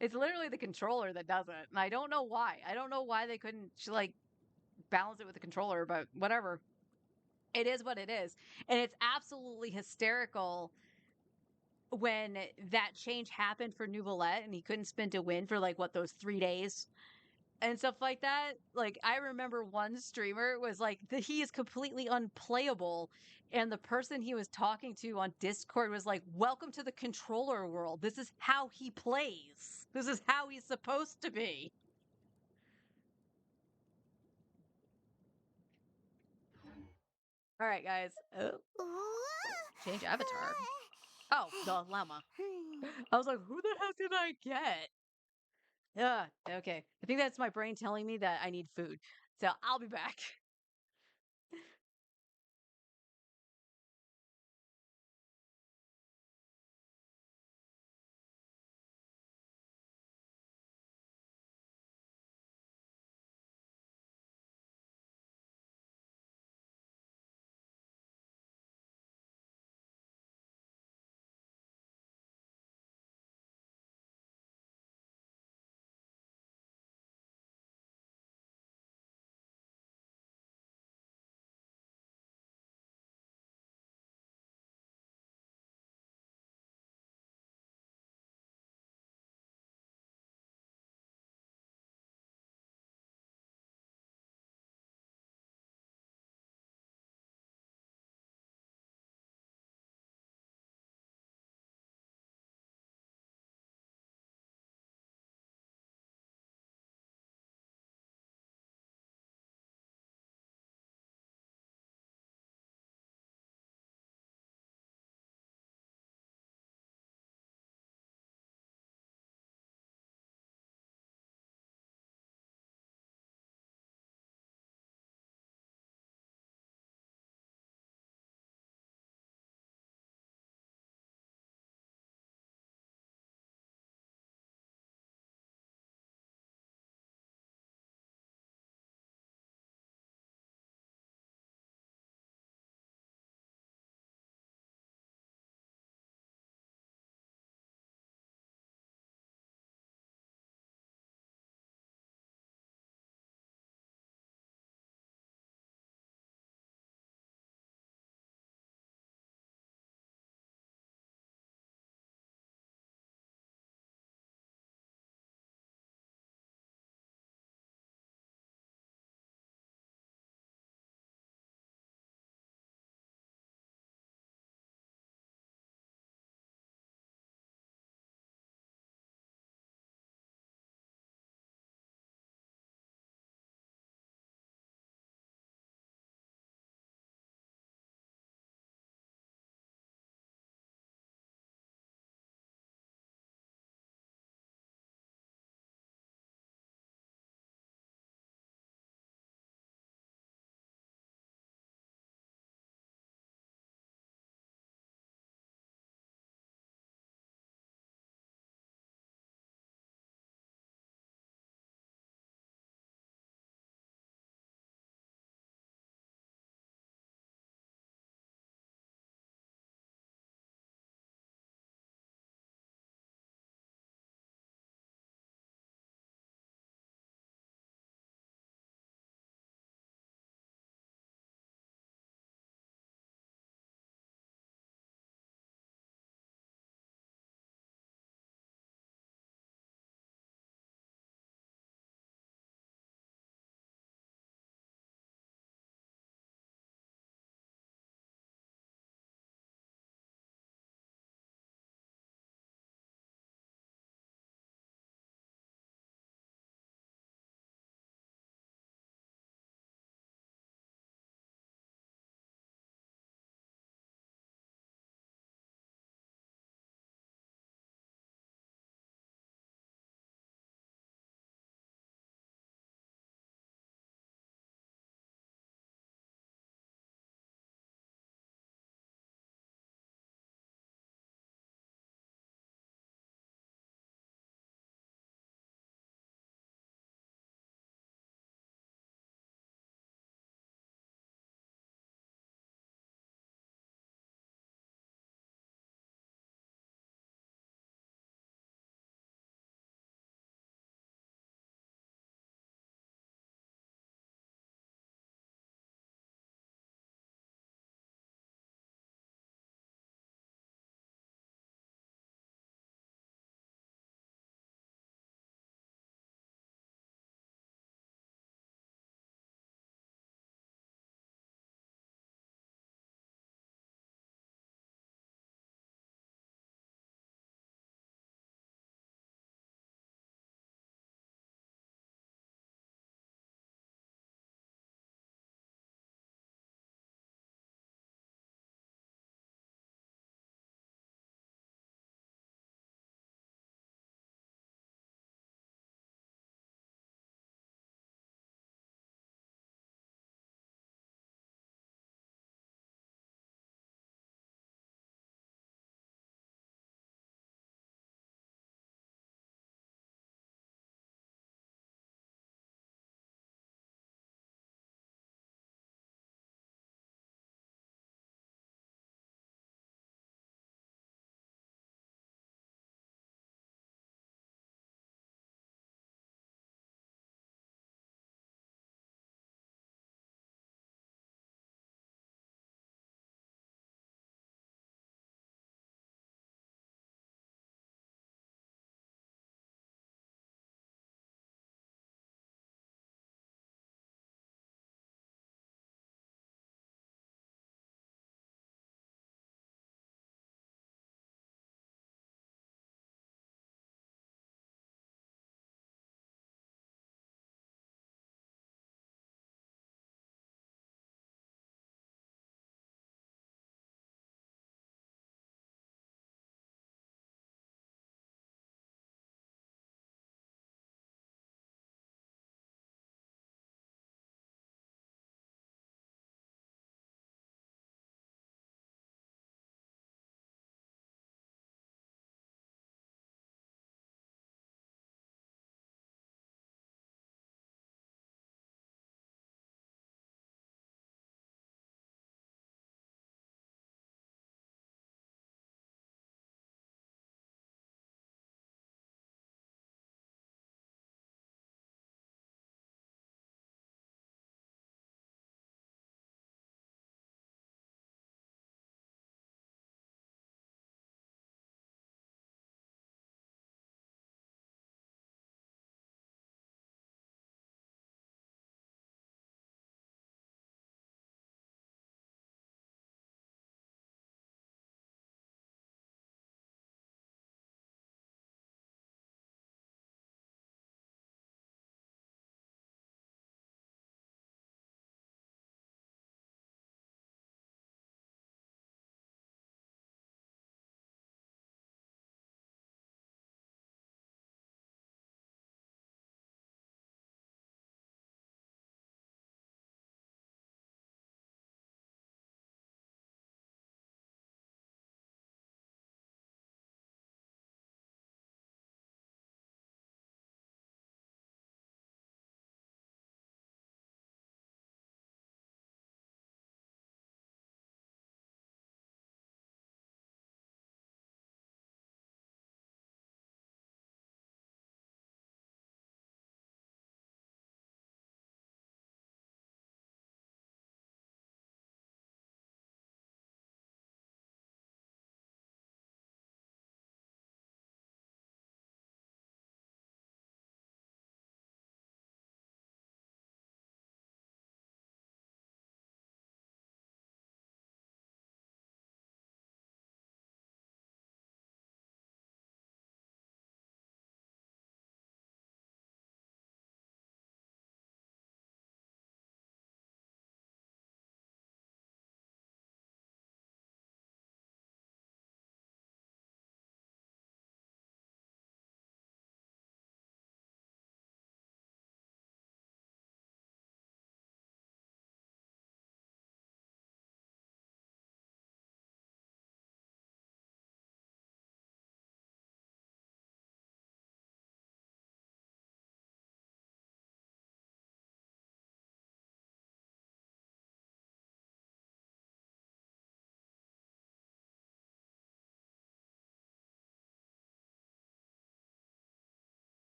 It's literally the controller that does it. And I don't know why. I don't know why they couldn't, like, balance it with the controller, but whatever. It is what it is. And it's absolutely hysterical when that change happened for Nouvellette and he couldn't spin to win for, like, what, those 3 days? And stuff like that. Like, I remember one streamer was like, he is completely unplayable. And the person he was talking to on Discord was like, welcome to the controller world. This is how he plays. This is how he's supposed to be. All right, guys. Oh. Change avatar. Oh, the llama. I was like, who the heck did I get? Yeah, okay. I think that's my brain telling me that I need food. So I'll be back.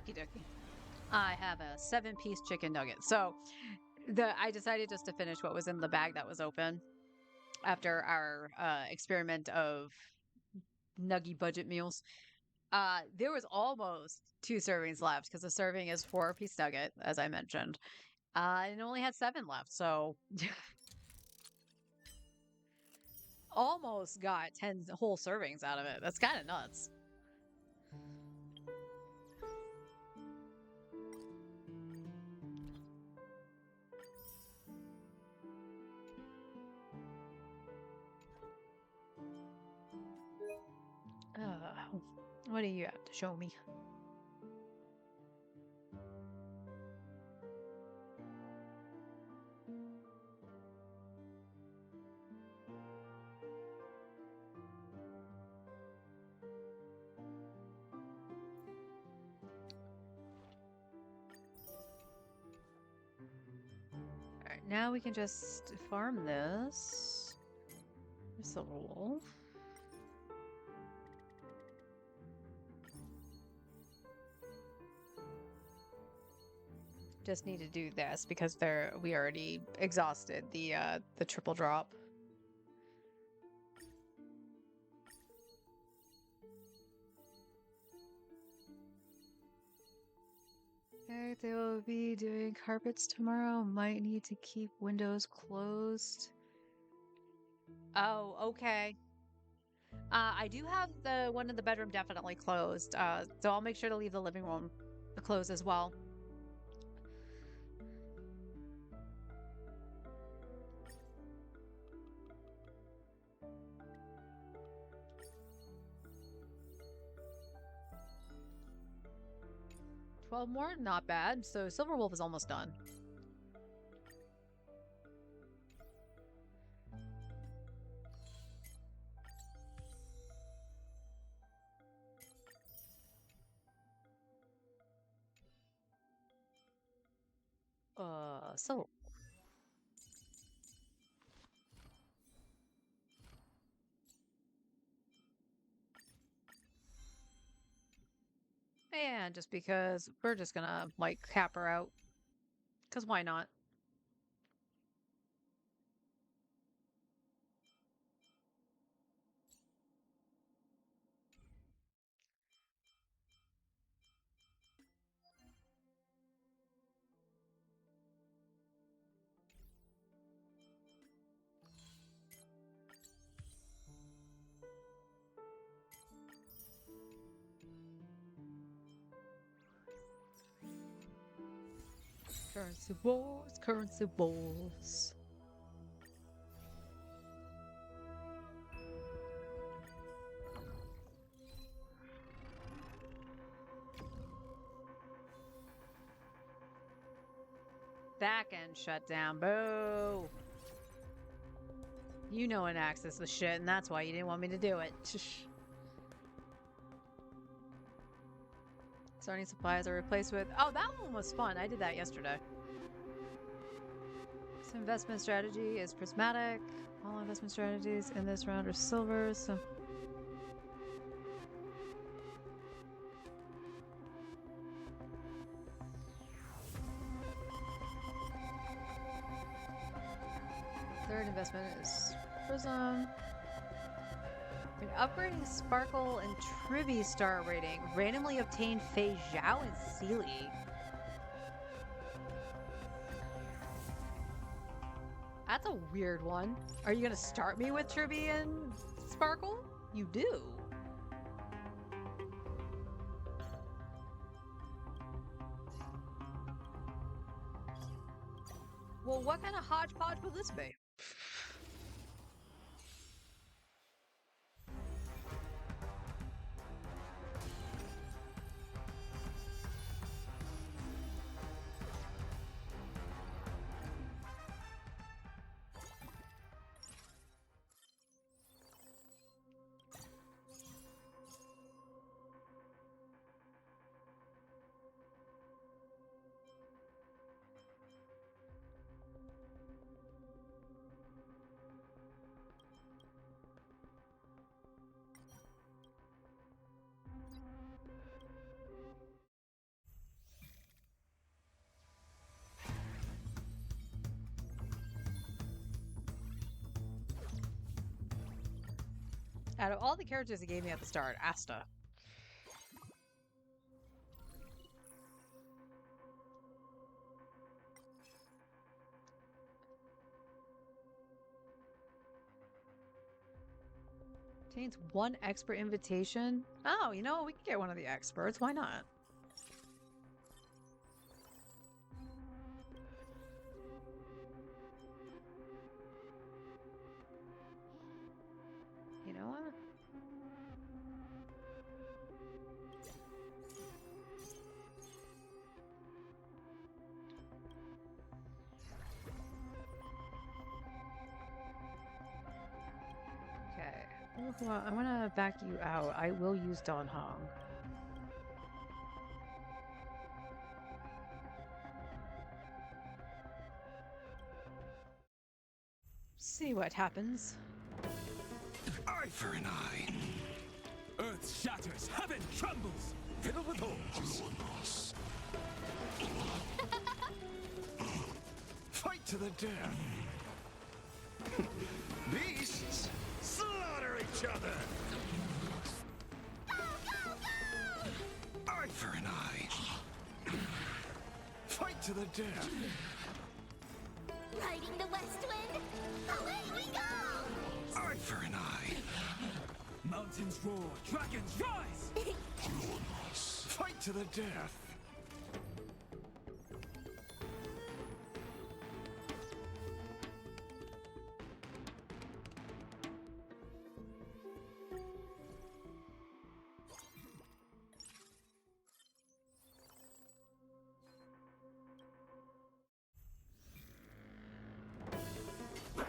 Okie dokie. I have a 7-piece chicken nugget. So I decided just to finish what was in the bag that was open after our experiment of nuggy budget meals. There was almost 2 servings left because the serving is 4-piece nugget, as I mentioned. And it only had 7 left, so almost got 10 whole servings out of it. That's kind of nuts. What do you have to show me? Alright, now we can just farm this. Silver Wolf. Just need to do this because we already exhausted the triple drop. Okay, they will be doing carpets tomorrow. Might need to keep windows closed. Oh, okay. I do have the one in the bedroom definitely closed. So I'll make sure to leave the living room closed as well. $12 more? Not bad. So Silver Wolf is almost done. So and just because we're just gonna like cap her out. Cause why not? Currency wars, currency wars. Back end shut down. Boo. You know an access the shit, and that's why you didn't want me to do it. Starting supplies are replaced with... Oh, that one was fun. I did that yesterday. This investment strategy is prismatic. All investment strategies in this round are silver, so... Third investment is Prism. Upgrading Sparkle and Trivy star rating. Randomly obtained Fei Zhao and Sealy. That's a weird one. Are you gonna start me with Trivy and Sparkle? You do. Well, what kind of hodgepodge will this be? Out of all the characters he gave me at the start, Asta. Contains one expert invitation. Oh, you know, we can get one of the experts. Why not? You know what? Okay. Well, I'm gonna back you out. I will use Don Hong. See what happens. Eye for an eye. Earth shatters, heaven trembles. Fiddle with holes. Fight to the death. Beasts slaughter each other. Eye for an eye. Fight to the death. Riding the west wind, away we go! Eye for an eye. Mountains roar, dragons rise. Fight to the death.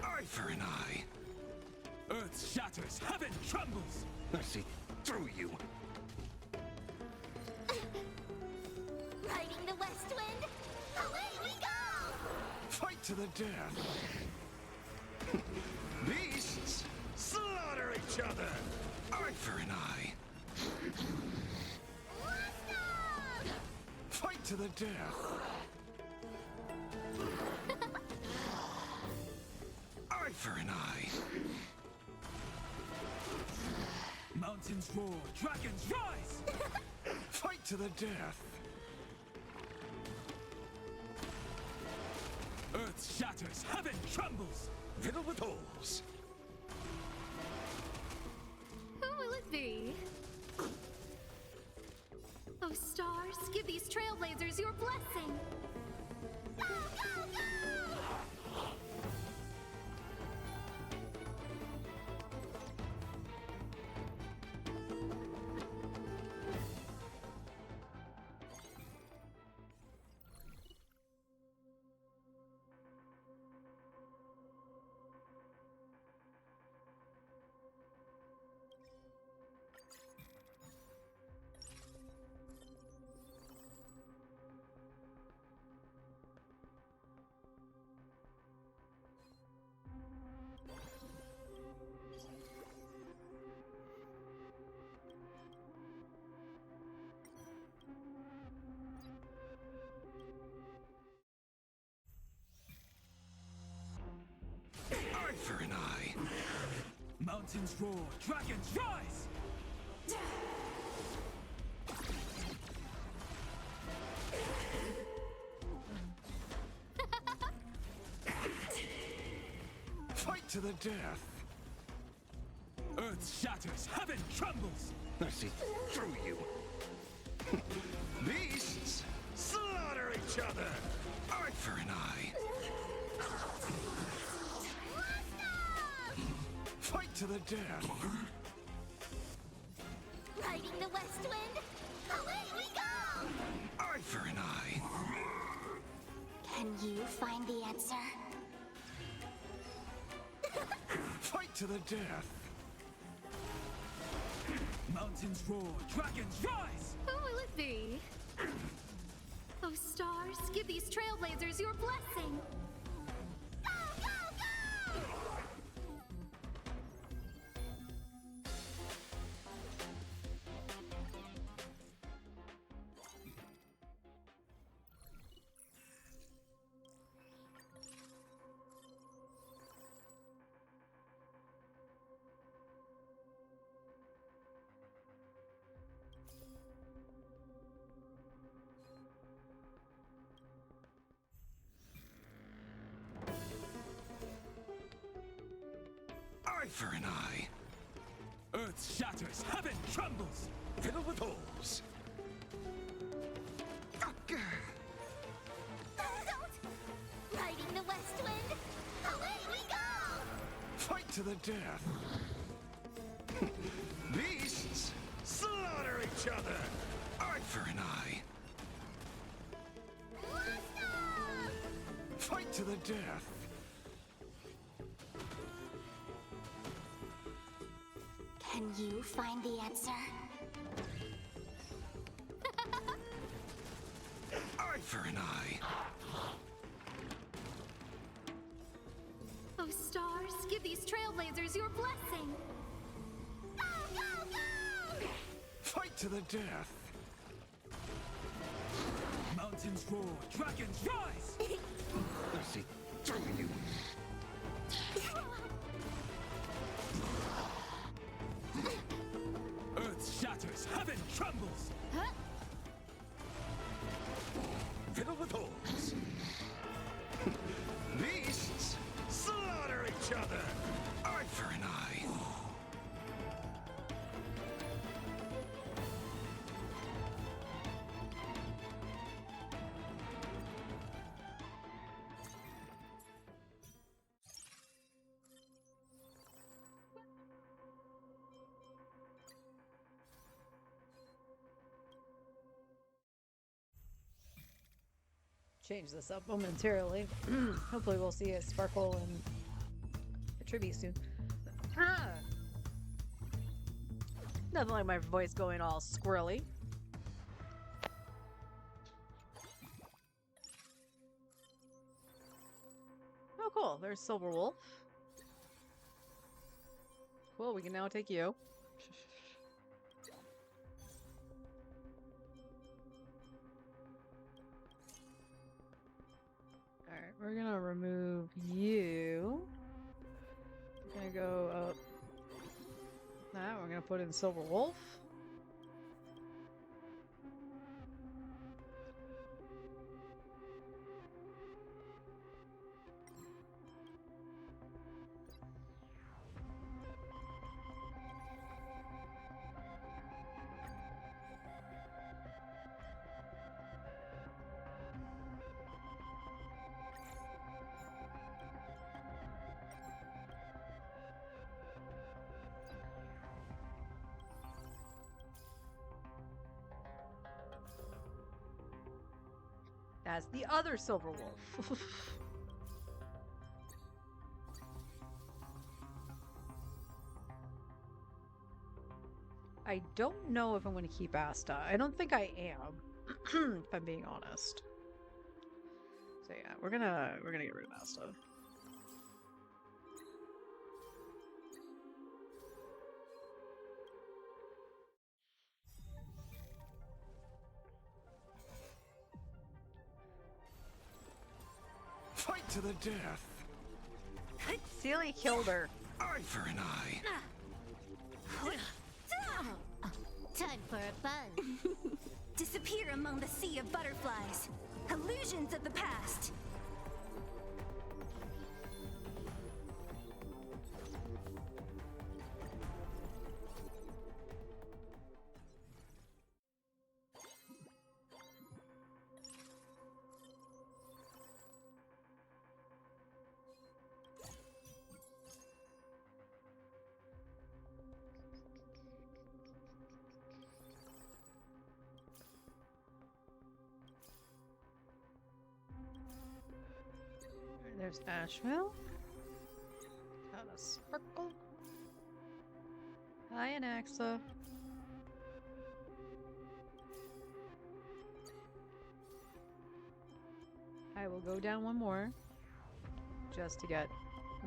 Eye for an eye. Earth shatters, heaven trembles. I see through you. Riding the west wind, away we go! Fight to the death. Beasts slaughter each other. Eye for an eye. Fight to the death. Eye for an eye. Mountains roar, dragons rise. Fight to the death. Earth shatters, heaven trembles. Fiddle with holes. Who will it be? Oh, stars, give these trailblazers your blessing. Go, go, go! Eye for an eye. Mountains roar, dragons rise. Fight to the death. Earth shatters, heaven trembles. I see through you. Beasts slaughter each other. Eye for an eye. Fight to the death. Riding the west wind, away we go! Eye for an eye. Can you find the answer? Fight to the death. Mountains roar, dragons rise. Who will it be? Oh, stars, give these trailblazers your blessing. Go, go, go! Eye for an eye. Earth shatters, heaven trembles. Fiddle with holes. Don't! Riding the west wind, away we go! Fight to the death. Beasts, slaughter each other. Eye for an eye. Fight to the death. Can you find the answer? Eye for an eye. Oh, stars, give these trailblazers your blessing. Go, go, go! Fight to the death. Mountains roar, dragons rise. Mercy, you. Earth shatters, heaven trembles. Huh? Fiddle with holes. Beasts, slaughter each other. Eye for an eye. Change this up momentarily. Hopefully we'll see a sparkle and a tribute soon. Ah! Nothing like my voice going all squirrely. Oh cool, there's Silver Wolf. Cool, we can now take you. Alright, we're gonna remove you. We're gonna go up that. We're gonna put in Silver Wolf. As the other Silver Wolf. I don't know if I'm going to keep Asta. I don't think I am, if I'm being honest. So yeah, we're gonna get rid of Asta. Fight to the death. Sealy killed her. Eye for an eye. Time for a bun. Disappear among the sea of butterflies. Illusions of the past. There's Asheville. Got a sparkle. Hi, Anaxa. I will go down one more just to get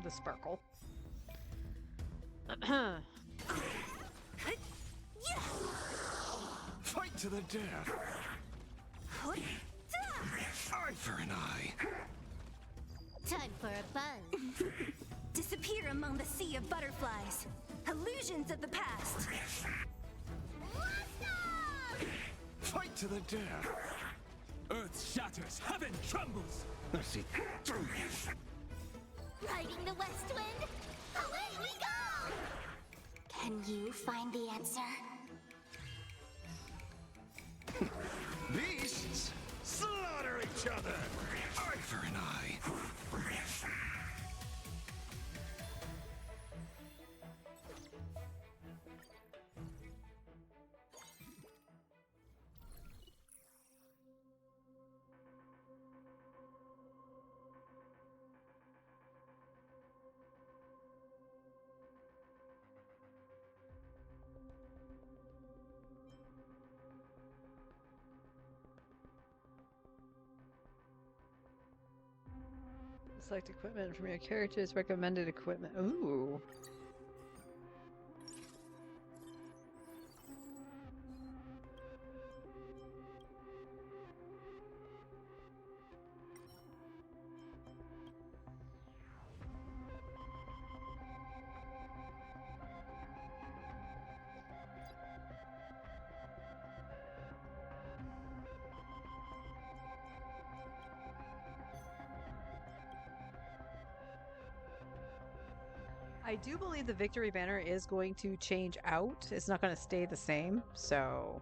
the sparkle. Fight to the death. Eye for an eye. Time for a bun. Disappear among the sea of butterflies. Illusions of the past. Fight to the death. Earth shatters, heaven trembles. Mercy. Riding the west wind, away we go! find the answer? Beasts slaughter each other! Eye for an eye! Select equipment from your character's recommended equipment. Ooh. I do believe the victory banner is going to change out. It's not going to stay the same, so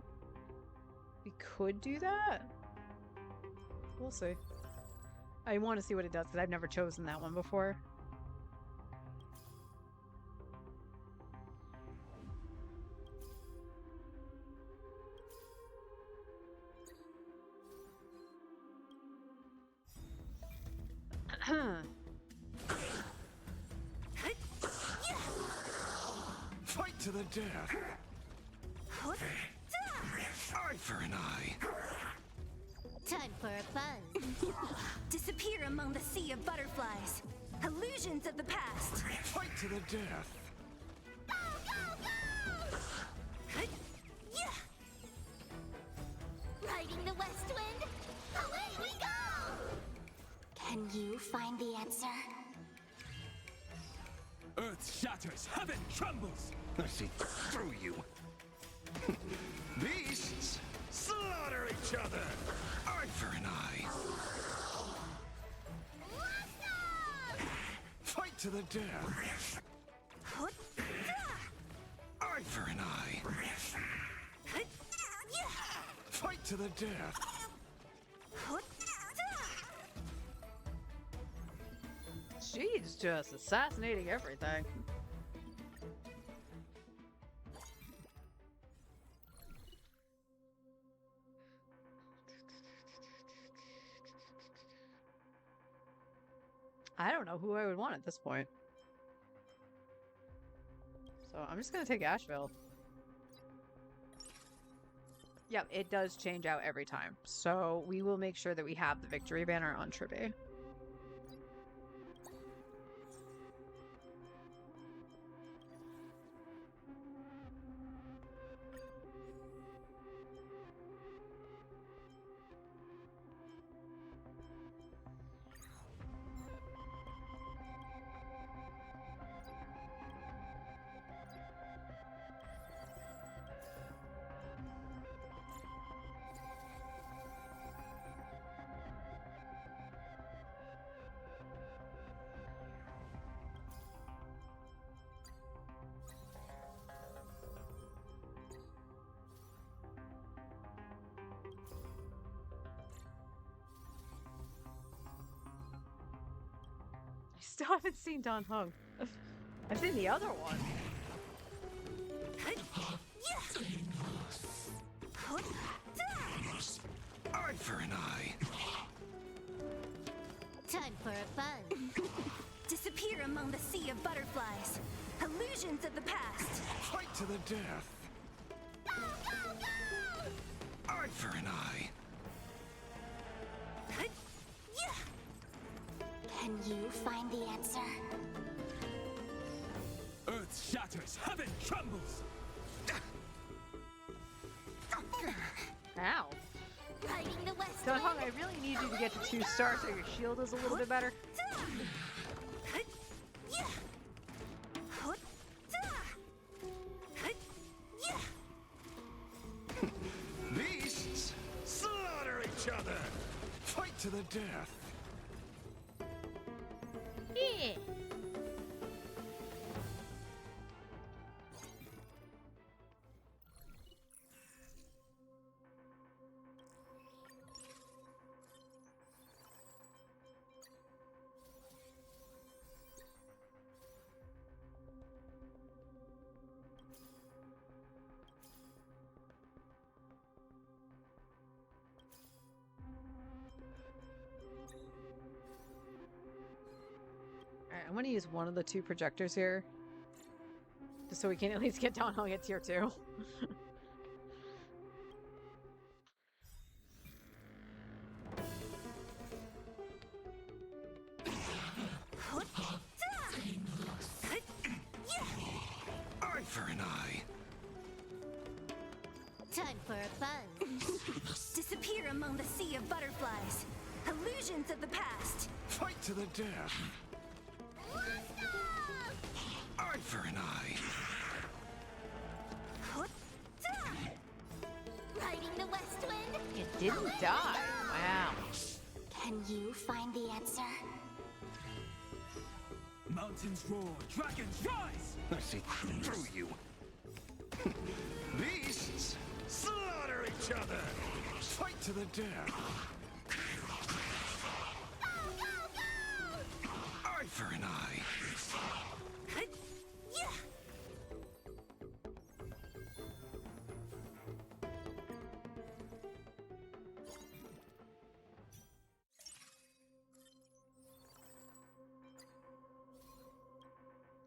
we could do that. We'll see. I want to see what it does because I've never chosen that one before. Fight to the death! Eye for an eye! Time for a fun. Disappear among the sea of butterflies. Illusions of the past. Fight to the death! Go, go, go! Riding the west wind, away we go! Can you find the answer? Earth shatters, heaven trembles! I see through you! Beasts slaughter each other! Eye for an eye! Fight to the death! Eye for an eye! Fight to the death! She's just assassinating everything. I don't know who I would want at this point. So I'm just gonna take Asheville. Yep, it does change out every time. So we will make sure that we have the victory banner on Tribby. Still haven't seen Don Hung. I've seen the other one. Eye for an eye! Time for a fun. Disappear among the sea of butterflies. Illusions of the past. Fight to the death! Go, go, go! Eye for an eye! Can you find the answer? Earth shatters, heaven trembles! Ow. Riding the west Don Hung, wind. I really need you to get to 2 stars so your shield is a little bit better. Beasts slaughter each other! Fight to the death! I'm gonna use one of the 2 projectors here. Just so we can at least get Don Hong at tier 2. Eye for an eye. Time for a buzz. Disappear among the sea of butterflies. Illusions of the past. Fight to the death. Eye for an eye. Riding the west wind. It didn't die. Wow. Can you find the answer? Mountains roar, dragons rise! I see through you. Beasts slaughter each other! Fight to the death! Go, go, go! Eye for an eye!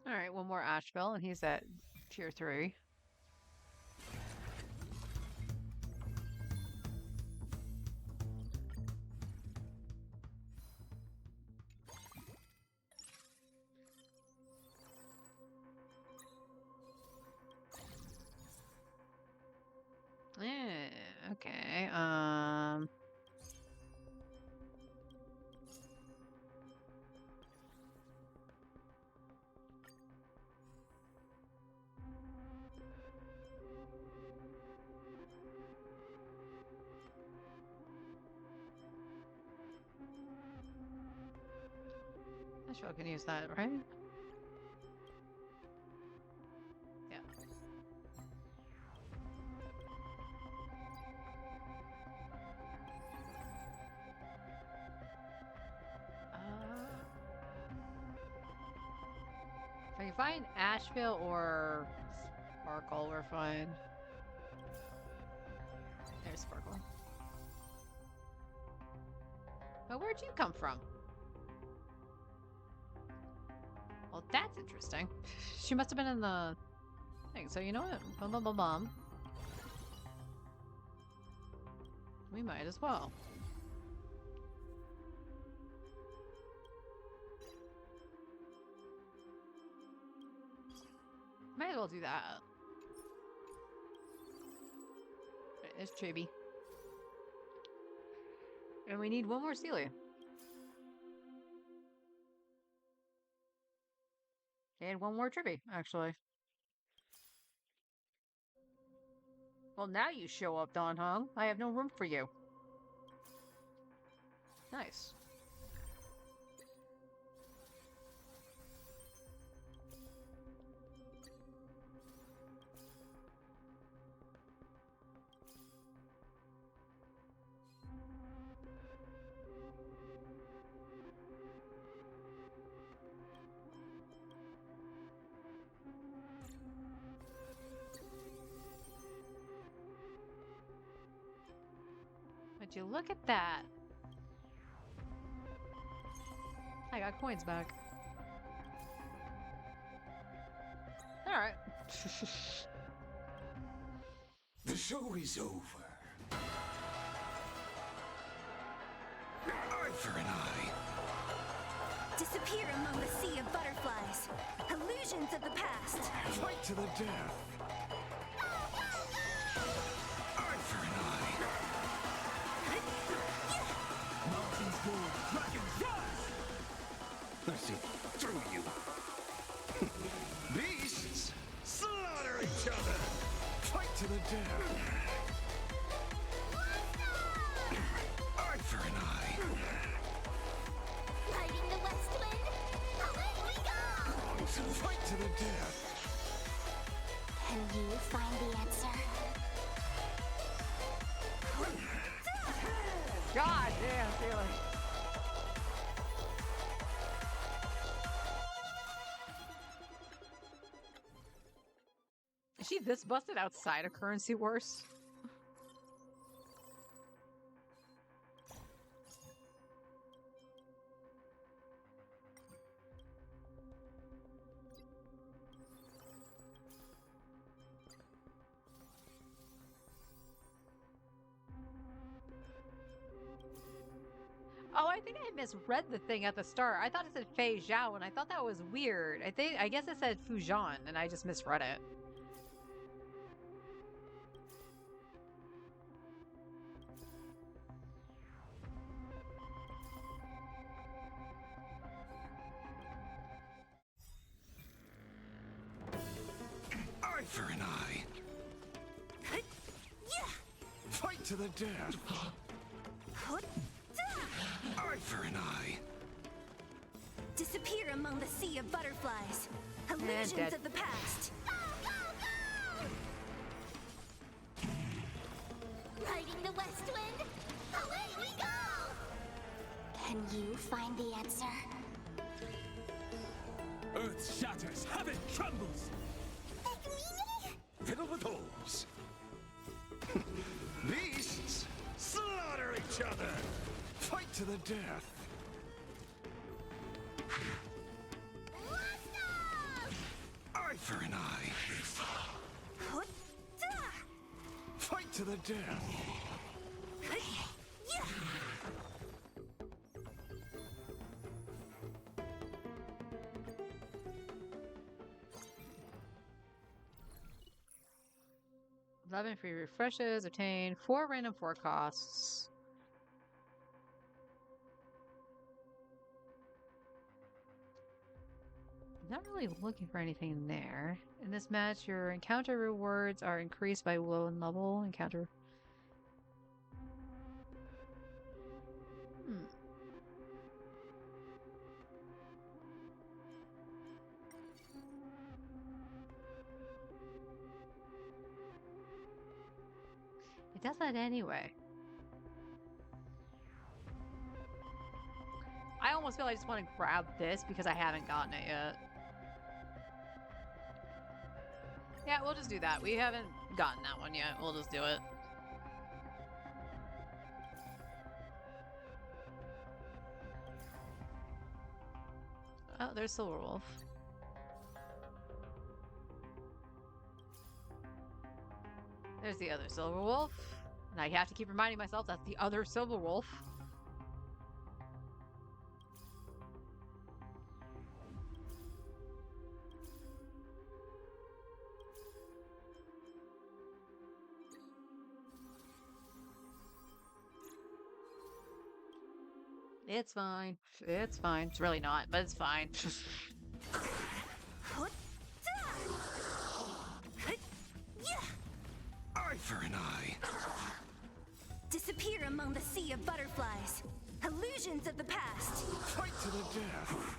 All right, one more Asheville, and he's at tier 3. Yeah, okay. Asheville can use that, right? Yeah. If I can find Asheville or Sparkle, we're fine. There's Sparkle. But where'd you come from? Well, that's interesting. She must have been in the thing. So you know what? Bum bum bum bum. We might as well. Might as well do that. There's Chibi. And we need one more Celia. And one more Trippy, actually. Well, now you show up, Don Hong. I have no room for you. Nice. Would you look at that? I got coins back. Alright. The show is over. Eye for an eye. Disappear among the sea of butterflies. Illusions of the past. Fight to the death. Eye for an eye. Mountains roar, dragons rise! I see through you. Beasts slaughter each other. Fight to the death. Eye for an eye. Riding the west wind. Away we go! Fight to the death. Can you find the answer? God damn, Taylor. Is she this busted outside of Currency Wars? think I misread the thing at the start. I thought it said Fei Zhao, and I thought that was weird. I guess it said Fujian, and I just misread it. Eye for an eye. Fight to the death. Eye for an eye. Disappear among the sea of butterflies. Illusions dead. of the past. Riding the west wind, away we go! Can you find the answer? Earth shatters, heaven trembles. Fiddle with holes. Beasts slaughter each other. Fight to the death. Eye for an eye. Fight to the death. 11 free refreshes, obtain 4 random forecasts. Not really looking for anything there. In this match, your encounter rewards are increased by 1 level. Encounter. It does that anyway. I almost feel I just want to grab this because I haven't gotten it yet. Yeah, we'll just do that. We haven't gotten that one yet. We'll just do it. Oh, there's Silverwolf. There's the other Silverwolf. And I have to keep reminding myself that's the other Silverwolf. It's fine. It's fine. It's really not, but it's fine. Eye for an eye. Disappear among the sea of butterflies. Illusions of the past. Fight to the death.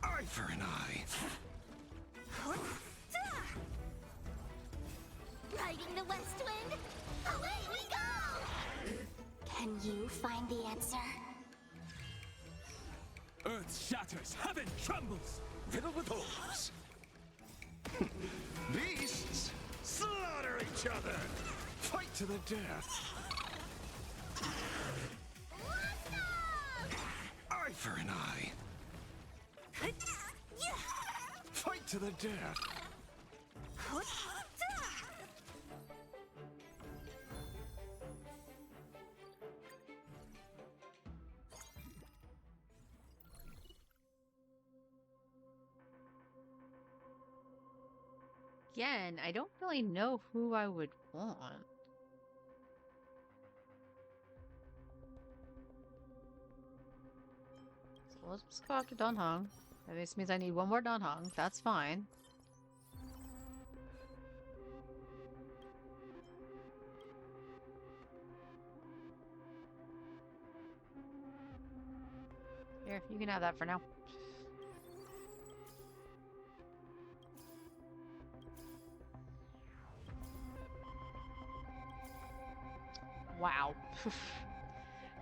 Eye for an eye. Riding the west wind, away we go! Can you find the answer? Earth shatters, heaven trembles. Fiddle with holes. Beasts slaughter each other. Fight to the death. Eye for an eye. Fight to the death. Again, I don't really know who I would want. So let's just go after Dan Heng. This means I need one more Dan Heng. That's fine. Here, you can have that for now. Wow.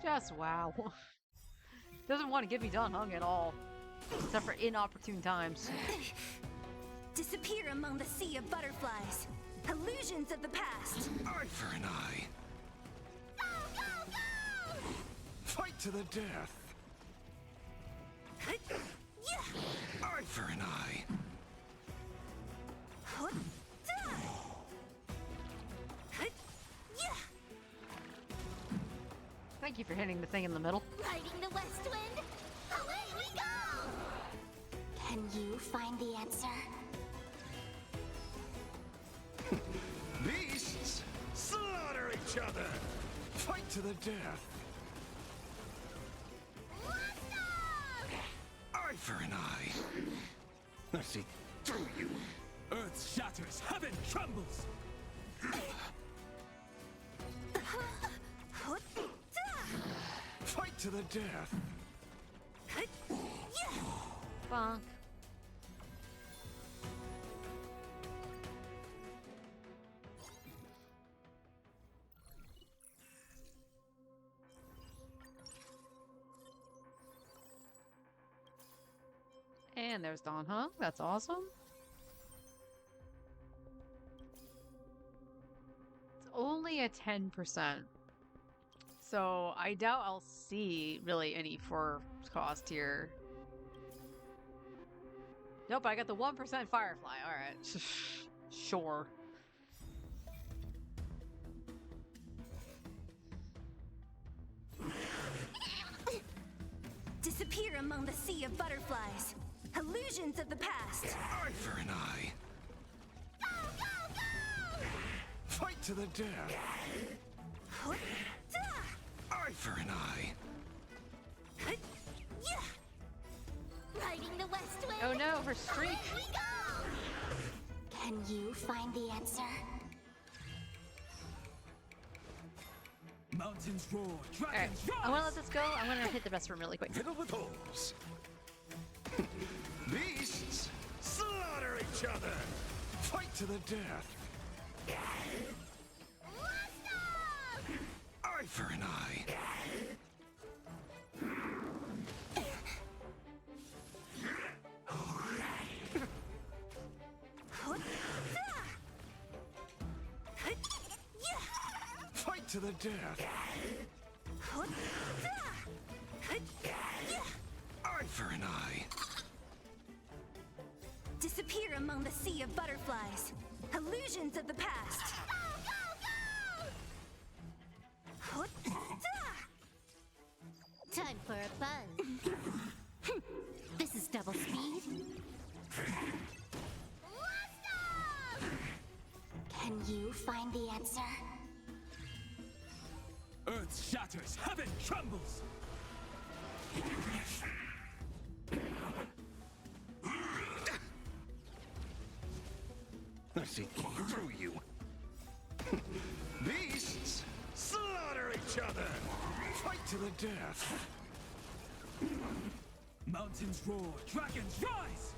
Just wow. Doesn't want to give me Dan Heng at all. Except for inopportune times. Disappear among the sea of butterflies. Illusions of the past. Eye for an eye. Fight to the death. Eye for an eye. Thank you for hitting the thing in the middle. Riding the west wind, away we go! Can you find the answer? Beasts, slaughter each other! Fight to the death! Eye for an eye! I see through you! Earth shatters, heaven trembles! Fight to the death! Bonk. And there's Dawn, huh? That's awesome. It's only a 10%. So I doubt I'll see really any for cost here. Nope, I got the 1% Firefly. Alright. Sure. Disappear among the sea of butterflies. Illusions of the past. Eye for an eye! Go, go, go! Fight to the death! Eye for an eye! Riding the west wind, Oh no, her streak. away we go! Can you find the answer? Mountains roar, Alright, dragons I wanna rise! let this go. I'm gonna hit the best room really quick. Fiddle with holes! Beasts, slaughter each other! Fight to the death! Eye for an eye! Fight to the death! Eye for an eye! Disappear among the sea of butterflies. Illusions of the past. Time for a buzz. This is double speed. Can you find the answer? Earth shatters, heaven trembles! I see through you. Beasts, slaughter each other! Fight to the death! Mountains roar, dragons rise!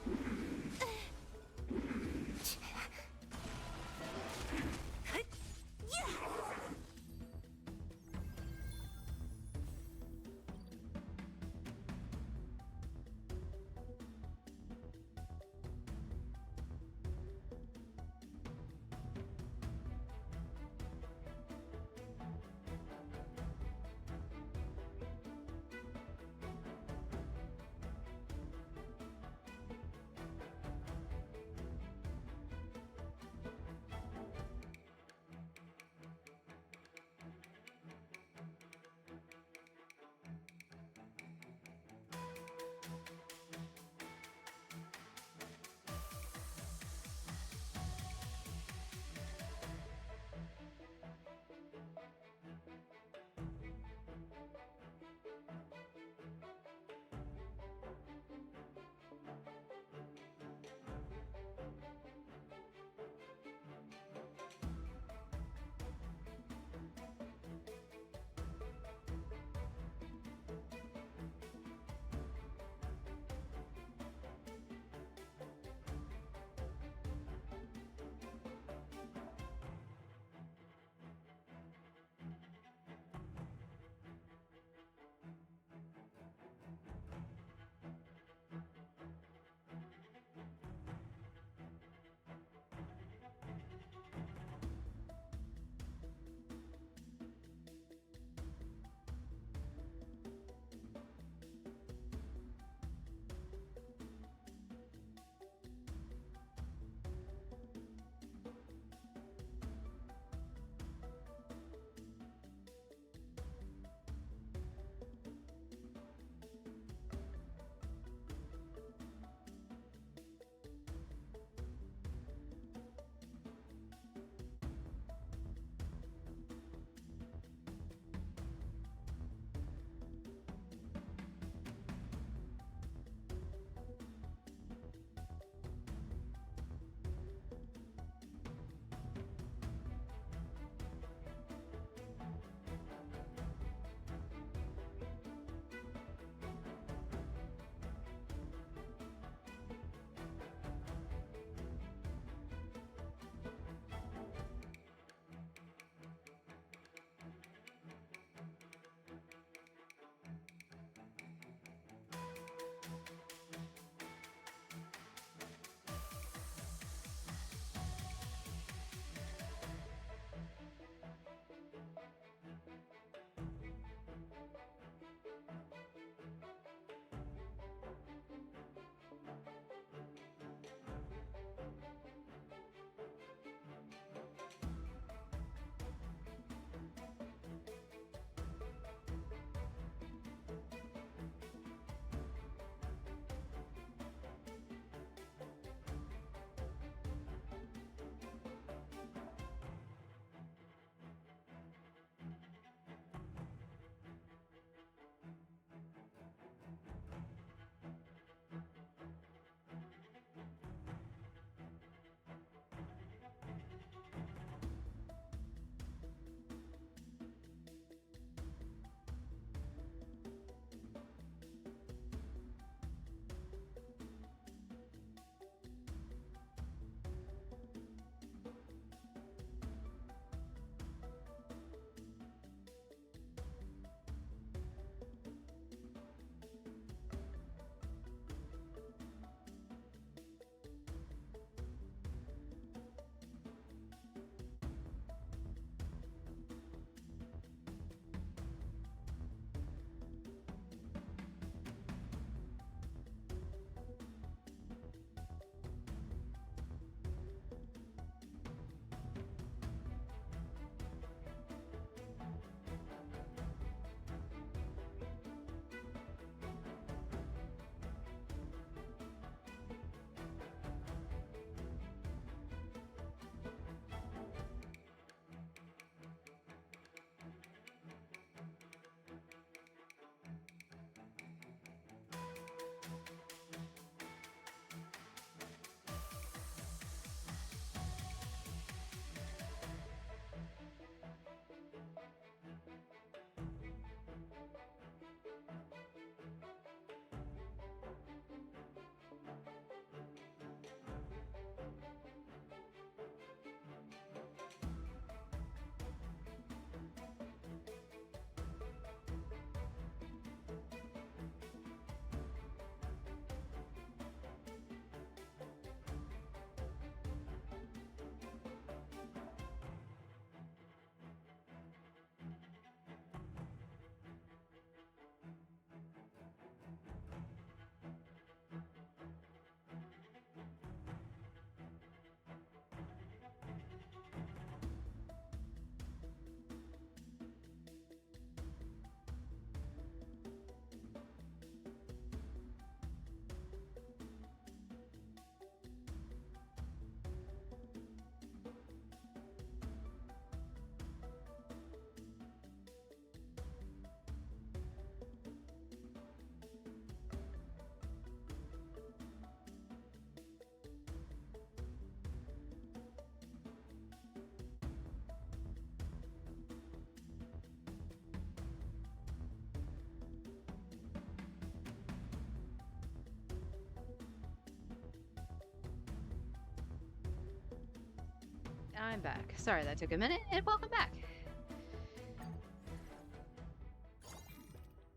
I'm back. Sorry that took a minute, and welcome back.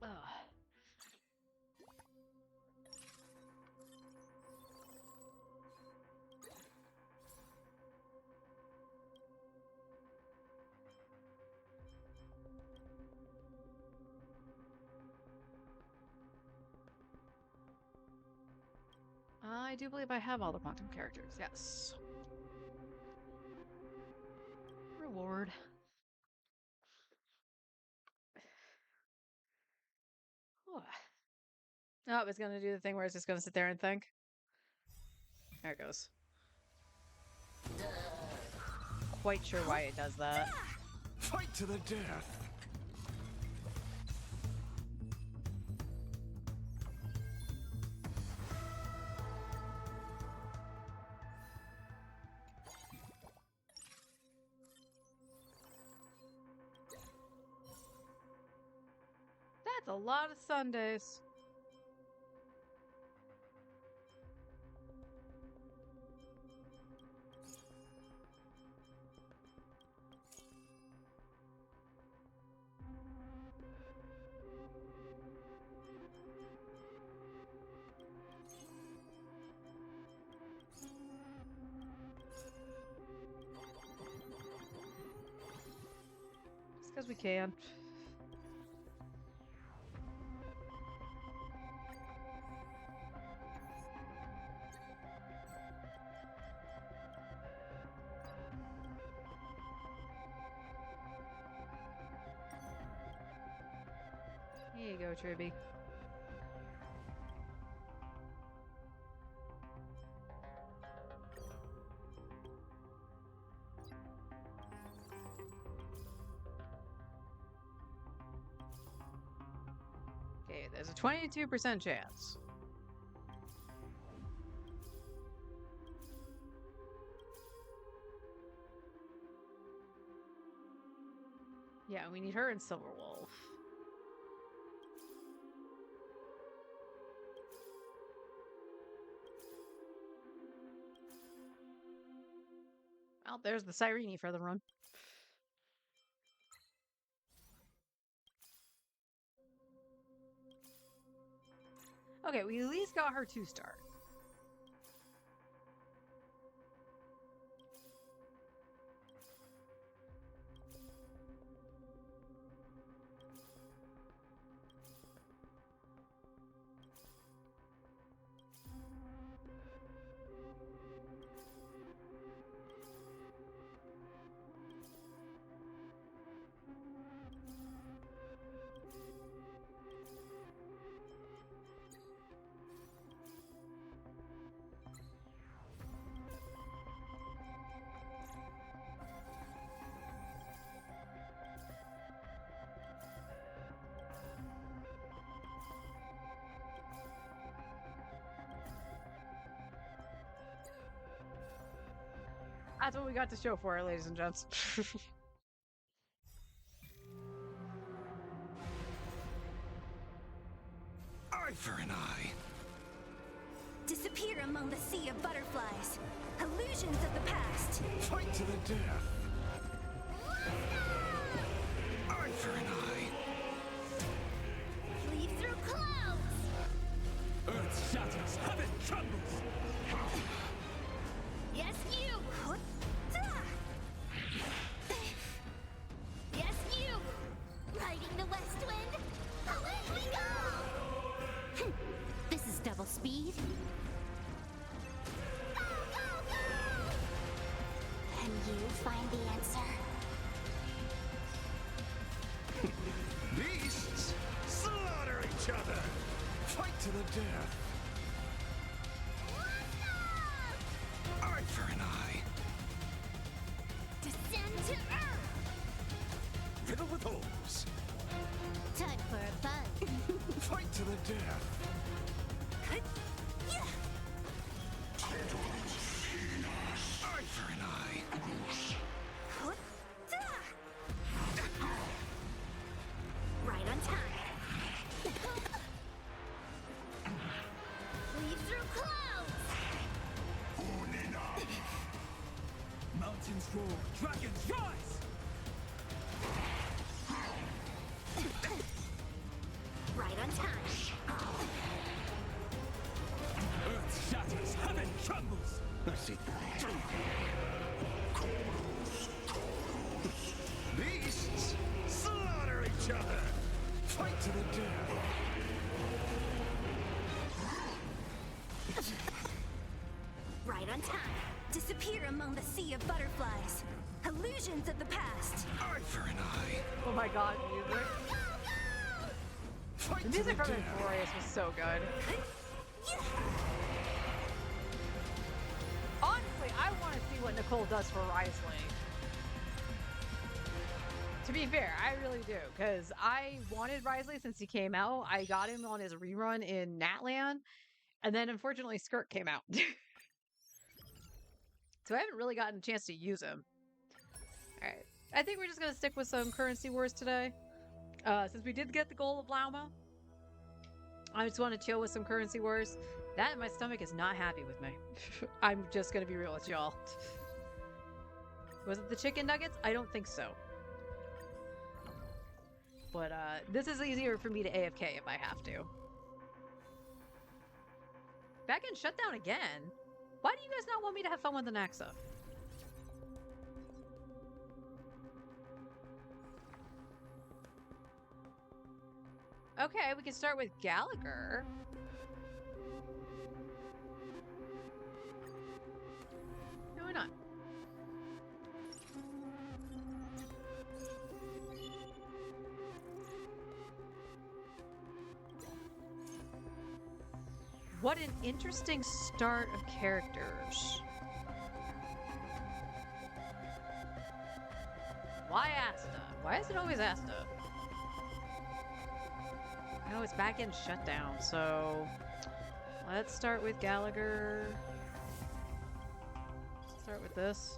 Ugh. I do believe I have all the quantum characters, yes. Reward. Oh, I was gonna do the thing where it's just gonna sit there and think. There it goes. Quite sure why it does that. Fight to the death. That's a lot of Sundays. Just because we can. Here you go, Tribby. Okay, there's a 22% chance. Yeah, we need her and Silverwolf. Well, there's the Cyrene for the run. Okay, we at least got her 2-star. That's what we got to show for it, ladies and gents. Eye for an eye. Disappear among the sea of butterflies. Illusions of the past. Fight to the death. Eye for an eye. Leave through clouds! Earth shatters, heaven trembles. Yes, you! Yes, you! Riding the west wind! Away we go! This is double speed. Go, go, go! Can you find the answer? Beasts slaughter each other. Fight to the death. Eye for an eye. Descend to earth! Riddle with holes. Time for a fun. Fight to the death. Eye for an eye. Right on time. Dragons roar, dragons rise! Right on time. Earth shatters, heaven trembles! Beasts slaughter each other! Fight to the death! Right on time. Disappear among the sea of butterflies. Illusions of the past. Eye for an eye! Oh my god, music. Fight The to music the from death! Inglorious was so good. Honestly, I want to see what Nicole does for Risley. To be fair, I really do, because I wanted Risley since he came out. I got him on his rerun in Natlan, and then unfortunately Skirt came out. So I haven't really gotten a chance to use him. Alright, I think we're just going to stick with some currency wars today. Since we did get the goal of Lauma, I just want to chill with some currency wars. That and my stomach is not happy with me. I'm just going to be real with y'all. Was it the chicken nuggets? I don't think so. But this is easier for me to AFK if I have to. Back in shutdown again? Why do you guys not want me to have fun with the Naxa? Okay, we can start with Gallagher. No, why not? What an interesting start of characters. Why Asta? Why is it always Asta? No, it's back in shutdown, so let's start with Gallagher. Start with this.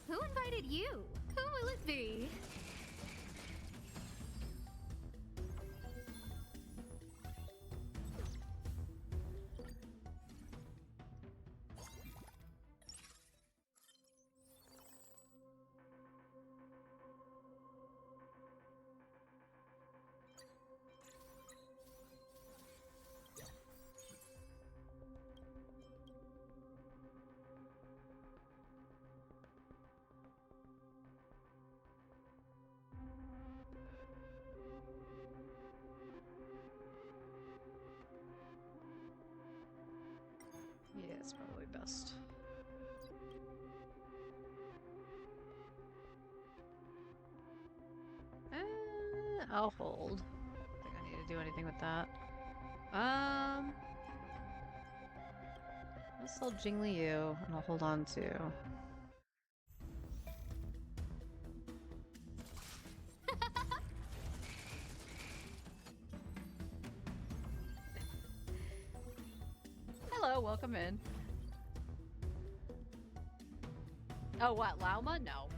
Who invited you? Who will it be? Yeah, it's probably best. I'll hold. I think I need to do anything with that. I'll sell Jingli Yu, and I'll hold on to. Hello, welcome in. Oh, what, Lauma? No.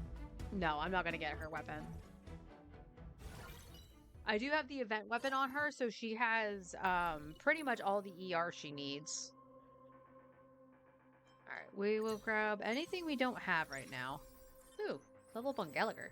No, I'm not gonna get her weapon. I do have the event weapon on her, so she has pretty much all the ER she needs. Alright, we will grab anything we don't have right now. Ooh, level up on Gallagher.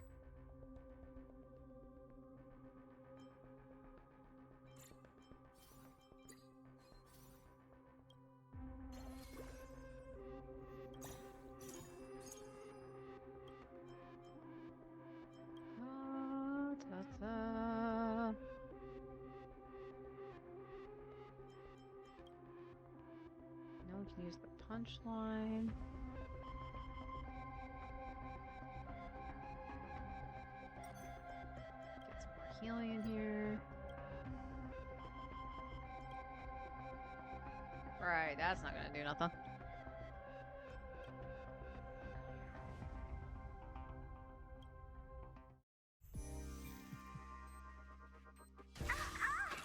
No one can use the punchline. Get some more healing in here. Right, that's not gonna do nothing.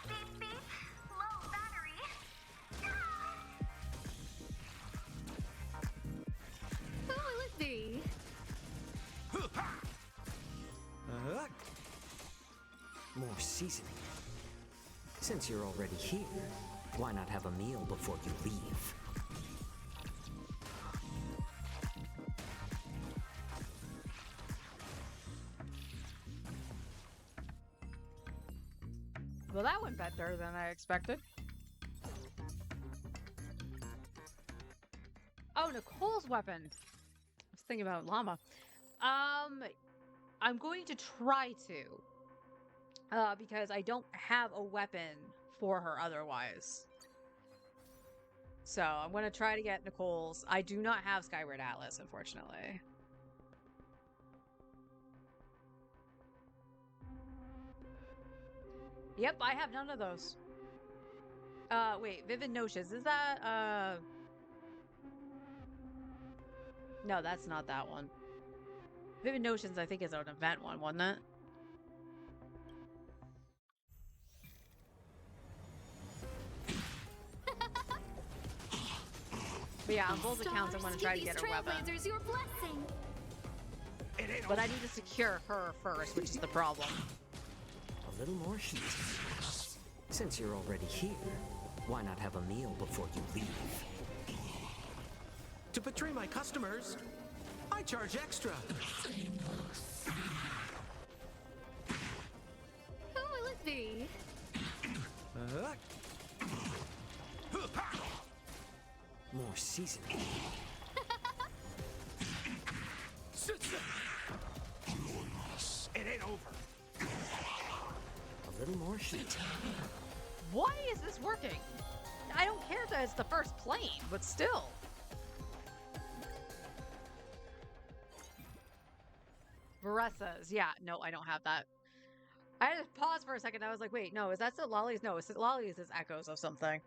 Beep beep. Low battery. Who will it be? More seasoning. Since you're already here, why not have a meal before you leave? Well, that went better than I expected. Oh, Nicole's weapon. I was thinking about llama. I'm going to try to. Because I don't have a weapon for her otherwise. So I'm going to try to get Nicole's. I do not have Skyward Atlas, unfortunately. Yep, I have none of those. Wait, Vivid Notions. Is that, No, that's not that one. Vivid Notions, I think, is an event one, wasn't it? But yeah, on both accounts, I'm going to try to get her weapon. Your blessing. But I need to secure her first, which is the problem. A little more heat. Since you're already here, why not have a meal before you leave? To betray my customers, I charge extra. Who will it be? More seasoning. It ain't over. A little more heat. Why is this working? I don't care that it's the first plane, but still. Varessa's. Yeah, no, I don't have that. I had to pause for a second. I was like, wait, no, is that still Lolly's? No, it's Lolly's is echoes of something.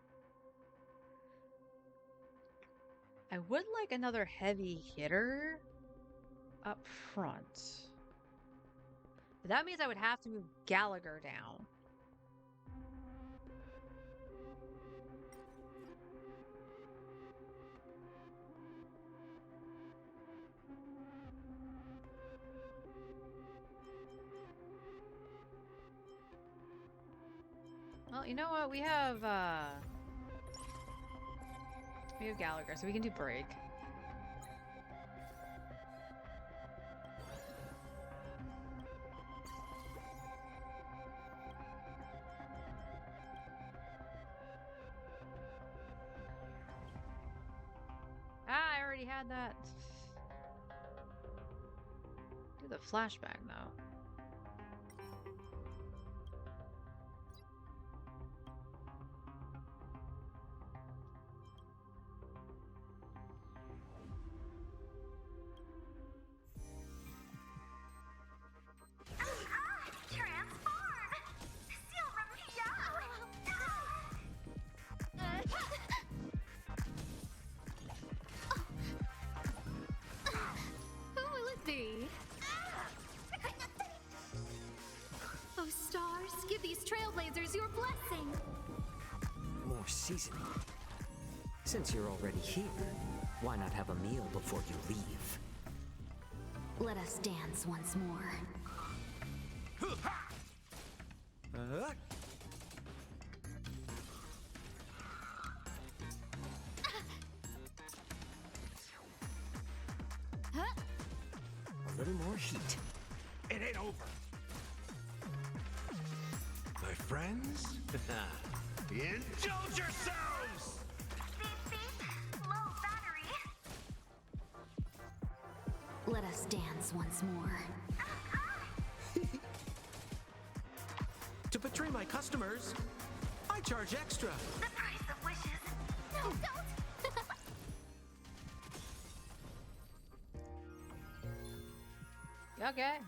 I would like another heavy hitter up front. But that means I would have to move Gallagher down. Well, you know what? We have Gallagher, so we can do break. Ah, I already had that. Do the flashback now. Who will it be? Oh, stars, give these trailblazers your blessing. More seasoning. Since you're already here, why not have a meal before you leave? Let us dance once more. A little more heat. It ain't over. My friends, indulge yourselves! Low battery. Let us dance once more. To betray my customers, I charge extra. The price of wishes. No, don't! Okay.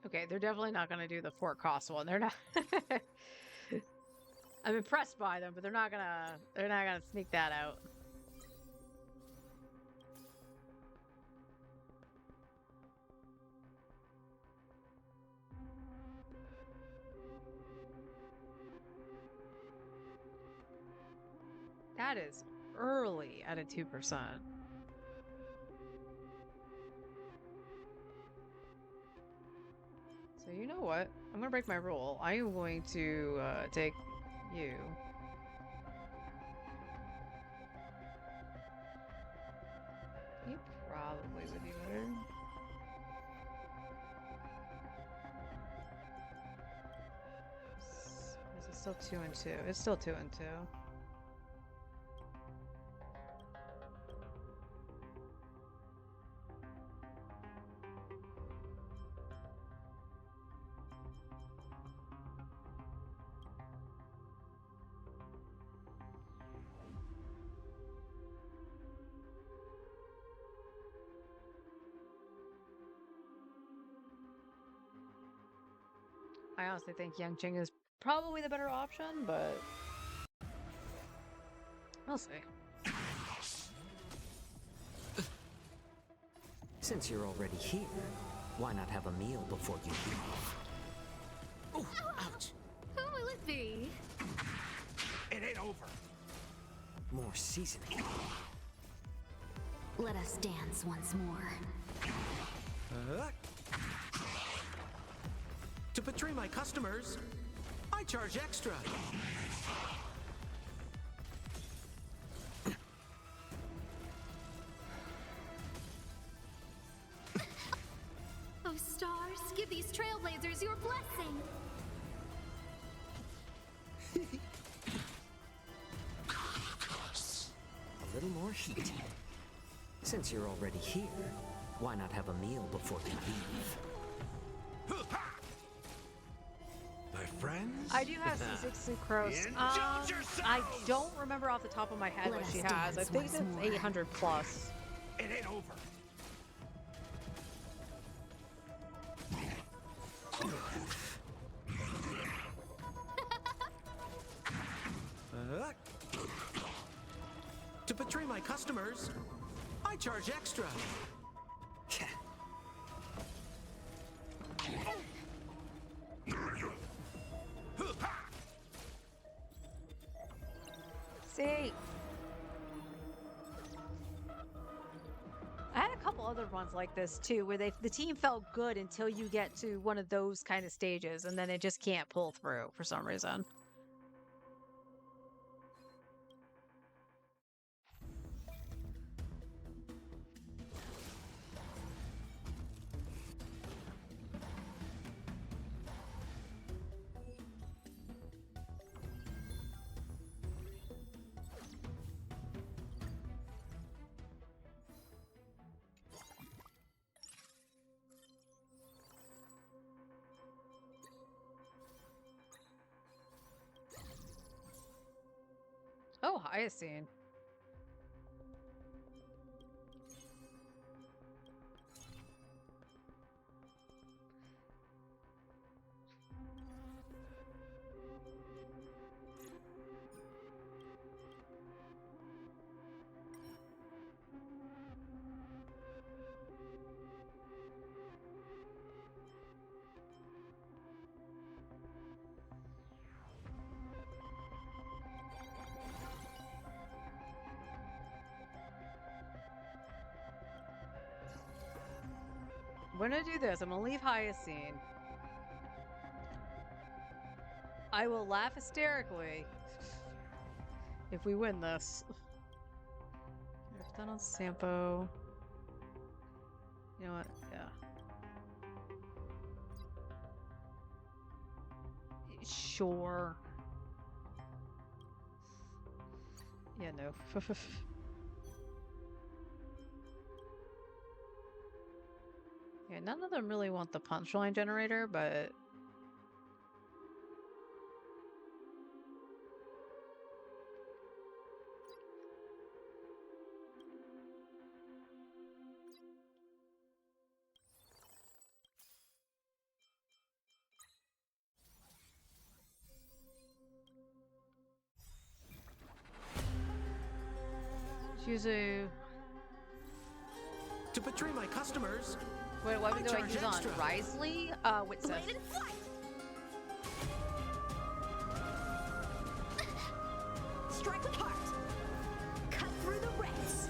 Okay, they're definitely not going to do the Fort Cost one. They're not. I'm impressed by them, but they're not gonna sneak that out. That is early at a 2%. You know what? I'm gonna break my rule. I am going to take you. You probably would be better. Is it still 2 and 2? It's still 2 and 2. I honestly think Yang Jing is probably the better option, but we'll see. Since you're already here, why not have a meal before you leave? Oh, ouch! Who will it be? It ain't over. More seasoning. Let us dance once more. To betray my customers, I charge extra. Oh stars, give these trailblazers your blessing. A little more heat. Since you're already here, why not have a meal before you leave? My friends? I do have C6 sucrose. I don't remember off the top of my head Let what she us has. I dance think once it's more. 800 plus. It ain't over. To betray my customers, I charge extra. See, I had a couple other ones like this too, where the team felt good until you get to one of those kind of stages, and then it just can't pull through for some reason. Oh, Hyacinth. When I do this, I'm gonna leave Hyacinth. I will laugh hysterically if we win this. If done on Sampo. You know what? Yeah. Sure. Yeah, no. Yeah, none of them really want the punchline generator, but Shuzu. To betray my customers, Wait, what do I charge use on extra. Risley? What's Blade this? and flight! Strike with heart! Cut through the ranks!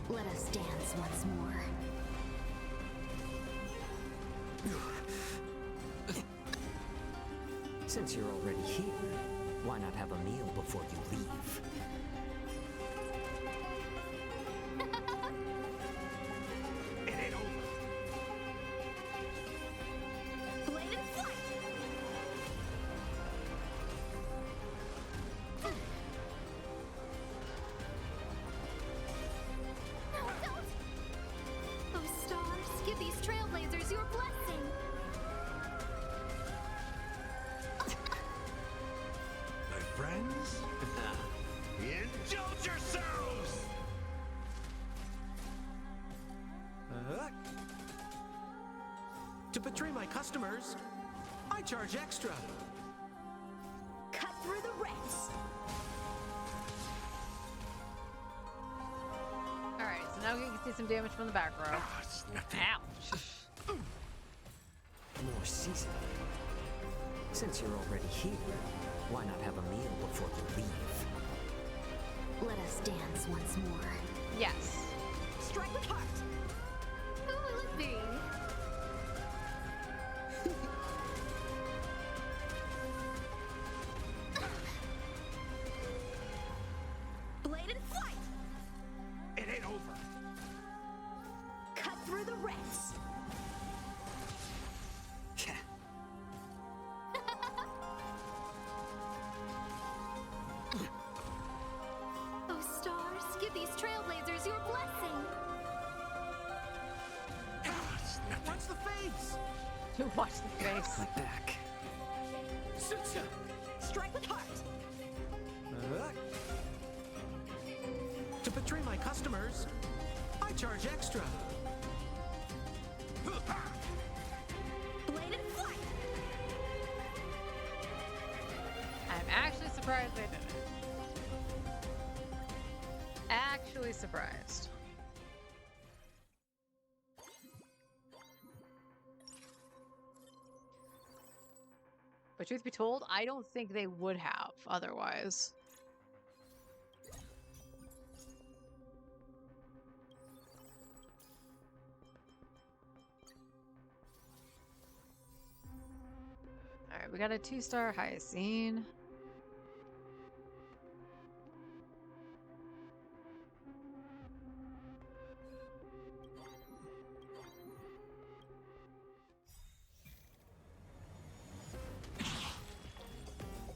Let us dance once more. Since you're already here, why not have a meal before you leave? It ain't over. Blade and flight! No, don't! Those stars, give these trailblazers your blessing! My friends, indulge yourselves! To betray my customers, I charge extra. Cut through the ranks! Alright, so now we can see some damage from the back row. Ah, it's nothing. Ouch. More seasoning. Since you're already here, why not have a meal before you leave? Let us dance once more. Yes. Strike with heart! Who will it be? Blade and flight! It ain't over. Cut through the ranks! Those stars, give these trailblazers your blessing! Ah, it's nothing. Watch the face! Watch the face. My back. Strike with heart! To betray my customers, I charge extra. Blade and flight! I'm actually surprised they did it. Actually surprised. But truth be told, I don't think they would have otherwise. Alright, we got a 2-star Hyacine.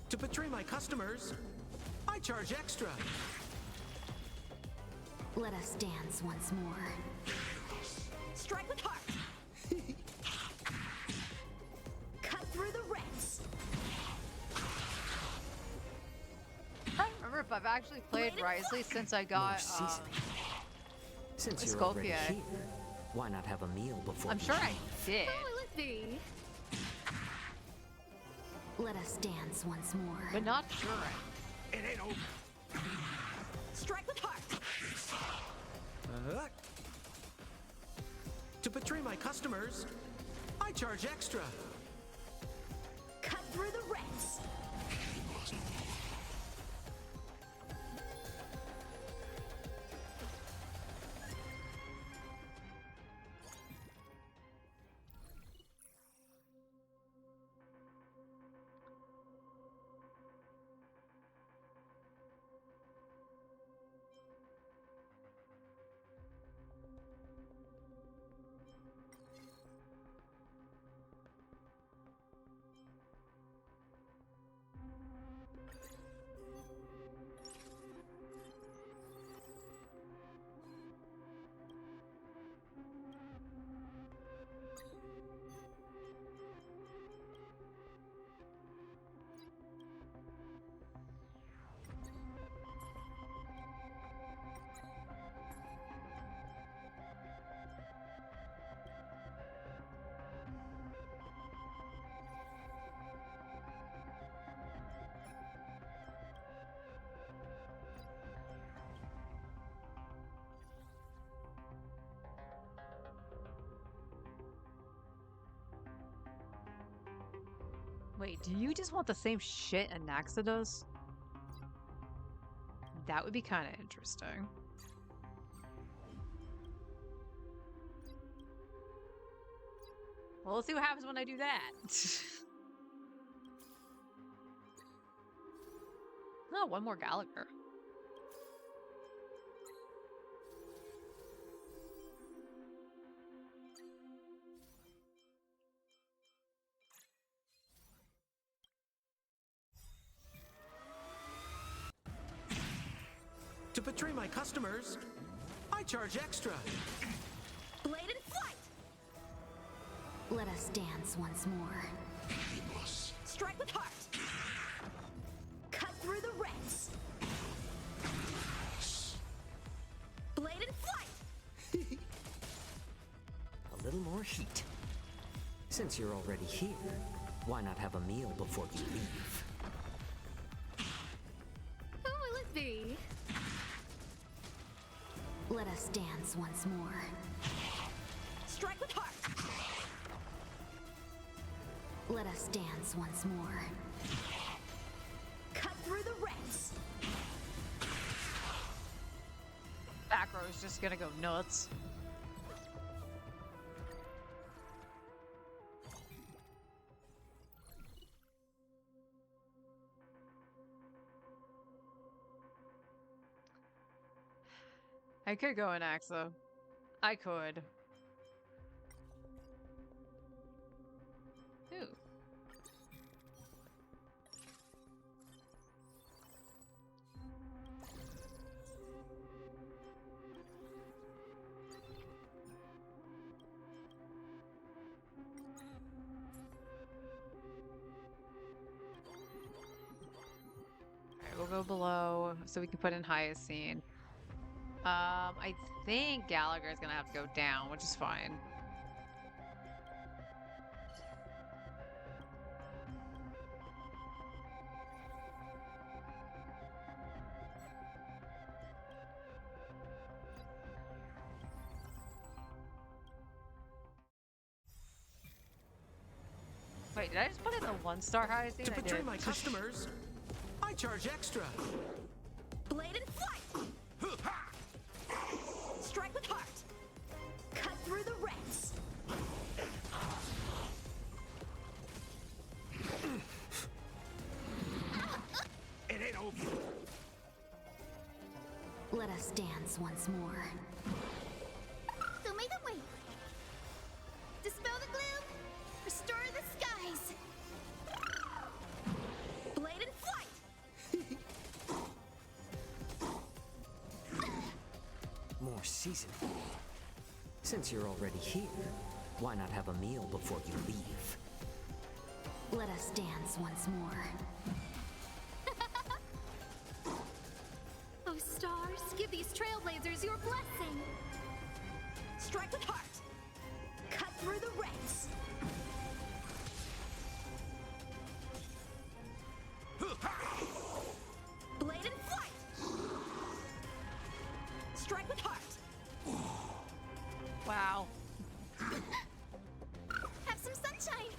To betray my customers, I charge extra. Let us dance once more. Strike with heart! Cut through the ranks! I don't remember if I've actually played Risley since I More got. seasoning. Since you're Sculpia. already here, why not have a meal before I'm you sure I leave? did. Who will it be? Let us dance once more. But not sure. It ain't over. Strike with heart! To betray my customers, I charge extra. Cut through the ranks! Wait, do you just want the same shit Anaxa does? That would be kind of interesting. Well, let's see what happens when I do that. Oh, one more Gallagher. To betray my customers, I charge extra. Blade in flight! Let us dance once more. Strike with heart! Cut through the ranks! Blade in flight! A little more heat. Since you're already here, why not have a meal before you leave? Who will it be? Let us dance once more. Strike with heart! Let us dance once more. Cut through the ranks! Back row is just gonna go nuts. I could go in axe though. I could. Ooh. Alright, we'll go below so we can put in highest scene. I think Gallagher is gonna have to go down, which is fine. Wait, did I just put in the 1-star highest scene? To I betray did. my customers, I charge extra. Blade in flight! Strike with heart! Cut through the ranks! It ain't over. Let us dance once more. So may the way dispel the gloom, restore the skies. Blade in flight! More seasoning. Since you're already here, why not have a meal before you leave? Let us dance once more. Oh stars, give these trailblazers your blessing. Strike with heart. Cut through the ranks. Blade in flight. Strike with heart. Wow. Have some sunshine.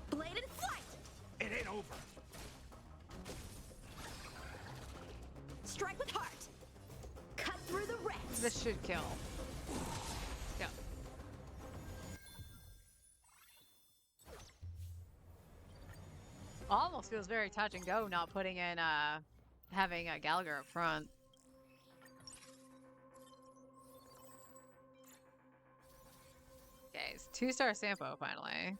Blade in flight. It ain't over. Strike with heart. Cut through the ranks. This should kill. Yeah. Almost feels very touch and go not putting in having Gallagher up front. Okay, it's 2-star Sampo finally.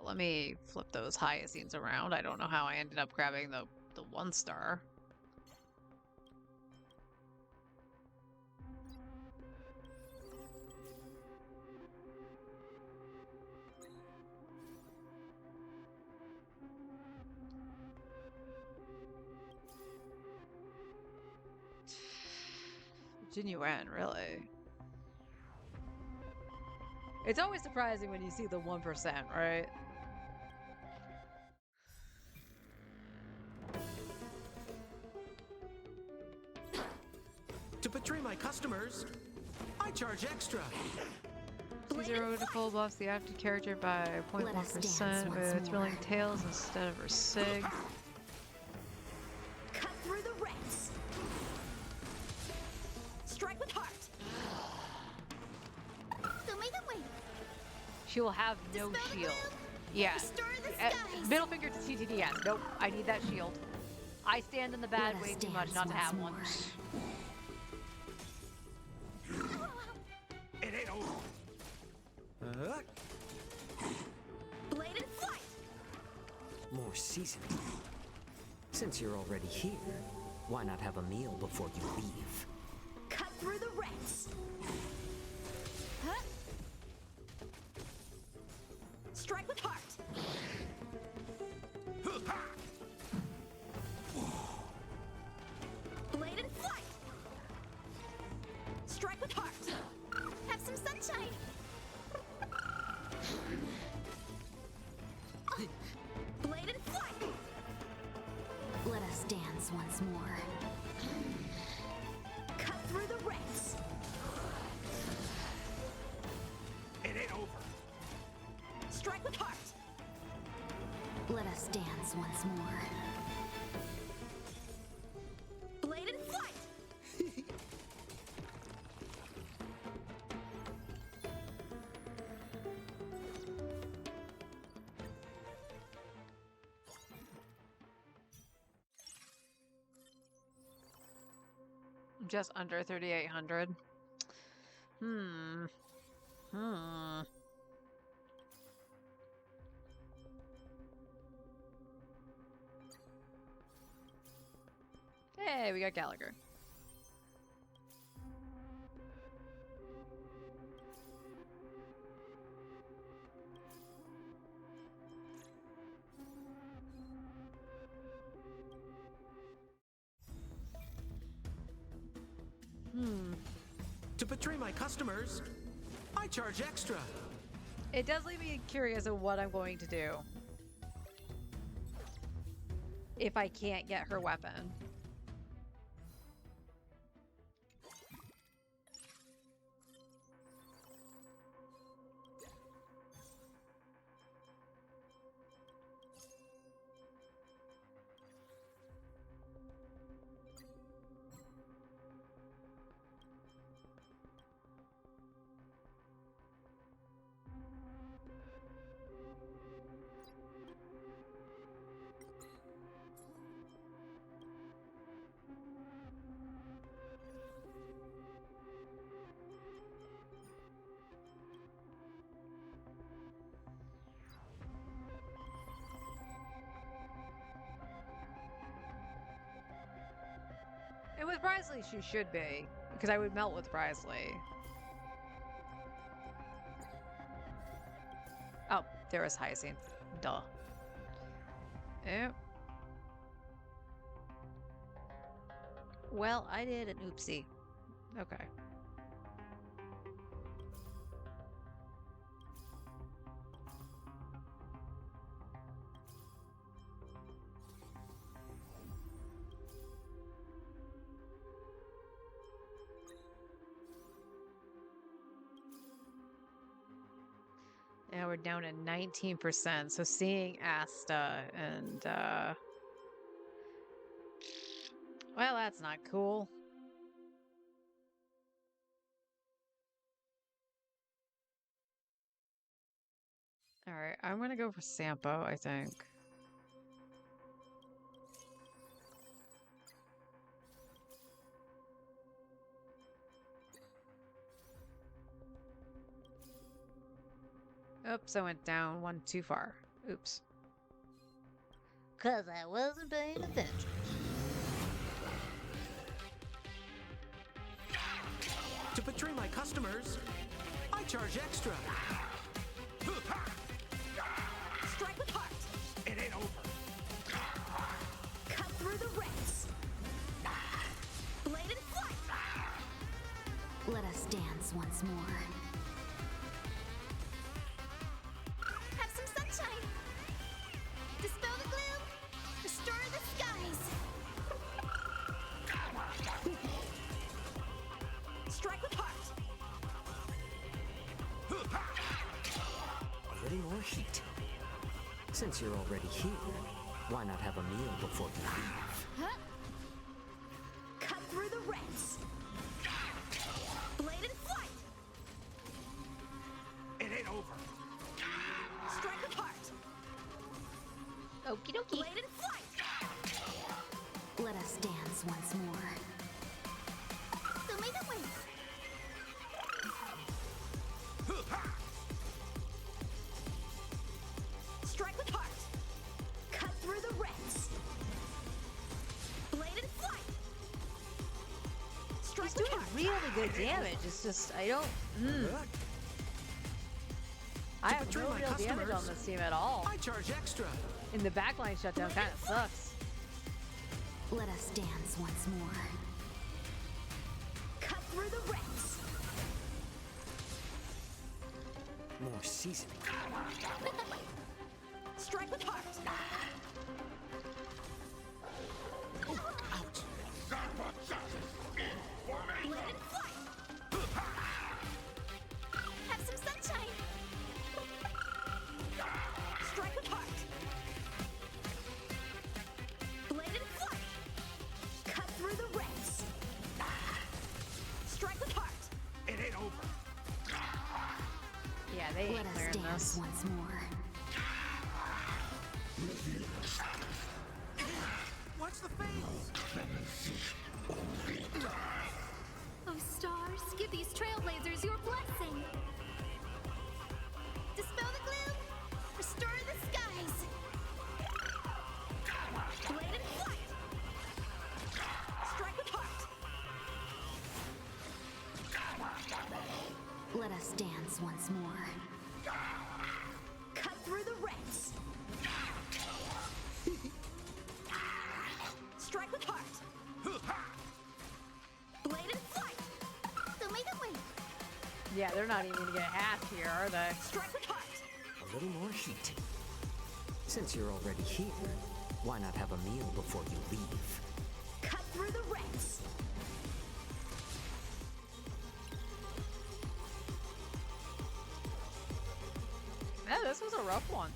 Let me flip those highest scenes around. I don't know how I ended up grabbing the 1-star. Genuine, really. It's always surprising when you see the 1%, right? To betray my customers, I charge extra. Zero to full buffs the active character by Let us dance 0.1% once with more. thrilling tales instead of her sig. Cut through the ranks. Strike with heart. She will have no Dispel the shield. gloom. Yeah. Restore the Uh, skies. middle finger to TTDS. Nope. I need that shield. I stand in the bad Let us way too much dance not to have once one. It ain't over. Blade and flight. More seasoned. Since you're already here, why not have a meal before you leave? Cut through the ranks. Huh? Strike with heart. Blade and flight. Strike with heart. Have some sunshine. Blade and flight. Let us dance once more. Cut through the ranks. It ain't over. Strike with heart. Let us dance once more. Blade and flight. Just under 3,800. Hmm. Hey, we got Gallagher. To betray my customers, I charge extra. It does leave me curious of what I'm going to do if I can't get her weapon. And with Brizley, she should be, because I would melt with Brizley. Oh, there was Hyacinth. Duh. Yep. Well, I did an oopsie. Okay. Now we're down at 19%. So seeing Asta and well, that's not cool. All right, I'm gonna go for Sampo, I think. Oops, I went down one too far. Oops. 'Cause I wasn't paying attention. To betray my customers, I charge extra. Strike with heart. It ain't over. Cut through the ranks. Blade and flight. Let us dance once more. Have some sunshine. Dispel the gloom. Restore the skies. Strike with heart. A little more heat. Since you're already here, why not have a meal before you leave? Huh? Cut through the ranks. Blade and flight. It ain't over. Okie dokie. Blade and flight! Let us dance once more. Strike with heart! Cut through the ranks! Blade and flight! Strike He's with doing heart! really good damage. It's just, I don't... I have no real damage on this team at all. I charge extra. And the backline shutdown kind of sucks. Let us dance once more. Cut through the ranks! More seasoning. Strike with heart! Ouch. Blade and flight! Have some sunshine! Strike with heart! Blade and flight! Cut through the ranks! Strike with heart! It ain't over. Yeah, they ain't Let us clearing dance this. once more. Watch the face. Oh, stars, give these trailblazers your blessing. Dispel the gloom, restore the skies. Blade and flight. Strike with heart. Let us dance once more. Cut through the ranks. Strike with heart. Blade and flight. Yeah, they're not even gonna get half here, are they? Strike with heart. A little more heat. Since you're already here, why not have a meal before you leave? Cut through the ranks. Yeah, this was a rough one.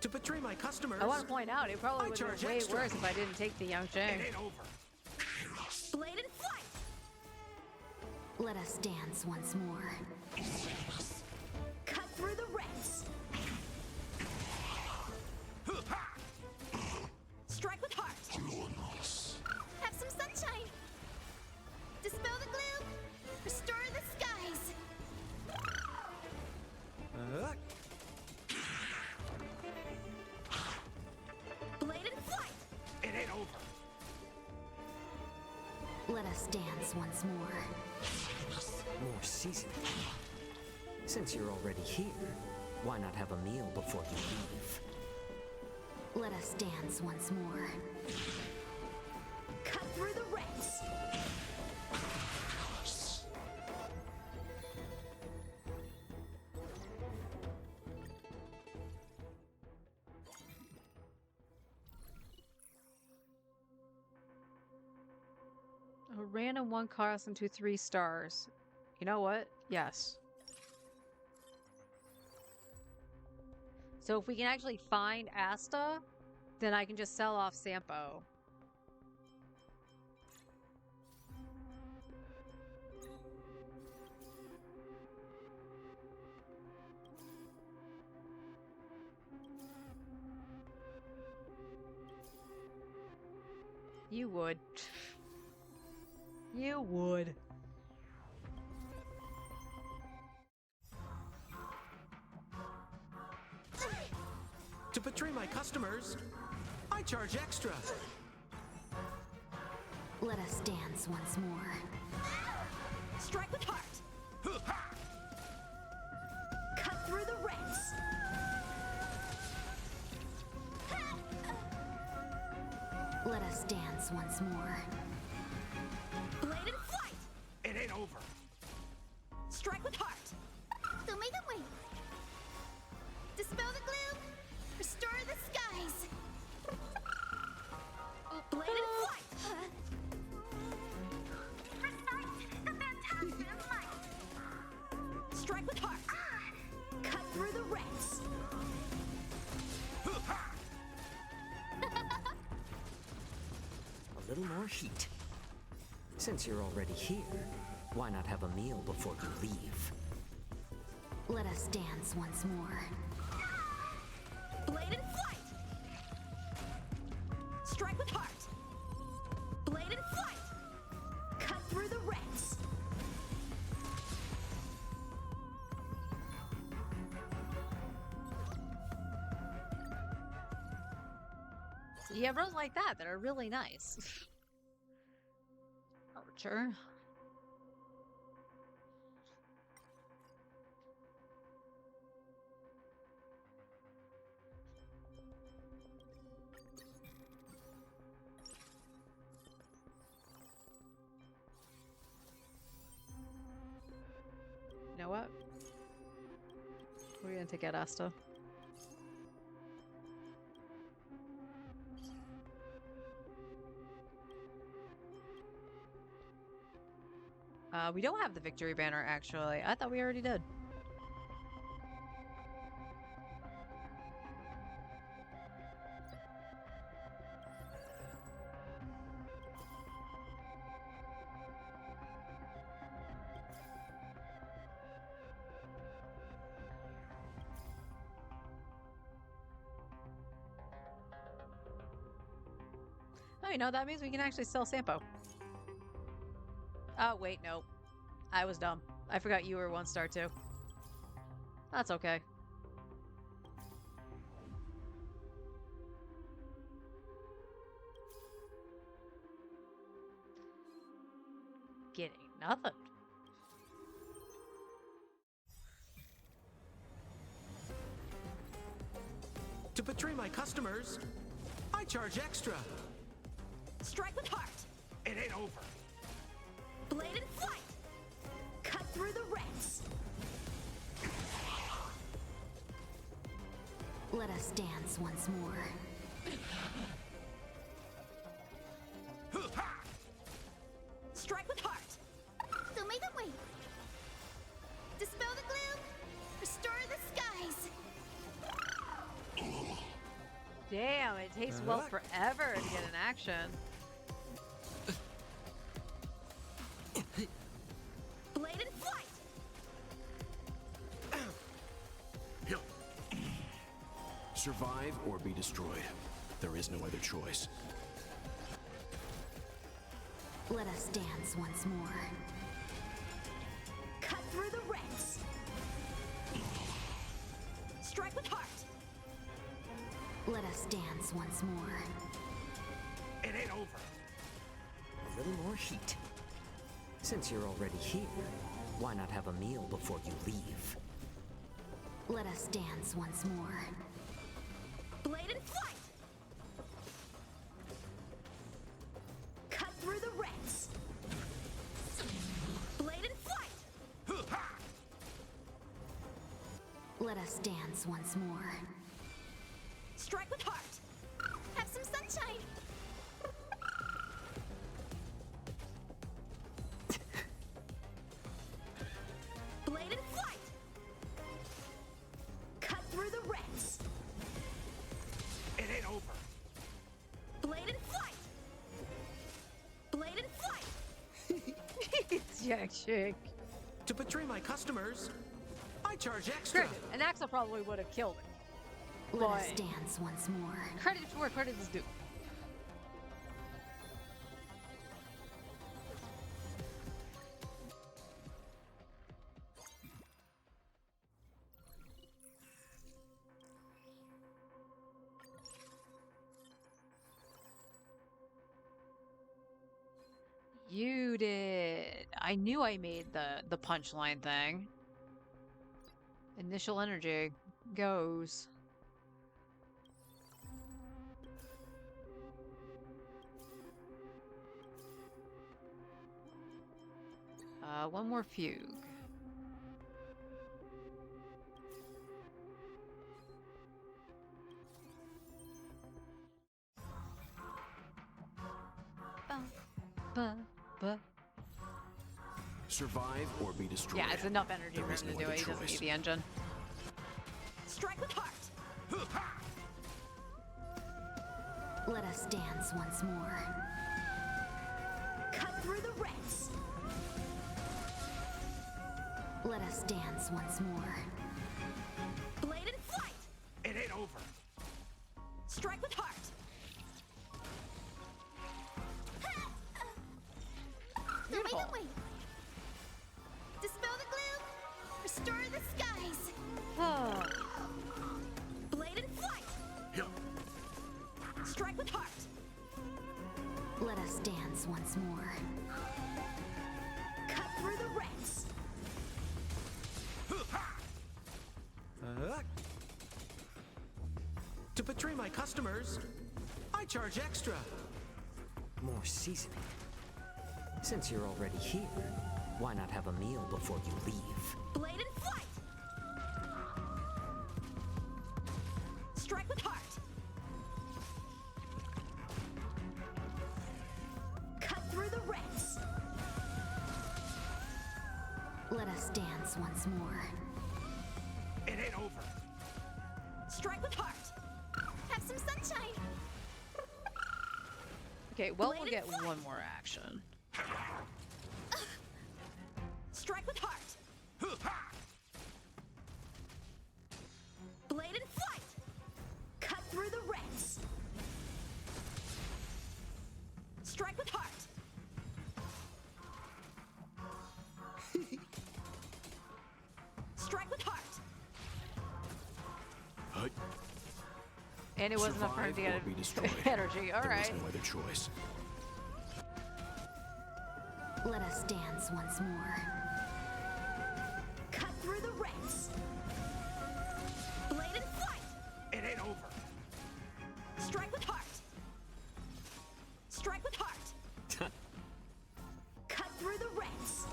To betray my customers. I want to point out, it probably I would have charge been way extra. worse if I didn't take the Young Shang. It ain't over. Blade and flight. Let us dance once more. Cut through the ranks. Strike with heart. Have some sunshine. Dispel the gloom. Restore the skies. Blade and flight. It ain't over. Let us dance once more. More seasoning. Since you're already here, why not have a meal before you leave? Let us dance once more. Cut through the ranks. A random one cost into 3 stars. You know what? Yes. So if we can actually find Asta, then I can just sell off Sampo. You would. You would. To betray my customers, I charge extra. Let us dance once more. Strike with heart. Cut through the ranks. Let us dance once more. Blade and flight. It ain't over. Strike with heart. Dispel little more heat. Since you're already here, why not have a meal before you leave? Let us dance once more. Blade and flight! Strike with heart! Blade and flight! Cut through the ranks! You have roles like that are really nice. Archer. You know what? We're gonna take out Asta. We don't have the victory banner, actually. I thought we already did. Oh, you know, that means we can actually sell Sampo. Oh, wait, no. I was dumb. I forgot you were 1 star too. That's okay. Getting nothing. To betray my customers, I charge extra. Strike with heart! It ain't over. Blade and flight! Cut through the ranks! Let us dance once more. Strike with heart! So may the way. Dispel the gloom. Restore the skies. Damn, it takes Will forever to get an action. Blade and flight! Survive or be destroyed. There is no other choice. Let us dance once more. Cut through the ranks! Strike with heart! Let us dance once more. It ain't over. A little more heat. Since you're already here, why not have a meal before you leave? Let us dance once more. Blade and flight! Cut through the ranks! Blade and flight! Let us dance once more. Strike with heart! Have some sunshine. Blade and flight! Cut through the ranks! It ain't over. Blade and flight! Blade and flight! It's Jack Chick. To betray my customers, I charge extra. Granted, an Axel probably would have killed it. Let us Boy. dance once more. Credit to where credit is due. You did. I knew I made the punchline thing. Initial energy goes. One more fugue. Survive or be destroyed. Yeah, it's enough energy There for is him to no do other it. He doesn't choice. need the engine. Strike with heart! Let us dance once more. through the rents. Let us dance once more. Blade in flight! It ain't over. Strike with heart! Beautiful. Wait. Dispel the gloom. Restore the skies. Oh. Blade in flight! Here. Strike with heart! Let us dance once more. Cut through the rents. To betray my customers, I charge extra. More seasoning. Since you're already here, why not have a meal before you leave? Blade in flight! Strike with heart! Cut through the rents. Let us dance once more. It ain't over. Strike with heart! Have some sunshine. Okay, well, Blade we'll in get flight. one more action. Strike with heart! Blade in flight! Cut through the rents. Strike with heart! Strike with heart! And it wasn't enough for him to Survive get or be destroyed. energy. All There right. is no other choice. Let us dance once more. Cut through the rents. Blade in flight! It ain't over. Strike with heart! Strike with heart! Cut through the rents.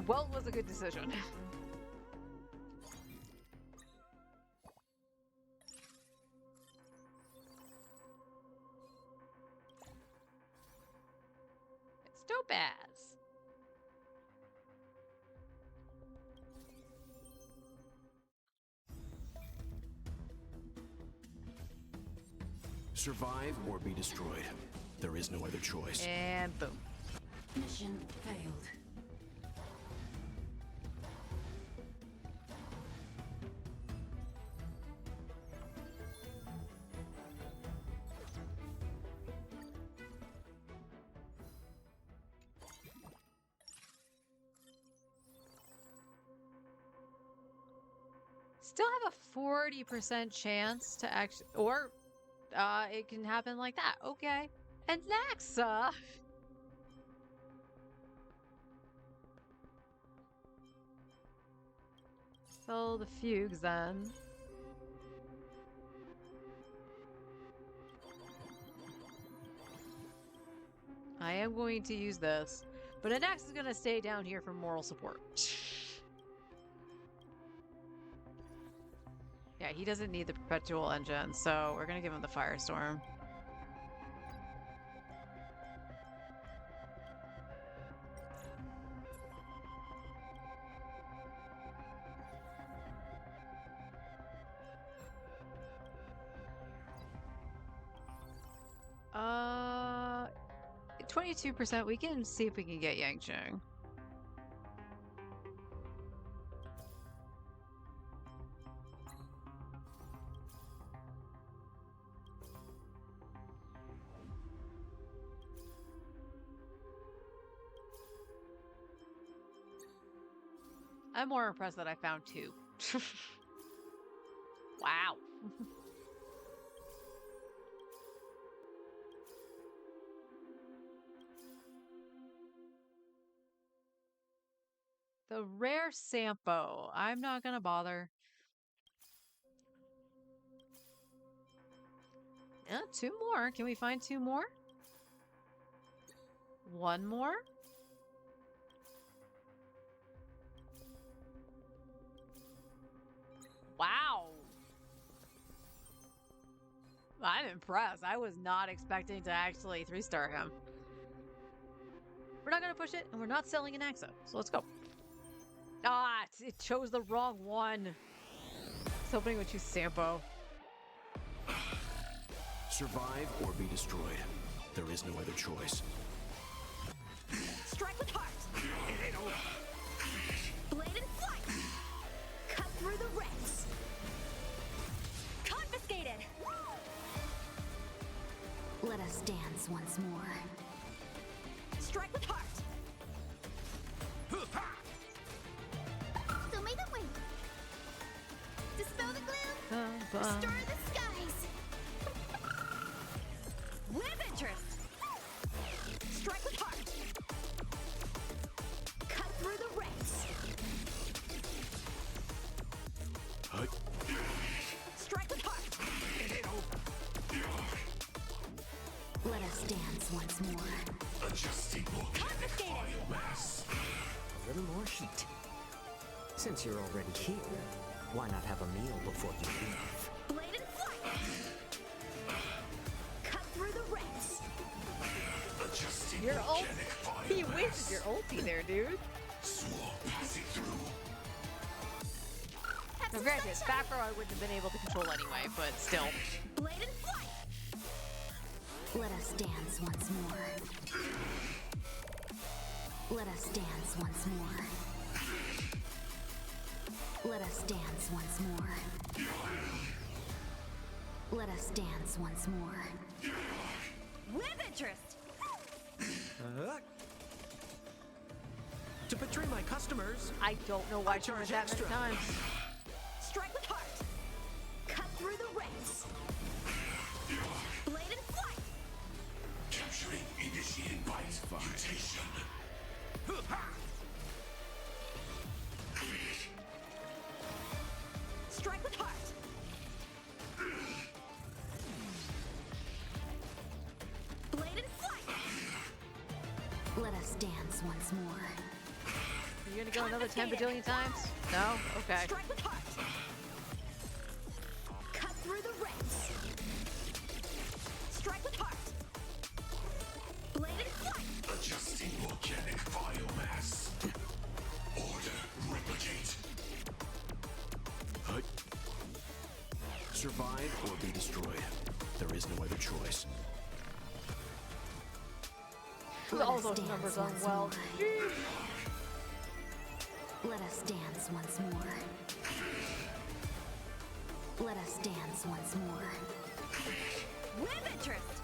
Well, it was a good decision. It's Topaz. Survive or be destroyed. There is no other choice. And boom. Mission failed. Still have a 40% chance to actually, or it can happen like that. Okay. And Naxa. So the fugues then. I am going to use this, but Anax is going to stay down here for moral support. Yeah, he doesn't need the perpetual engine, so we're going to give him the firestorm. Uh, 22%. We can see if we can get Yangcheng. I'm more impressed that I found two. Wow. The rare Sampo. I'm not gonna bother. Yeah, two more. Can we find two more? One more? Wow. I'm impressed. I was not expecting to actually 3-star him. We're not going to push it, and we're not selling an AXA. So let's go. Ah, it chose the wrong one. I was hoping it would choose Sampo. Survive or be destroyed. There is no other choice. Strike with heart. Blade and flight. Cut through the ranks. Confiscated. Let us dance once more. Strike with heart. So may the wind dispel the gloom, stir the skies. With interest. Strike with heart. Cut through the ranks. Strike with heart. Let us dance once more. Confiscated. A little more heat. Since you're already here, why not have a meal before you leave? Blade and flight. Cut through the ranks. Your ult. You wasted your ulti there, dude. Now, granted, back row I wouldn't have been able to control anyway, but still. Blade and flight. Let us dance once more. Let us dance once more. Let us dance once more. Let us dance once more. With interest. To betray my customers. I don't know why I she went charge that extra. many times. Strike with heart. Cut through the ranks. Blade and flight. Capturing initiated by mutation. Strike with heart. Blade and flight. Let us dance once more. Are you gonna go another 10 bajillion times? No? Okay. Strike with heart. Cut through the ranks. Strike with heart. Blade and flight. Adjusting organic biomass. Order replicate. Survive or be destroyed. There is no other choice. Let All us those dance numbers on once well. more. Let us dance once more. Let us dance once more. With interest.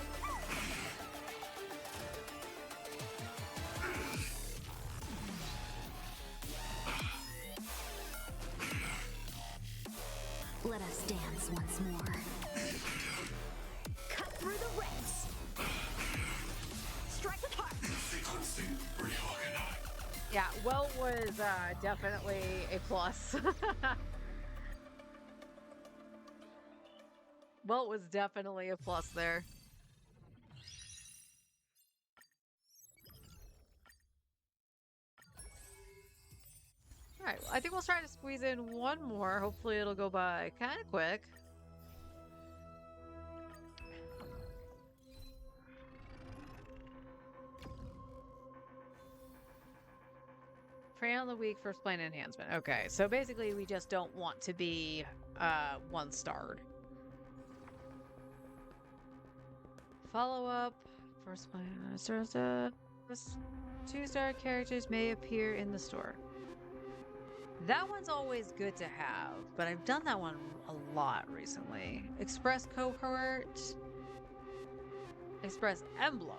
Let us dance once more. Cut through the ranks. Strike with heart. Sequencing reorganize. Yeah, well was definitely a plus. Well, was definitely a plus there. Alright, well, I think we'll try to squeeze in one more. Hopefully it'll go by kind of quick. Prey on the weak, first plane enhancement. Okay, so basically we just don't want to be one-starred. Follow up, first plane. 2-star characters may appear in the store. That one's always good to have, but I've done that one a lot recently. Express cohort. Express emblem.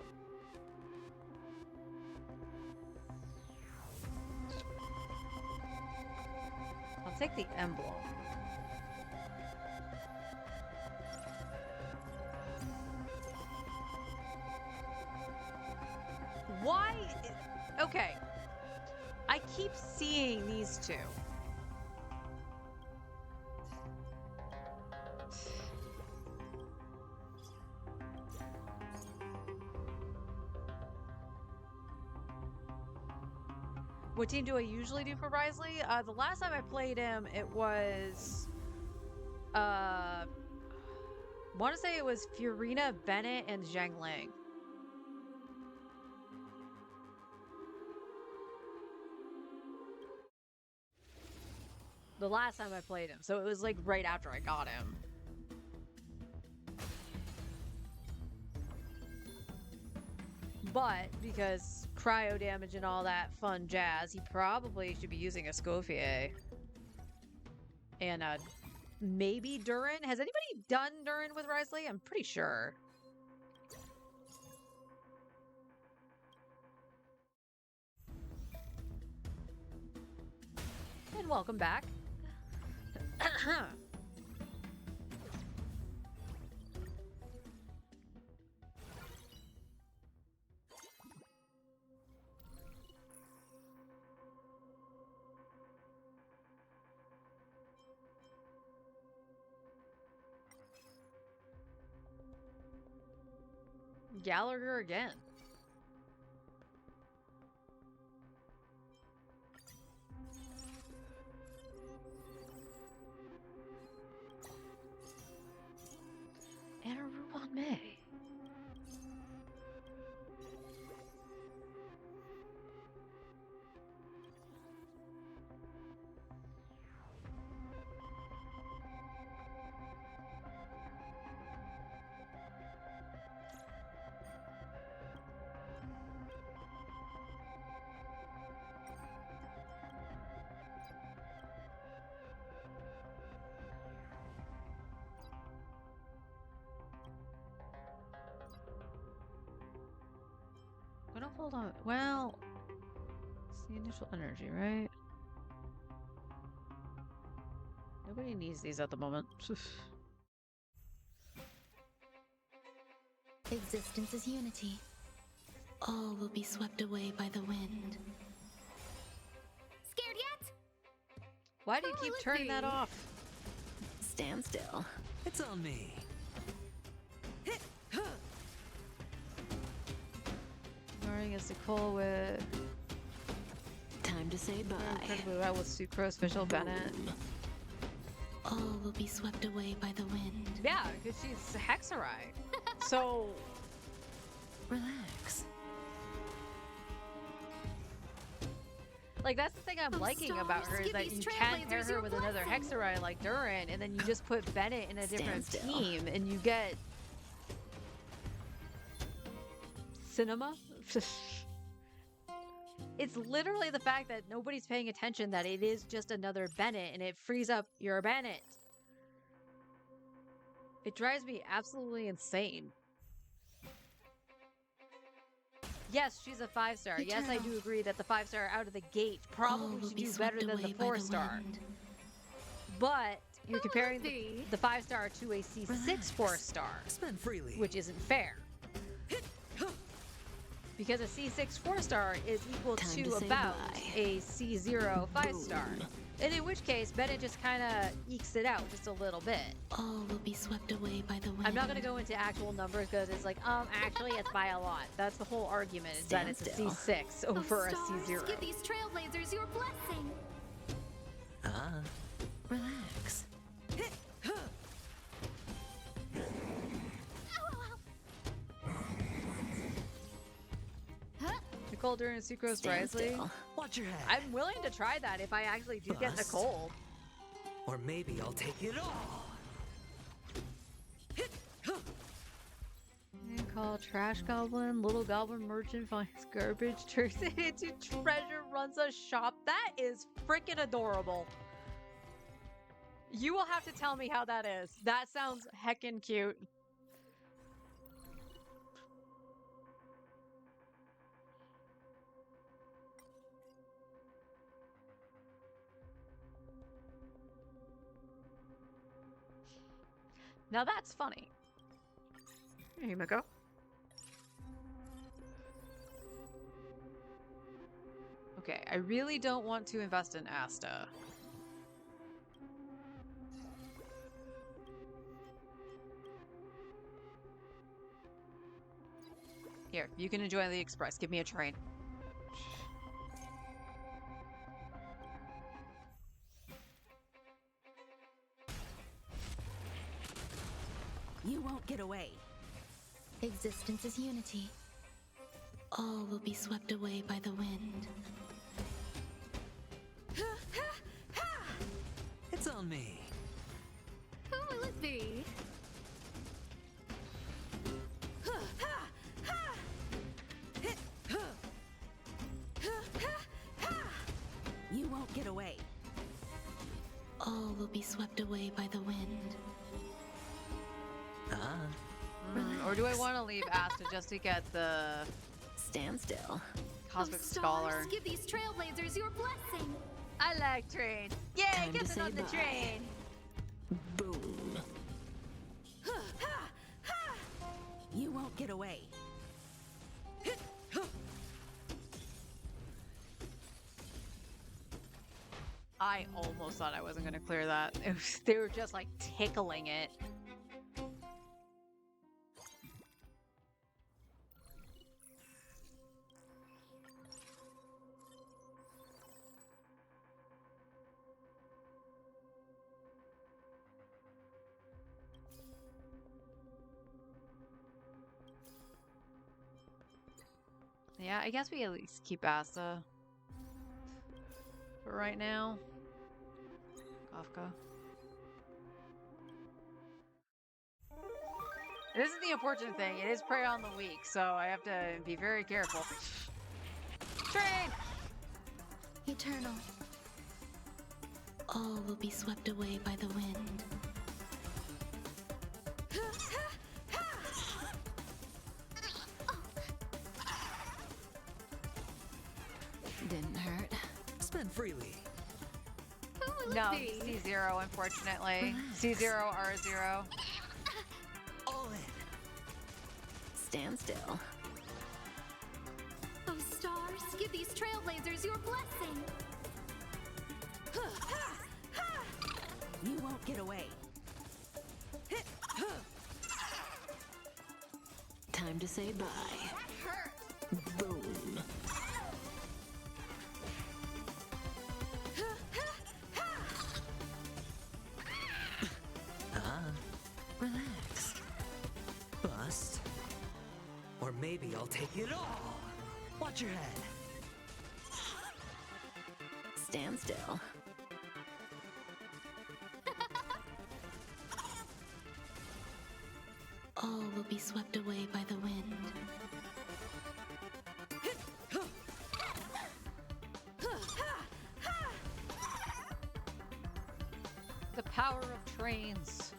I'll take the emblem. Why? Okay. I keep seeing these two. What team do I usually do for Risley? The last time I played him, it was... want to say it was Furina, Bennett, and Zhang Ling. The last time I played him, so it was like right after I got him. But because cryo damage and all that fun jazz, he probably should be using a Scofier. And maybe Durin? Has anybody done Durin with Wriothesley? I'm pretty sure. And welcome back. Gallagher again. And a Ruban May. We don't hold on. Well, it's the initial energy, right? Nobody needs these at the moment. Existence is unity. All will be swept away by the wind. Scared yet? Why do you keep turning that off? Stand still. It's on me. Ignoring is Nicole with Time to say bye. incredibly well with Sucrose, Fischl, Bennett. All will be swept away by the wind. Yeah, because she's Hexarai. So Relax. like that's the thing I'm liking sorry, about her is give that these you can't pair trailblazers her your with another blessing. Hexarai like Durin, and then you just put Bennett in a different Stand still. team, and you get cinema. It's literally the fact that nobody's paying attention that it is just another Bennett, and it frees up your Bennett. It drives me absolutely insane. Yes, she's a 5-star. Yes, I do agree that the 5-star out of the gate All probably will should be do better swept than the away by 4-star. wind. But you're comparing be. the 5-star to a C6 Relax. 4-star, Spend freely. which isn't fair. Because a C6 4-star is equal Time to to say about bye. a C0 5-star. And in which case, Bennett just kind of ekes it out just a little bit. All will be swept away by the wind. I'm not going to go into actual numbers because it's like, actually it's by a lot. That's the whole argument, is that Stand it's a still. C6 over a Stars, C0. give these trailblazers your blessing. Ah. Relax. Nicole Durin and Sucrose Stand Wriothesley. still. Watch your head. I'm willing to try that if I actually do get Bust. Nicole. Or maybe I'll take it all. And call Trash Goblin, Little Goblin Merchant finds garbage, turns it into treasure, runs a shop. That is freaking adorable. You will have to tell me how that is. That sounds heckin' cute. Now that's funny. Here you go. Okay, I really don't want to invest in Asta. Here, you can enjoy the express. Give me a train. You won't get away. Existence is unity. All will be swept away by the wind. It's on me. Who will it be? won't get away. All will be swept away by the wind. Or do I want to leave Asta just to get the Stand still. Cosmic Oh, Scholar? stars, give these trailblazers your blessing. I like trains. Yay, Time to get say on the bye. train. Boom. You won't get away. I almost thought I wasn't going to clear that. They were just like tickling it. Yeah, I guess we at least keep Asta for right now. Kafka. This is the unfortunate thing. It is Prey on the Weak, so I have to be very careful. Train! Eternal. All will be swept away by the wind. Didn't hurt. Spend freely. Who will it No, be? C0, unfortunately. C0, R0. All in. Stand still. Oh, stars, give these trailblazers your blessing. You won't get away. Time to say bye. That hurt. Boom. Relax. Bust. Or maybe I'll take it all. Watch your head. Stand still. All will be swept away by the wind. The power of trains.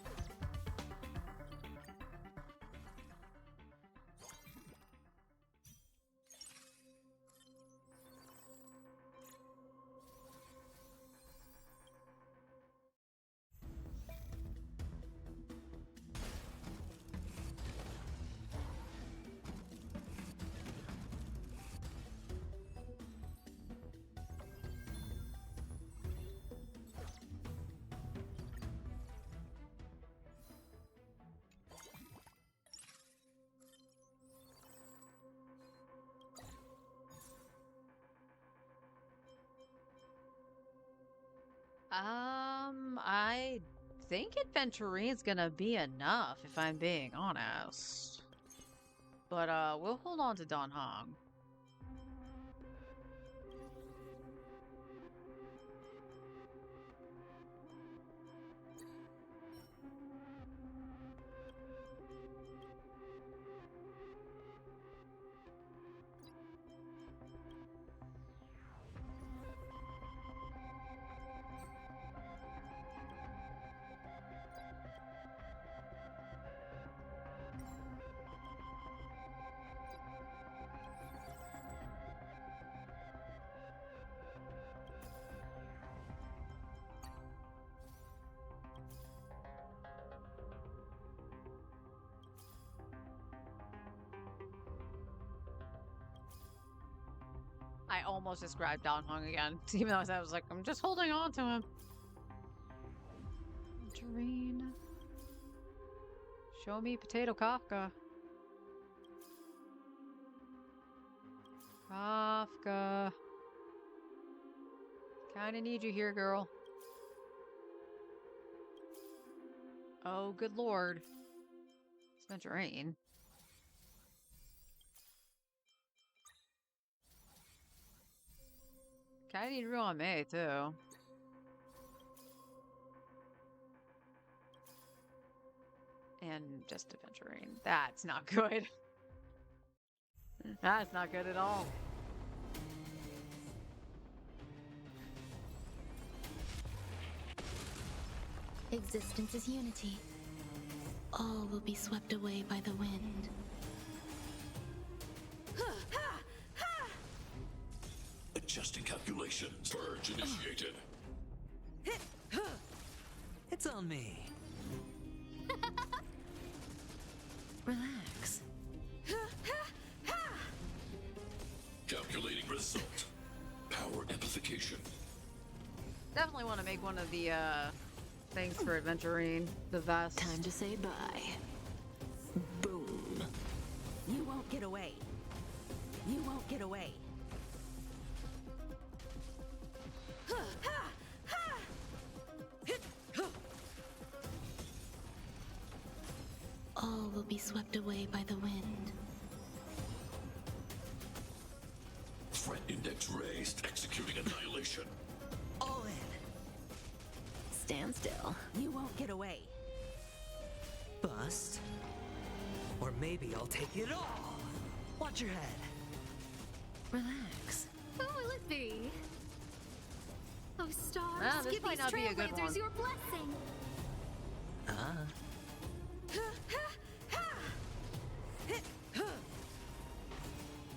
I think Adventurine's gonna be enough, if I'm being honest. But, we'll hold on to Don Hong. I almost described Don Hong again, even though I was like, I'm just holding on to him. Terrain. Show me Potato Kafka. Kafka. Kinda need you here, girl. Oh, good lord. Venturine. Kinda need Ru on May, too. And just Adventuring. That's not good. That's not good at all. Existence is unity. All will be swept away by the wind. Adjusting calculations. Purge initiated. It's on me. Relax. Calculating result. Power amplification. Definitely want to make one of the things for Adventurine, the vest. Time to say bye. Boom. You won't get away. You won't get away. All will be swept away by the wind. Threat index raised. Executing annihilation. All in. Stand still. You won't get away. Bust. Or maybe I'll take it all. Watch your head. Relax. Who will it be? Oh, stars, Ah, this give might these not be a good trailblazers one. your blessing.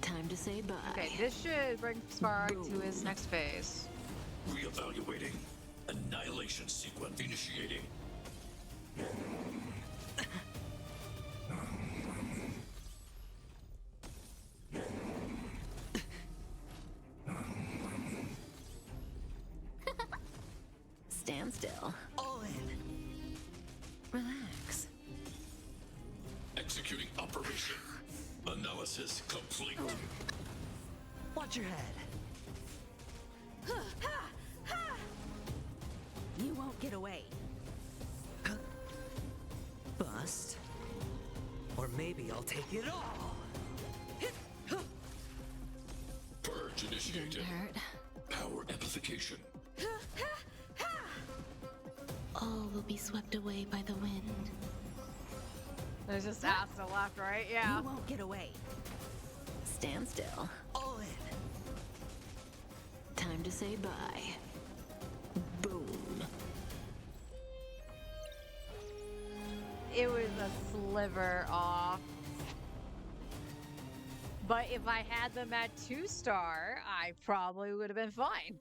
Time to say bye. Okay, this should bring Spark to his next phase. Reevaluating. Annihilation sequence initiating. Stand still. All in. Relax. Executing operation. Analysis complete. Watch your head. You won't get away. Bust. Or maybe I'll take it all. Purge initiated. Didn't hurt. Power amplification. All will be swept away by the wind. There's just ass to left, right? Yeah. You won't get away. Stand still. All in. Time to say bye. Boom. It was a sliver off. But if I had them at 2-star, I probably would have been fine.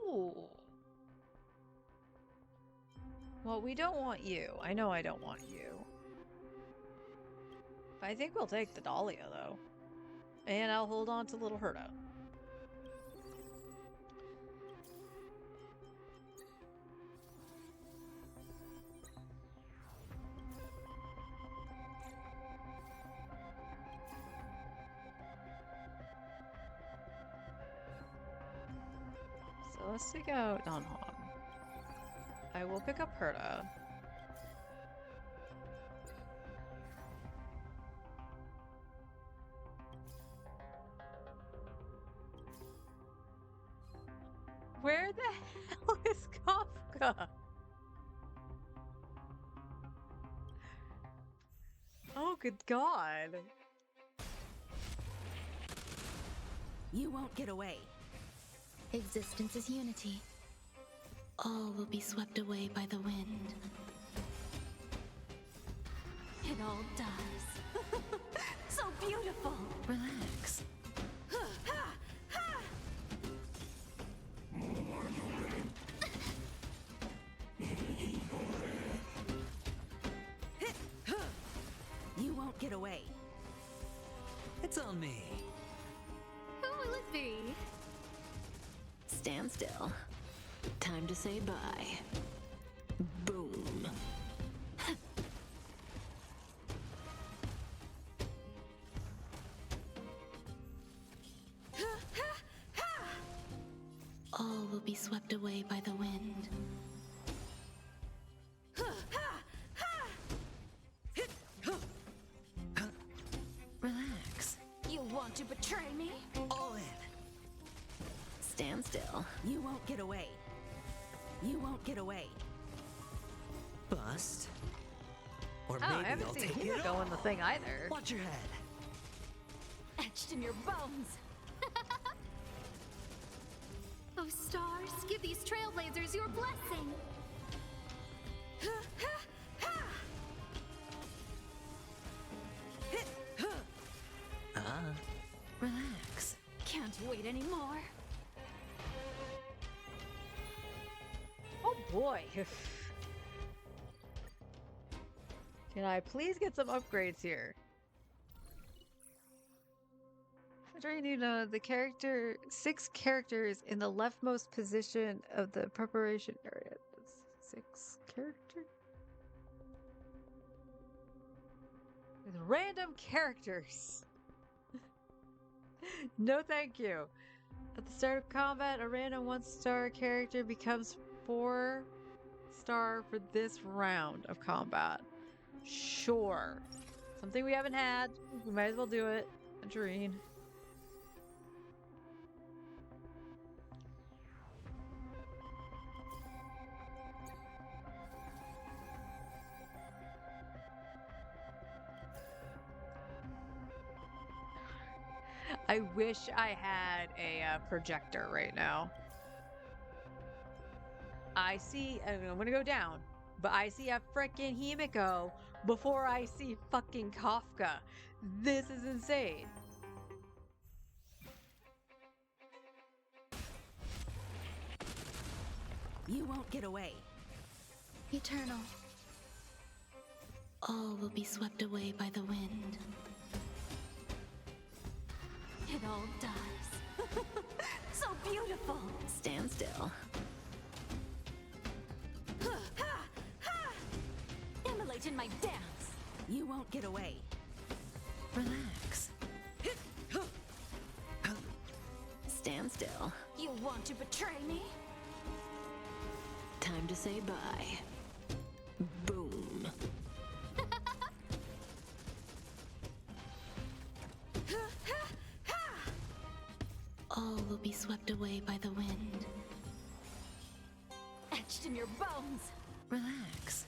Ooh. Well, we don't want you. I know I don't want you. I think we'll take the Dahlia, though. And I'll hold on to little Herta. So let's take out Donhong. I will pick up Herta. Where the hell is Kafka? Oh, good God. You won't get away. Existence is unity. All will be swept away by the wind. It all does. So beautiful. Relax. You won't get away. It's on me. Who will it be? Stand still. Time to say bye. Boom. All will be swept away by the wind. Relax. You want to betray me? All in. Stand still. You won't get away. You won't get away. bust. Or Oh, I maybe haven't I'll seen take him it go all. in the thing either. Watch your head. Etched in your bones. Oh, stars, give these trailblazers your blessing. Relax. Can't wait anymore. Oh boy. Can I please get some upgrades here? Trying to know the character, 6 characters in the leftmost position of the preparation area. That's 6 characters? With random characters. No thank you. At the start of combat, a random 1-star character becomes 4-star for this round of combat. Sure. Something we haven't had. We might as well do it. Adrene. I wish I had a projector right now. I see, I'm gonna go down, but I see a freaking Himiko before I see fucking Kafka. This is insane. You won't get away. Eternal. All will be swept away by the wind. It all dies. So beautiful. Stand still. Immolate in my dance. You won't get away. Relax. Stand still. You want to betray me? Time to say bye. Boom. All will be swept away by the wind. Etched in your bones. Relax.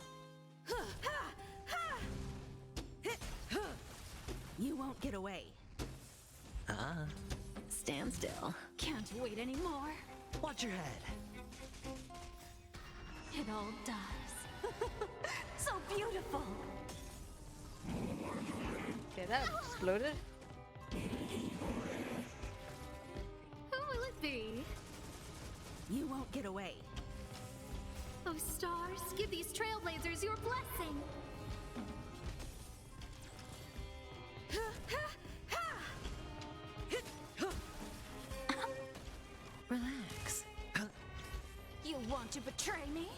You won't get away. Stand still. Can't wait anymore. Watch your head. It all dies. So beautiful. Okay, that exploded. Who will it be? You won't get away. Oh, stars, give these trailblazers your blessing. Relax. You want to betray me?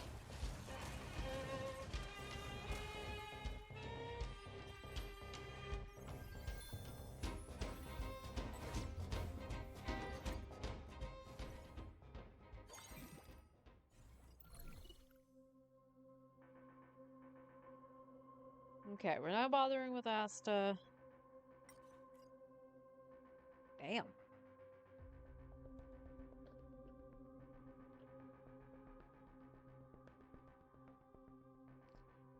Okay, we're not bothering with Asta. Damn.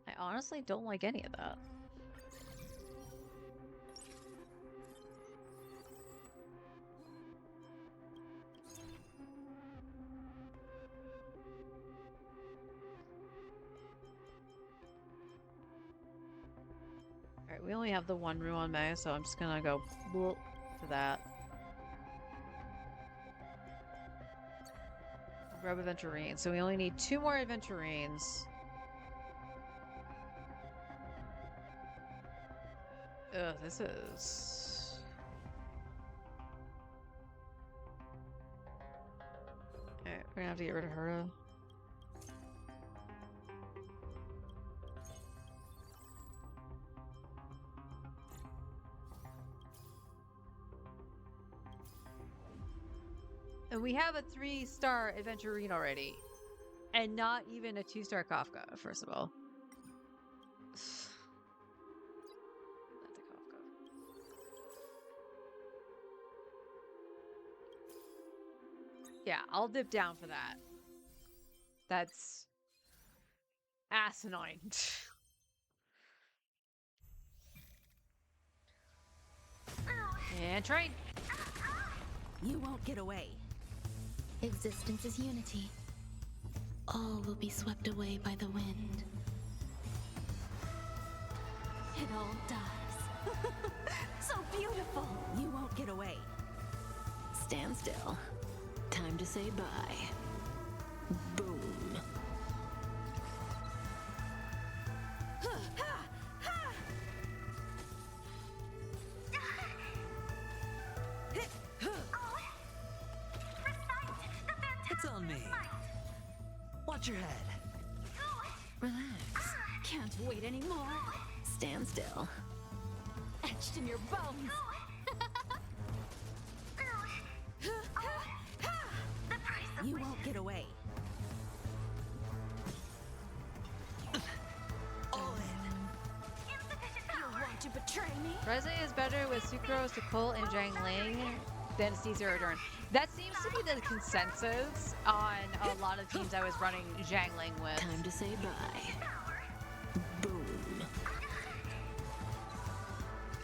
I honestly don't like any of that. Alright, we only have the one room on May, so I'm just gonna go to that. Grab Aventurine. So we only need 2 more Aventurines. Ugh, this is... Okay, we're gonna have to get rid of Herta. And we have a 3-star Aventurine already. And not even a 2-star Kafka, first of all. Not the Kafka. Yeah, I'll dip down for that. That's Asinine. And train. You won't get away. Existence is unity. All will be swept away by the wind. It all dies. So beautiful. You won't get away. Stand still. Time to say bye. Boom. It's on me. Watch your head. Relax. Can't wait anymore. Stand still. Etched in your bones. You won't get away. All in. You want to betray me? Reze is better with Sucrose to pull and Jiangling than Caesar or Durin. That seems to be the consensus on a lot of teams I was running Jiangling with. Time to say bye. Boom.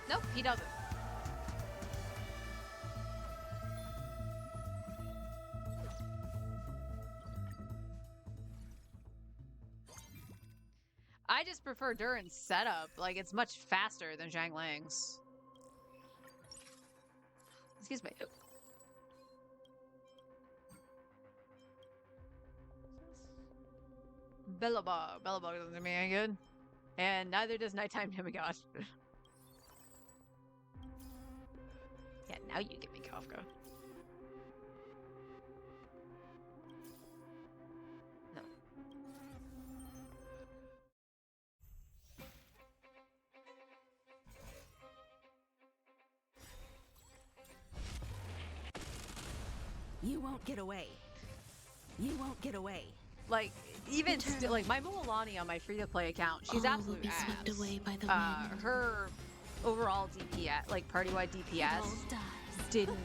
Nope, he doesn't. I just prefer Durin's setup. Like, it's much faster than Jiangling's. Excuse me. Billabong. Billabong doesn't do me any good. And neither does Nighttime Demigod. Yeah, now you give me Kafka. No. You won't get away. You won't get away. Like, even still, like, my Mualani on my free-to-play account, she's All absolute will be ass. swept away by the wind. Her overall DPS, like, party-wide DPS, All dies. didn't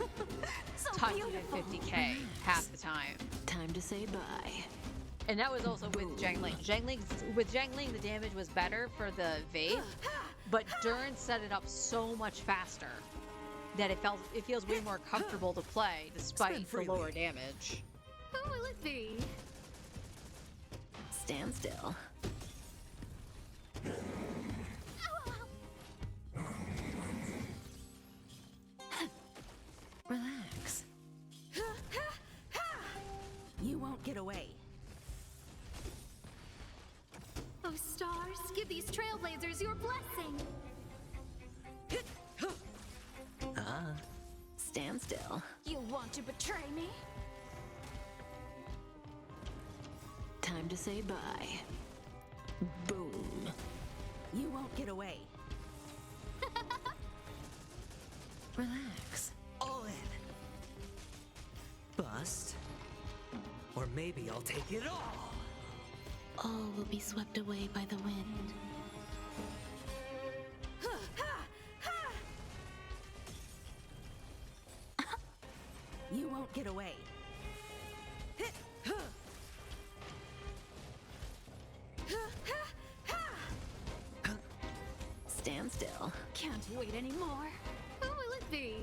So touch even beautiful. 50k half the time. Time to say bye. And that was also with Jiangling. With Jiangling, the damage was better for the Vape, but Durin set it up so much faster that it feels way more comfortable to play despite the lower damage. Who will it be? Stand still. Relax. You won't get away. Oh, stars, give these trailblazers your blessing. Stand still. You want to betray me? Time to say bye. Boom. You won't get away. Relax. All in. Bust. Or maybe I'll take it all. All will be swept away by the wind. You won't get away. Stand still. Can't wait anymore. Who will it be?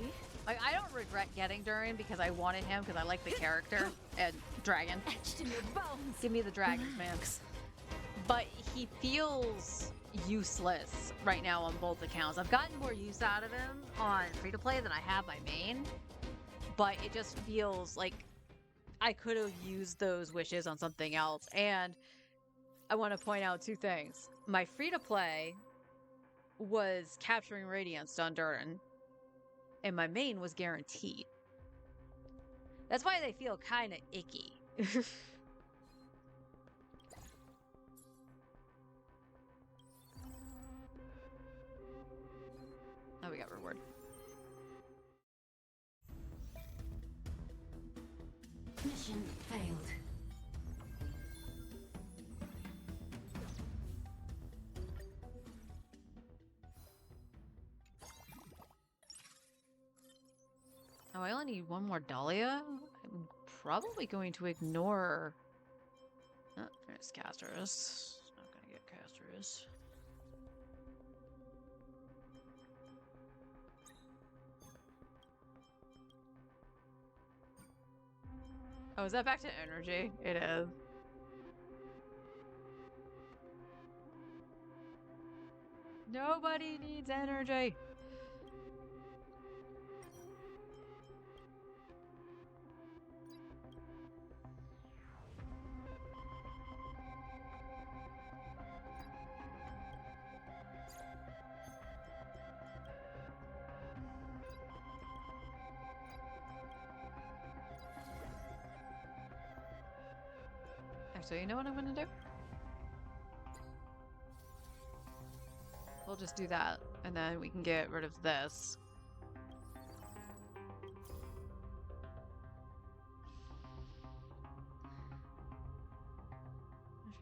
Like, I don't regret getting Durin because I wanted him because I like the character and dragon. Etched in your bones. Give me the dragons, man. But he feels useless right now on both accounts. I've gotten more use out of him on free-to-play than I have my main, but it just feels like I could have used those wishes on something else. And I want to point out two things. My free-to-play was capturing Radiance on Durin, and my main was guaranteed. That's why they feel kind of icky. Oh, we got reward. Mission failed. Oh, I only need one more Dahlia? I'm probably going to ignore... Oh, there's casters. spellcasters. Oh, is that back to energy? It is. Nobody needs energy. Actually, you know what I'm gonna do? We'll just do that, and then we can get rid of this.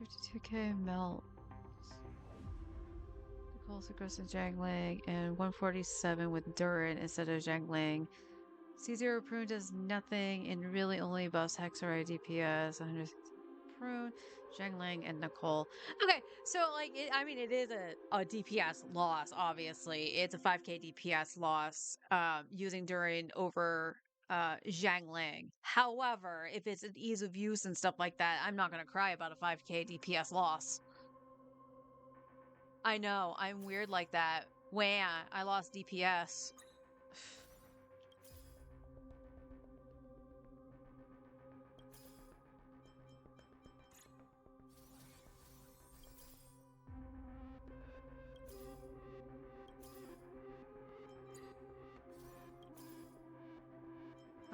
$52k melt. Nicole aggressive Jangling, and 147 with Durin instead of Jangling. C0 Prune does nothing and really only buffs Hexer DPS. 100 Prune, Zhengling, and Nicole. Okay, so like, I mean, it is a DPS loss. Obviously, it's a 5k DPS loss using Durin over Zhangling. However, if it's an ease of use and stuff like that, I'm not gonna cry about a 5k DPS loss. I know, I'm weird like that. Wah, I lost DPS.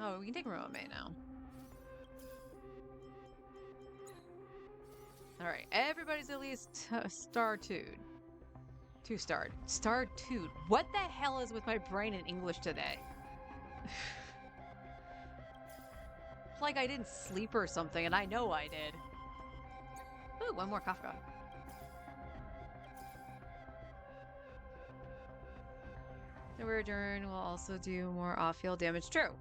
Oh, we can take Rome now. Alright, everybody's at least star 2. 2-starred. Star 2. What the hell is with my brain in English today? It's like I didn't sleep or something, and I know I did. Ooh, one more Kafka. The weird Durin will also do more off-field damage. True.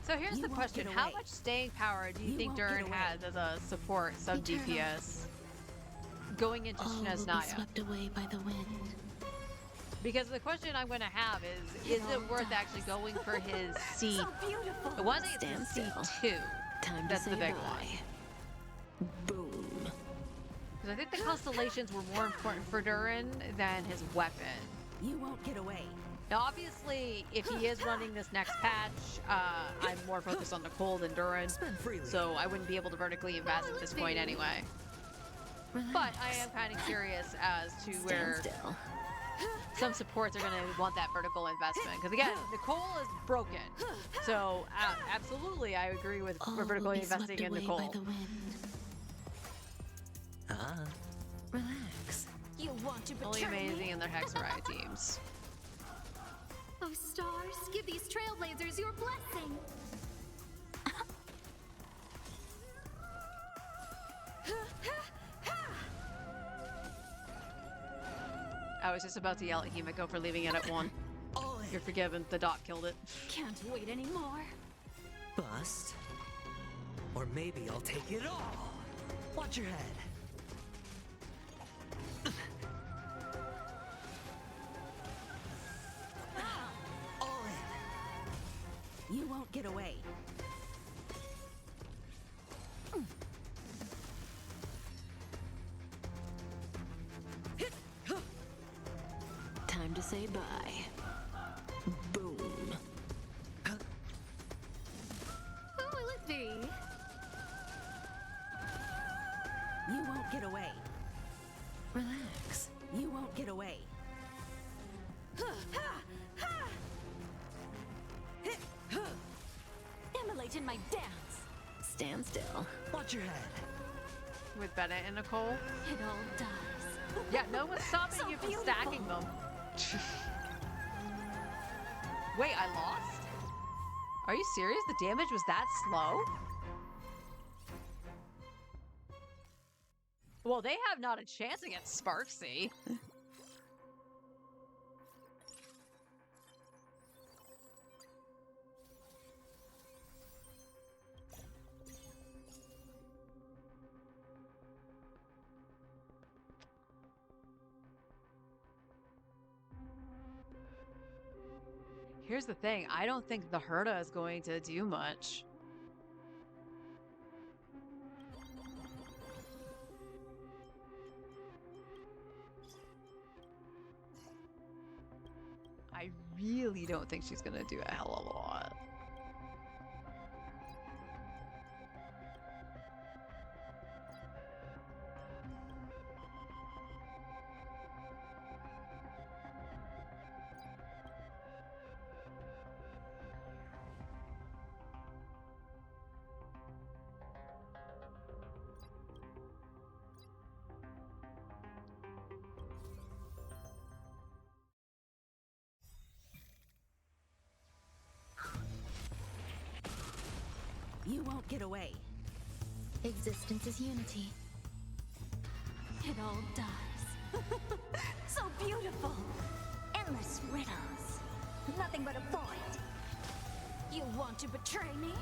So here's the question. How much staying power do you think Durin has as a support sub DPS going into Snezhnaya? Swept away by the wind. Because the question I'm going to have is it worth actually going for his C? It wasn't it's C2. That's the big one. Boom. Because I think the constellations were more important for Durin than his weapon. You won't get away. Now, obviously, if he is running this next patch, I'm more focused on Nicole than Durin, so I wouldn't be able to vertically invest at this point anyway. But I am kind of curious as to where some supports are going to want that vertical investment. Because again, Nicole is broken, so absolutely I agree with vertically investing in Nicole. Relax. You want to betray Only amazing me? in their Hexerite teams. Oh, stars, give these trailblazers your blessing. I was just about to yell at Himiko for leaving it at 1. You're forgiven. The dot killed it. Can't wait anymore. Bust. Or maybe I'll take it all. Watch your head. All in. You won't get away. Time to say bye. Boom. Who will it be? You won't get away. Relax. You won't get away. Immolate in my dance. Stand still. Watch your head. With Bennett and Nicole. It all dies. Yeah, no one's stopping you from stacking them. Wait, I lost? Are you serious? The damage was that slow? Well, they have not a chance against Sparksy. Here's the thing, I don't think the Herta is going to do much. I really don't think she's gonna do a hell of a lot. You won't get away. Existence is unity. It all dies. So beautiful. Endless riddles. Nothing but a void. You want to betray me?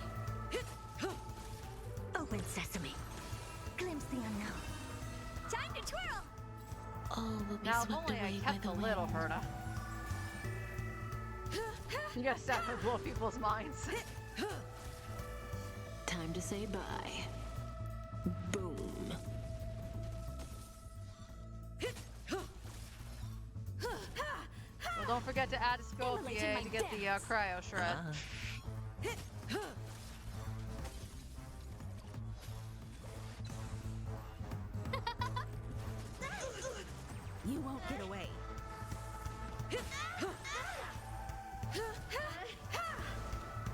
Open sesame. Glimpse the unknown. Time to twirl! All will be Now, if swept only I away by kept the a wind. little Herta. You gotta stop and blow people's minds. Time to say bye. Boom. Well, don't forget to add a scope Immolate PA my to get the dance. cryo shred. You won't get away.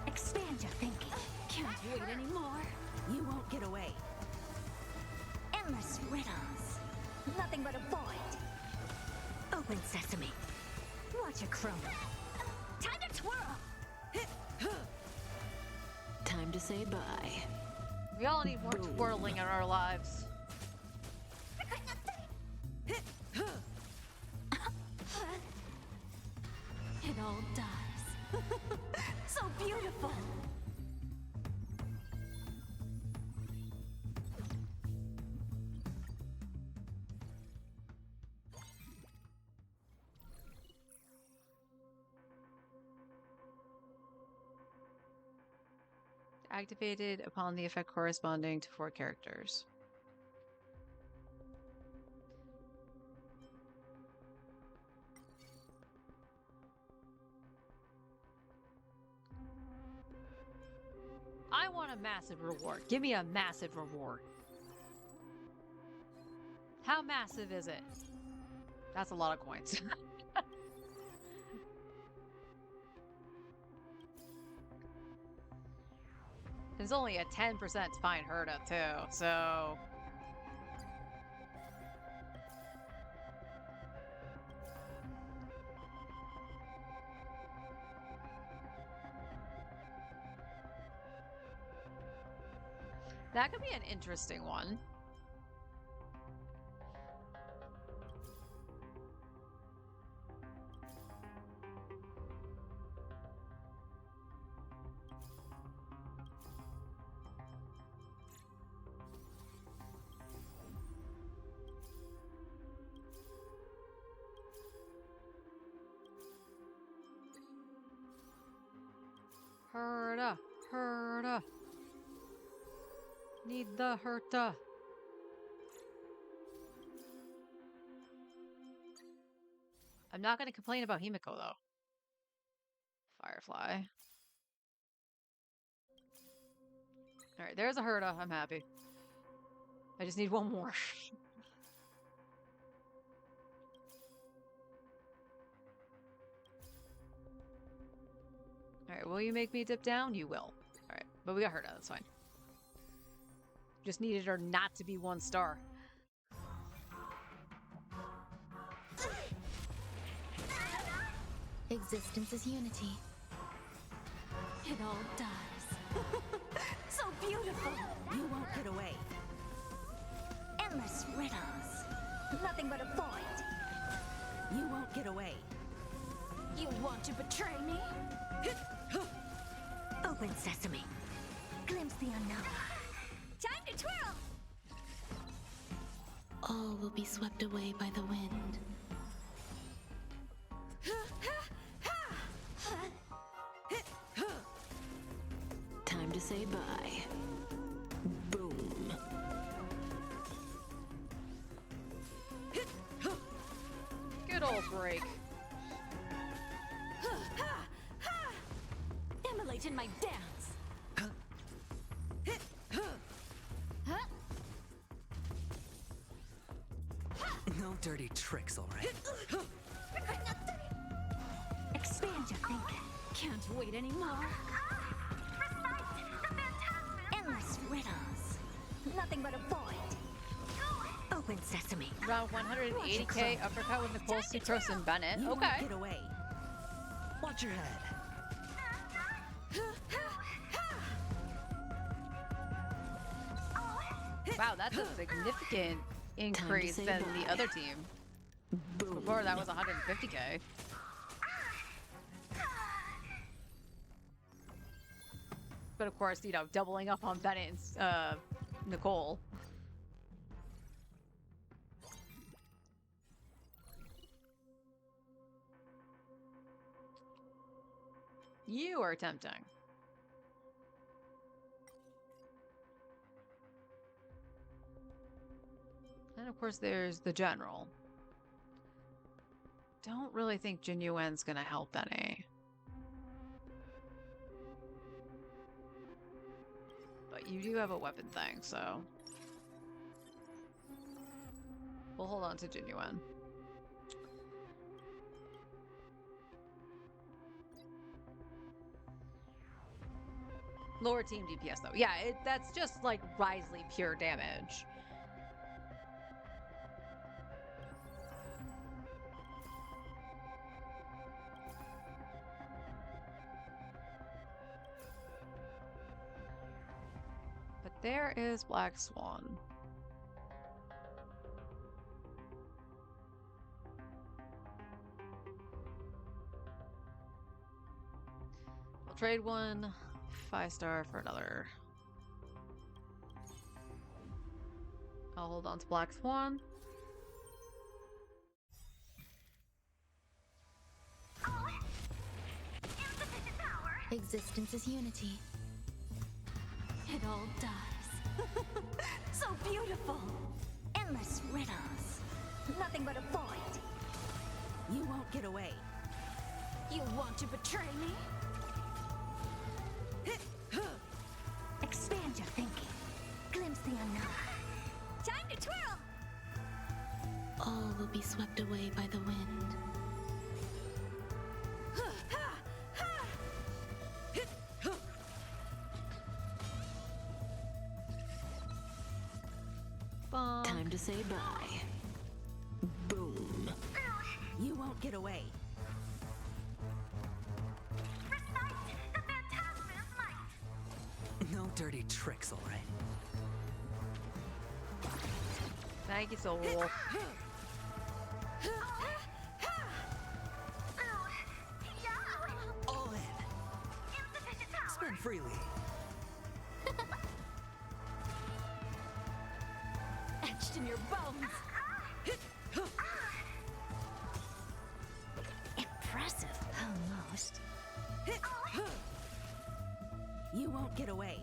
Expand your thinking. Can't wait anymore. You won't get away. Endless riddles. Nothing but a void. Open sesame. Watch it crumble. Time to twirl! Time to say bye. We all need more twirling in our lives. It all dies. So beautiful. Activated upon the effect corresponding to 4 characters. I want a massive reward. Give me a massive reward. How massive is it? That's a lot of coins. There's only a 10% fine Herta too, so... That could be an interesting one. Herta, Herta. Need the Herta. I'm not going to complain about Himiko though. Firefly. Alright, there's a Herta. I'm happy. I just need one more. Alright, will you make me dip down? You will. Alright, but we got Herta, that's fine. Just needed her not to be 1 star. Existence is unity. It all dies. So beautiful. You won't get away. Endless riddles. Nothing but a void. You won't get away. You want to betray me? Open sesame. Glimpse the unknown. Time to twirl! All will be swept away by the wind. Time to say bye. Boom. Good old break. Immolate in my dance. No dirty tricks, all right? Expand your thinking. Can't wait anymore. Endless riddles. Nothing but a void. Open sesame. Around 180k uppercut with Nicole Sucrose and Bennett. You Okay. won't get away. Watch your head. Wow, that's a significant increase say than bye. the other team. Boom. Before that was 150k. But of course, you know, doubling up on Bennett and Nicole. You are tempting. And of course, there's the general. Don't really think Jin Yuen's gonna help any. But you do have a weapon thing, so we'll hold on to Jin Yuen. Lower team DPS though. Yeah, that's just like Wriothesley pure damage. But there is Black Swan. We'll trade one 5-star for another. I'll hold on to Black Swan. Existence is unity. It all dies. So beautiful. Endless riddles. Nothing but a void. You won't get away. You want to betray me? Expand your thinking. Glimpse the unknown. Time to twirl! All will be swept away by the wind. Time to say bye. Boom. You won't get away. No dirty tricks, all right? Thank you, Soul. All in. Spend freely. Etched in your bones. Impressive, almost. You won't get away.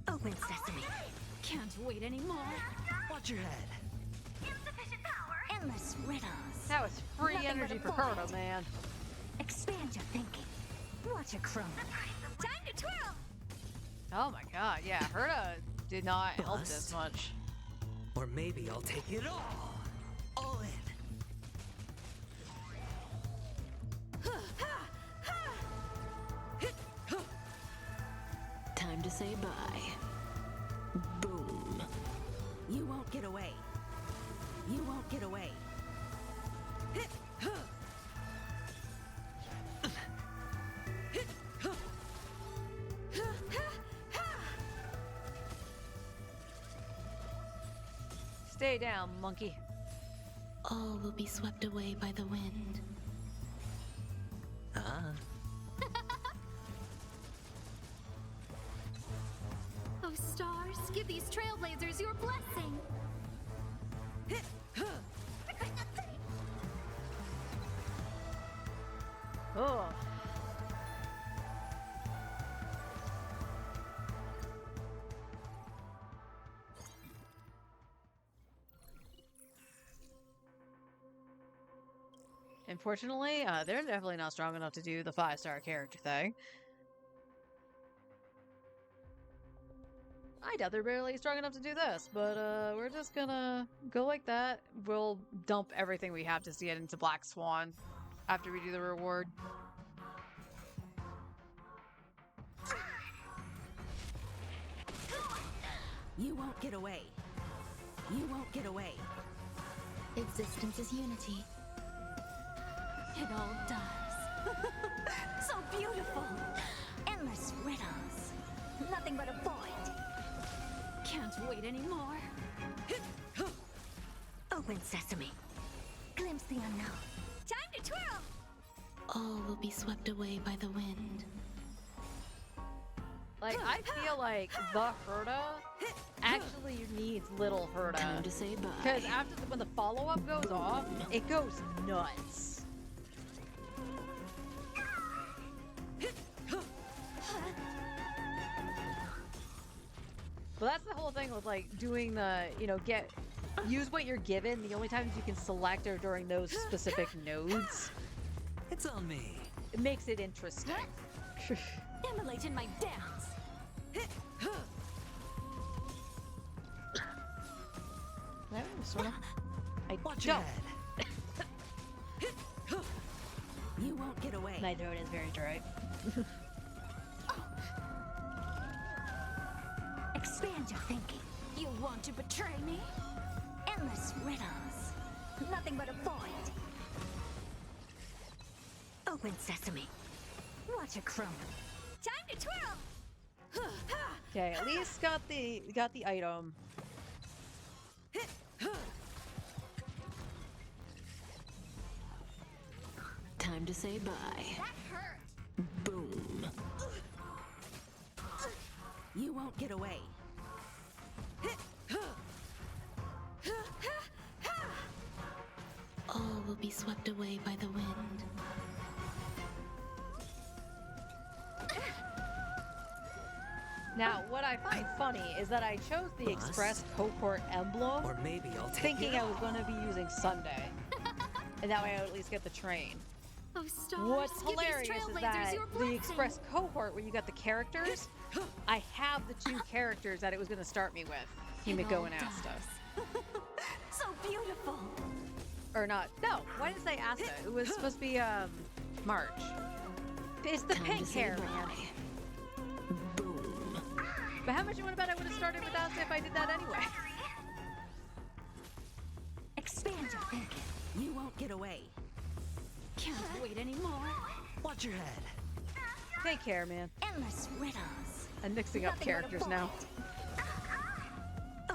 Open sesame. Can't wait anymore. Watch your head. Endless riddles. That was free Nothing energy but for a void. Kurto, man. Expand your thinking. Watch it chrome. Time to twirl! Oh my god, yeah, Herta did not help Bust. this much. Or maybe I'll take it all. All in. Time to say bye. Boom. You won't get away. You won't get away. Stay down, monkey. All will be swept away by the wind. Ah. Oh, stars, give these trailblazers your blessing. Oh. Unfortunately, they're definitely not strong enough to do the 5-star character thing. I doubt they're barely strong enough to do this, but we're just gonna go like that. We'll dump everything we have just to get into Black Swan after we do the reward. You won't get away. You won't get away. Existence is unity. It all does. So beautiful. Endless riddles. Nothing but a void. Can't wait anymore. Open sesame. Glimpse the unknown. Time to twirl! All will be swept away by the wind. Like, I feel like the Herta actually needs little Herta. Time to say bye. Because after when the follow-up goes off, it goes nuts. Well, that's the whole thing with like doing the, use what you're given. The only times you can select are during those specific nodes. It's on me. It makes it interesting. Immolate in my dance. That was sort of. I Watch your don't. head. You won't get away. My throat is very dry. Expand your thinking. You want to betray me? Endless riddles. Nothing but a void. Open sesame. Watch it crumble. Time to twirl! Okay, at least got the item. Time to say bye. That hurt! Boom. You won't get away. All will be swept away by the wind. Now, what I find funny is that I chose the Boss? Express Cohort emblem, Or maybe I'll take thinking you. I was going to be using Sunday. And that way I would at least get the train. Oh, stars, What's give these hilarious is trailblazers that your the blessing. Express Cohort, where you got the characters, I have the 2 characters that it was going to start me with. Himiko and Asta. So beautiful. Or not. No, why did it say Asta? It was supposed to be, March. It's the Time pink to say hair, bye. man. Boom. But how much you want to bet I would have started with Asta if I did that anyway? Expand your thinking. You won't get away. Can't wait anymore. Watch your head. Take care, man. Endless riddles. I'm mixing up Nothing but a characters now. void.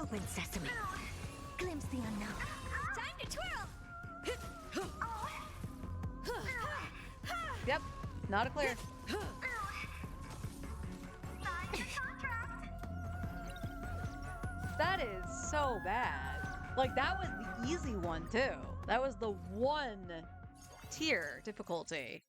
Open sesame. Glimpse the unknown. Time to twirl! Yep, not a clear. That is so bad. Like, that was the easy one, too. That was the 1 tier difficulty.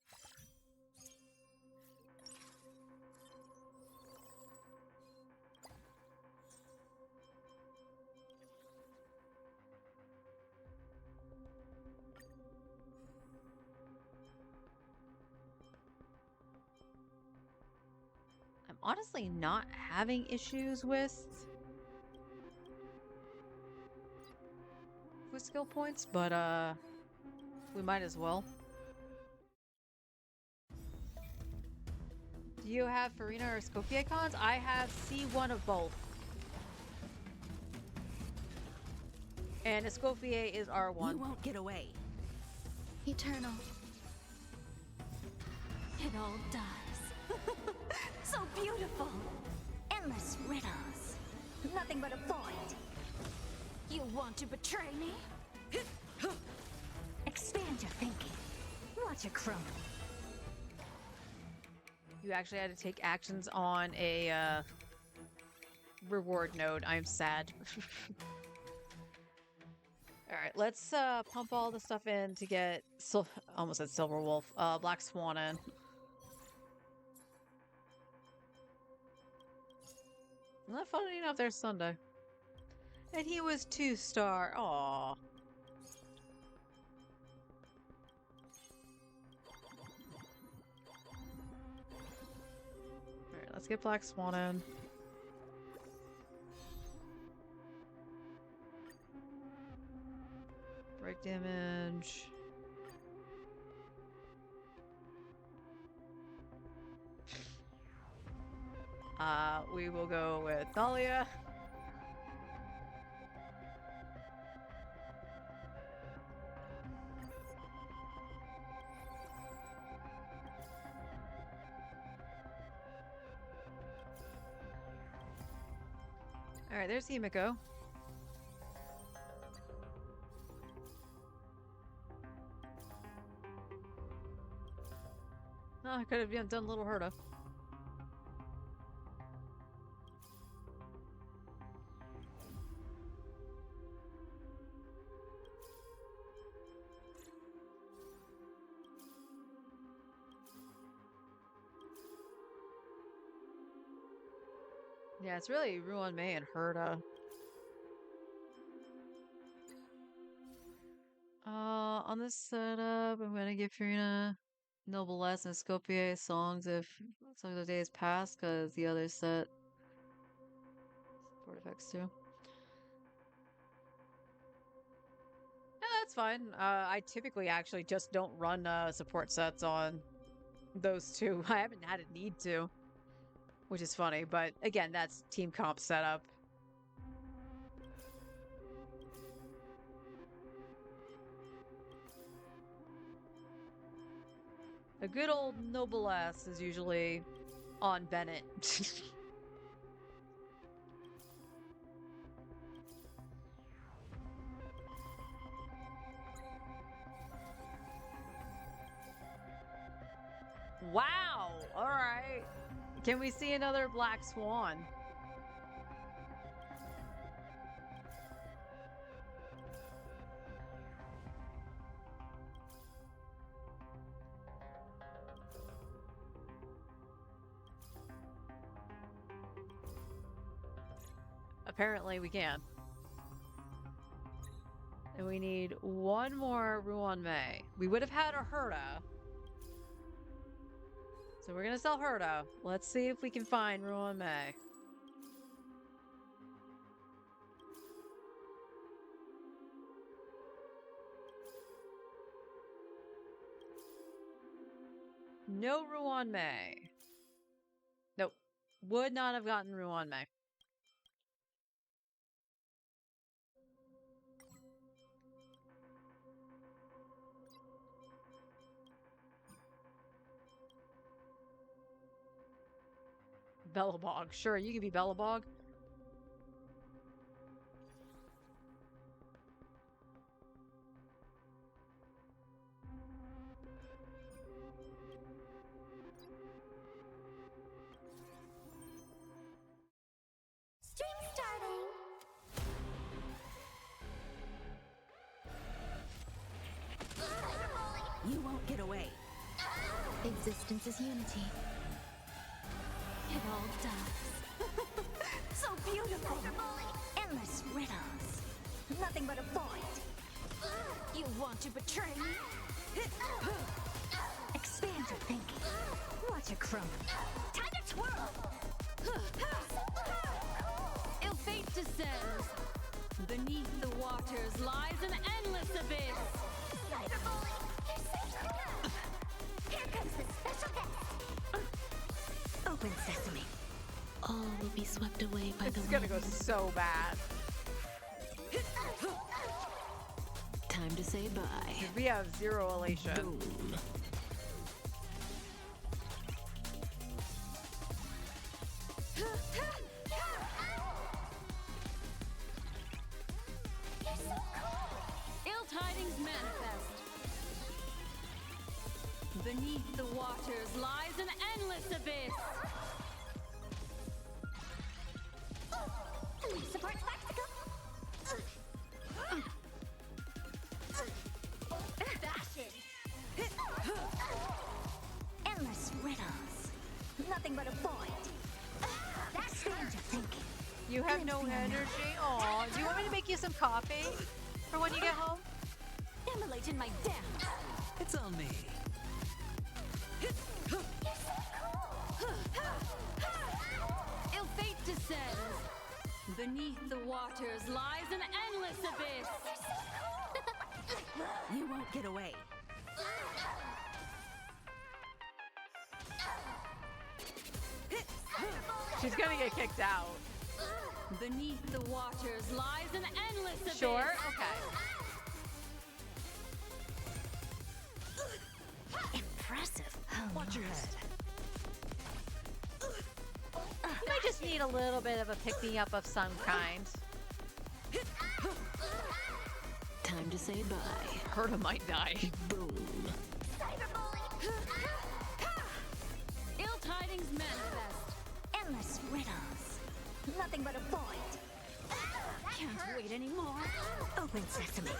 I'm honestly not having issues with skill points, but we might as well. Do you have Farina or Scofier cons? I have C1 of both. And Escoffier is R1. You won't get away. Eternal. It all dies. So beautiful. Endless riddles. Nothing but a void. You want to betray me? Expand your thinking. Watch it crumble. You actually had to take actions on a reward node. I'm sad. Alright, let's pump all the stuff in to get almost said Silver Wolf, Black Swan in. Not funny enough, there's Sunday. And he was 2-star. Aww. Alright, let's get Black Swan in. Break damage. We will go with Thalia. Alright, there's Himiko. Oh, I could have done Little Herta. Yeah, it's really Ruan Mei and Herta. On this setup, I'm gonna give Furina Noblesse and Scopier songs if some of the days pass, because the other set support effects too. Yeah, that's fine. I typically actually just don't run support sets on those two. I haven't had a need to, which is funny, but again, that's team comp setup. A good old Noblesse is usually on Bennett. Wow! Alright. Can we see another Black Swan? Apparently we can. And we need one more Ruan Mei. We would have had a Herta. So we're gonna sell Herta. Let's see if we can find Ruan Mei. No Ruan Mei. Nope. Would not have gotten Ruan Mei. Bellabog. Sure, you can be Bellabog. Stream starting. You won't get away. Existence is unity. It all dies. So beautiful. Endless riddles. Nothing but a void. You want to betray me? Expand your thinking. Watch it crumble. Time to twirl. Ill fate descends. Beneath the waters lies an endless abyss. Cyber bully, you're safe. Here comes the special guest. Open sesame. All will be swept away by the It's wind. gonna go so bad. Time to say bye. We have zero elation. Boom. Ill tidings manifest. Beneath the waters lies an endless abyss. Support spectacle. Fashion. Endless riddles. Nothing but a void. That's strange of thinking. You have no energy? Aw, do you want me to make you some coffee for when you get home? Immolate in my dance. It's on me. Ill fate descends. Beneath the waters lies an endless abyss. You won't get away. She's gonna get kicked out. Beneath the waters lies an endless abyss. Sure? Okay. Impressive. Watch your head. You might just need a little bit of a pick-me-up of some kind. Time to say bye. Herta might die. Boom. Ill tidings manifest. Endless riddles. Nothing but a void. Can't wait anymore. Open sesame.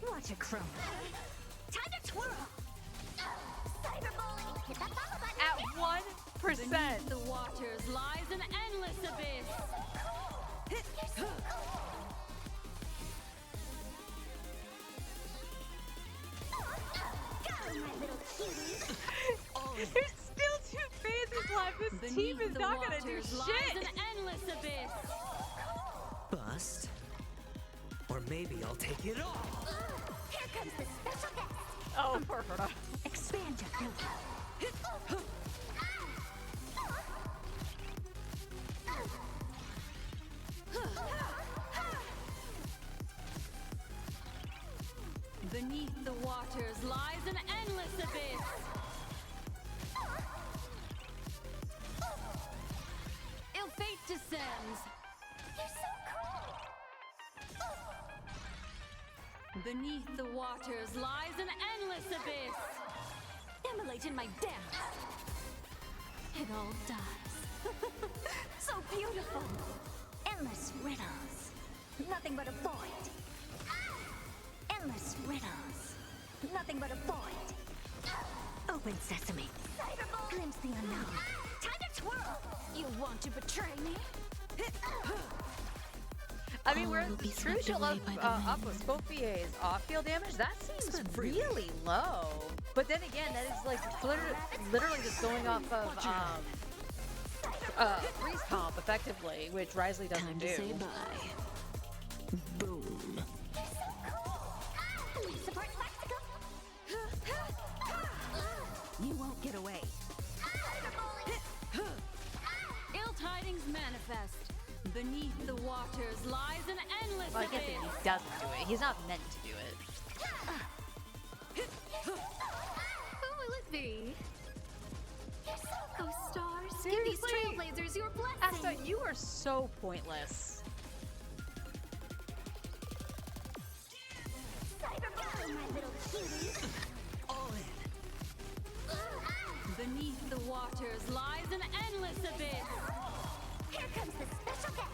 Watch it crumble. Time to twirl. Cyberbully. Hit that follow button. At 1%. Beneath the waters lies an endless abyss. Go, my little cutie. There's still 2 phases left. This team Beneath is the not gonna do waters lies shit. an endless abyss. Bust. Or maybe I'll take it all. Here comes the special guest. Oh, poor Herta. Expand your thinking. Beneath the waters lies an endless abyss. Ill fate descends. You're so cool. Beneath the waters lies an endless abyss. Immolate in my dance. It all dies. So beautiful. Endless riddles. Nothing but a void. Endless riddles. Nothing but a void. Open sesame. Glimpse the unknown. Time to twirl. You want to betray me? I mean, All we're will be crucial swept away by the up wind. with Scopia's off-field damage. That seems Spend freely. really low. But then again, that is like literally just going off of freeze comp effectively, which Risley doesn't Time do. to say bye. Boom. Support spectacle. You won't get away. Ill tidings manifest. Beneath the waters lies an endless Well, I guess if abyss. he doesn't do it, he's not meant to do it. Who will it be? Go stars. Seriously? Give these trailblazers your blessing. Asta, you are so pointless. Cyberbully, my little cutie. All in. Beneath the waters lies an endless abyss. Here comes the special guest.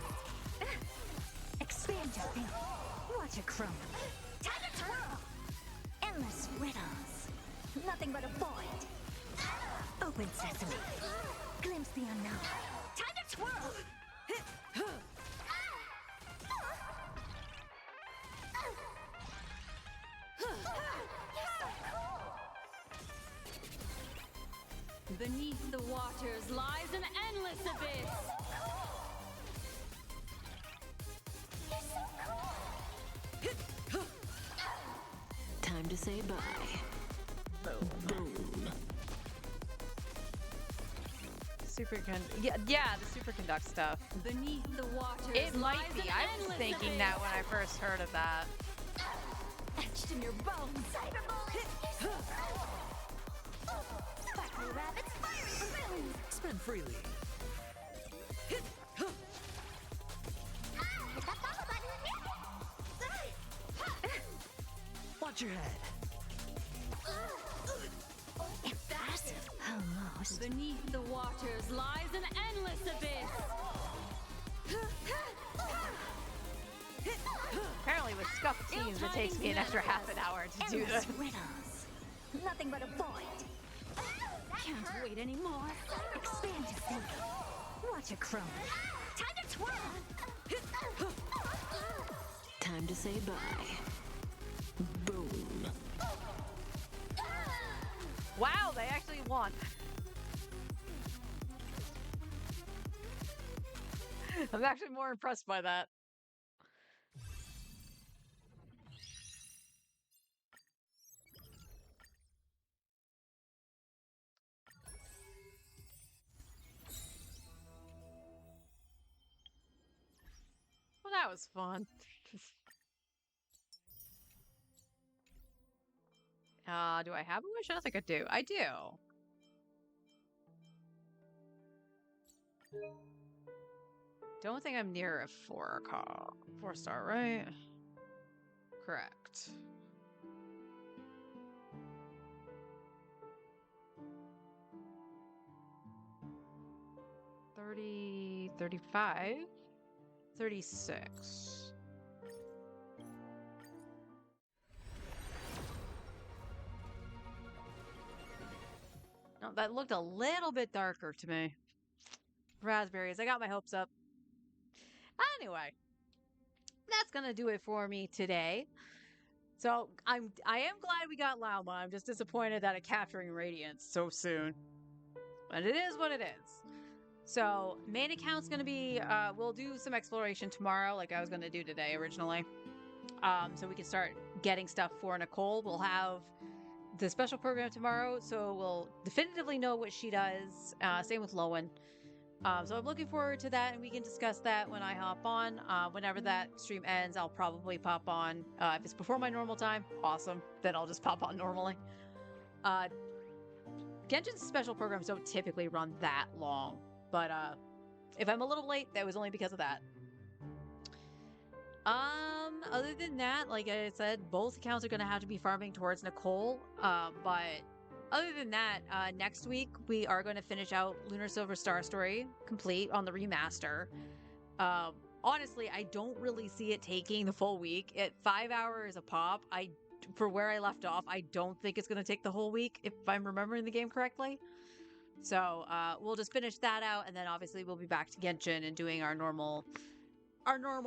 Expand your thinking. Watch it crumble. Time to twirl. Endless riddles. Nothing but a void. Open sesame. Glimpse the unknown. Time to twirl. Beneath the waters lies an endless abyss. Time to say bye. Boom. Yeah, the superconduct stuff. Beneath the waters It might lies be. an I was endless thinking abyss. that when I first heard of that. Etched in your bones. Sparkly rabbits, fiery balloons. Spend freely. Hit that follow button. Watch your head. Impressive. Almost. Beneath the waters lies an endless abyss. Apparently with scuffed teams, it takes me an extra half an hour to do this. Riddles. Nothing but a void. Can't wait anymore. Expand your thinking. Watch it crumble. Time to twirl. Time to say bye. Boom. Wow, they actually won. I'm actually more impressed by that. Well, that was fun. Do I have a wish? I don't think I do. I do. Don't think I'm near a 4-star, right? Correct. $30, $35, $36. No, that looked a little bit darker to me. Raspberries. I got my hopes up. Anyway, that's gonna do it for me today. So I am glad we got Lauma. I'm just disappointed that it capturing Radiance so soon. But it is what it is. So main account's gonna be we'll do some exploration tomorrow, like I was gonna do today originally. So we can start getting stuff for Nicole. We'll have the special program tomorrow, so we'll definitively know what she does. Same with Lowen. So I'm looking forward to that, and we can discuss that when I hop on. Whenever that stream ends, I'll probably pop on. If it's before my normal time, awesome. Then I'll just pop on normally. Genshin's special programs don't typically run that long, but if I'm a little late, that was only because of that. Other than that, like I said, both accounts are going to have to be farming towards Nicole. But other than that, next week we are going to finish out Lunar Silver Star Story complete on the remaster. Honestly, I don't really see it taking the full week. At 5 hours a pop, for where I left off, I don't think it's going to take the whole week, if I'm remembering the game correctly. So we'll just finish that out, and then obviously we'll be back to Genshin and doing our normal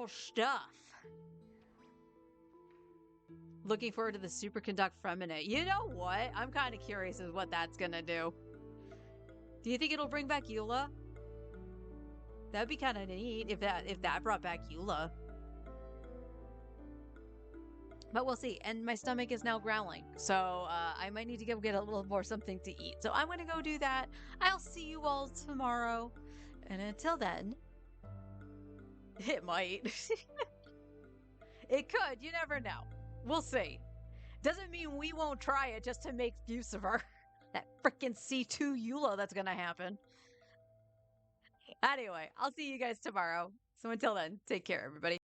stuff. Looking forward to the Superconduct Feminine. You know what? I'm kind of curious as what that's gonna do. Do you think it'll bring back Eula? That'd be kind of neat if that brought back Eula. But we'll see. And my stomach is now growling, so I might need to go get a little more something to eat. So I'm gonna go do that. I'll see you all tomorrow. And until then, it might. It could. You never know. We'll see. Doesn't mean we won't try it just to make use of her. That freaking C2 Eula that's gonna happen. Anyway, I'll see you guys tomorrow. So until then, take care, everybody.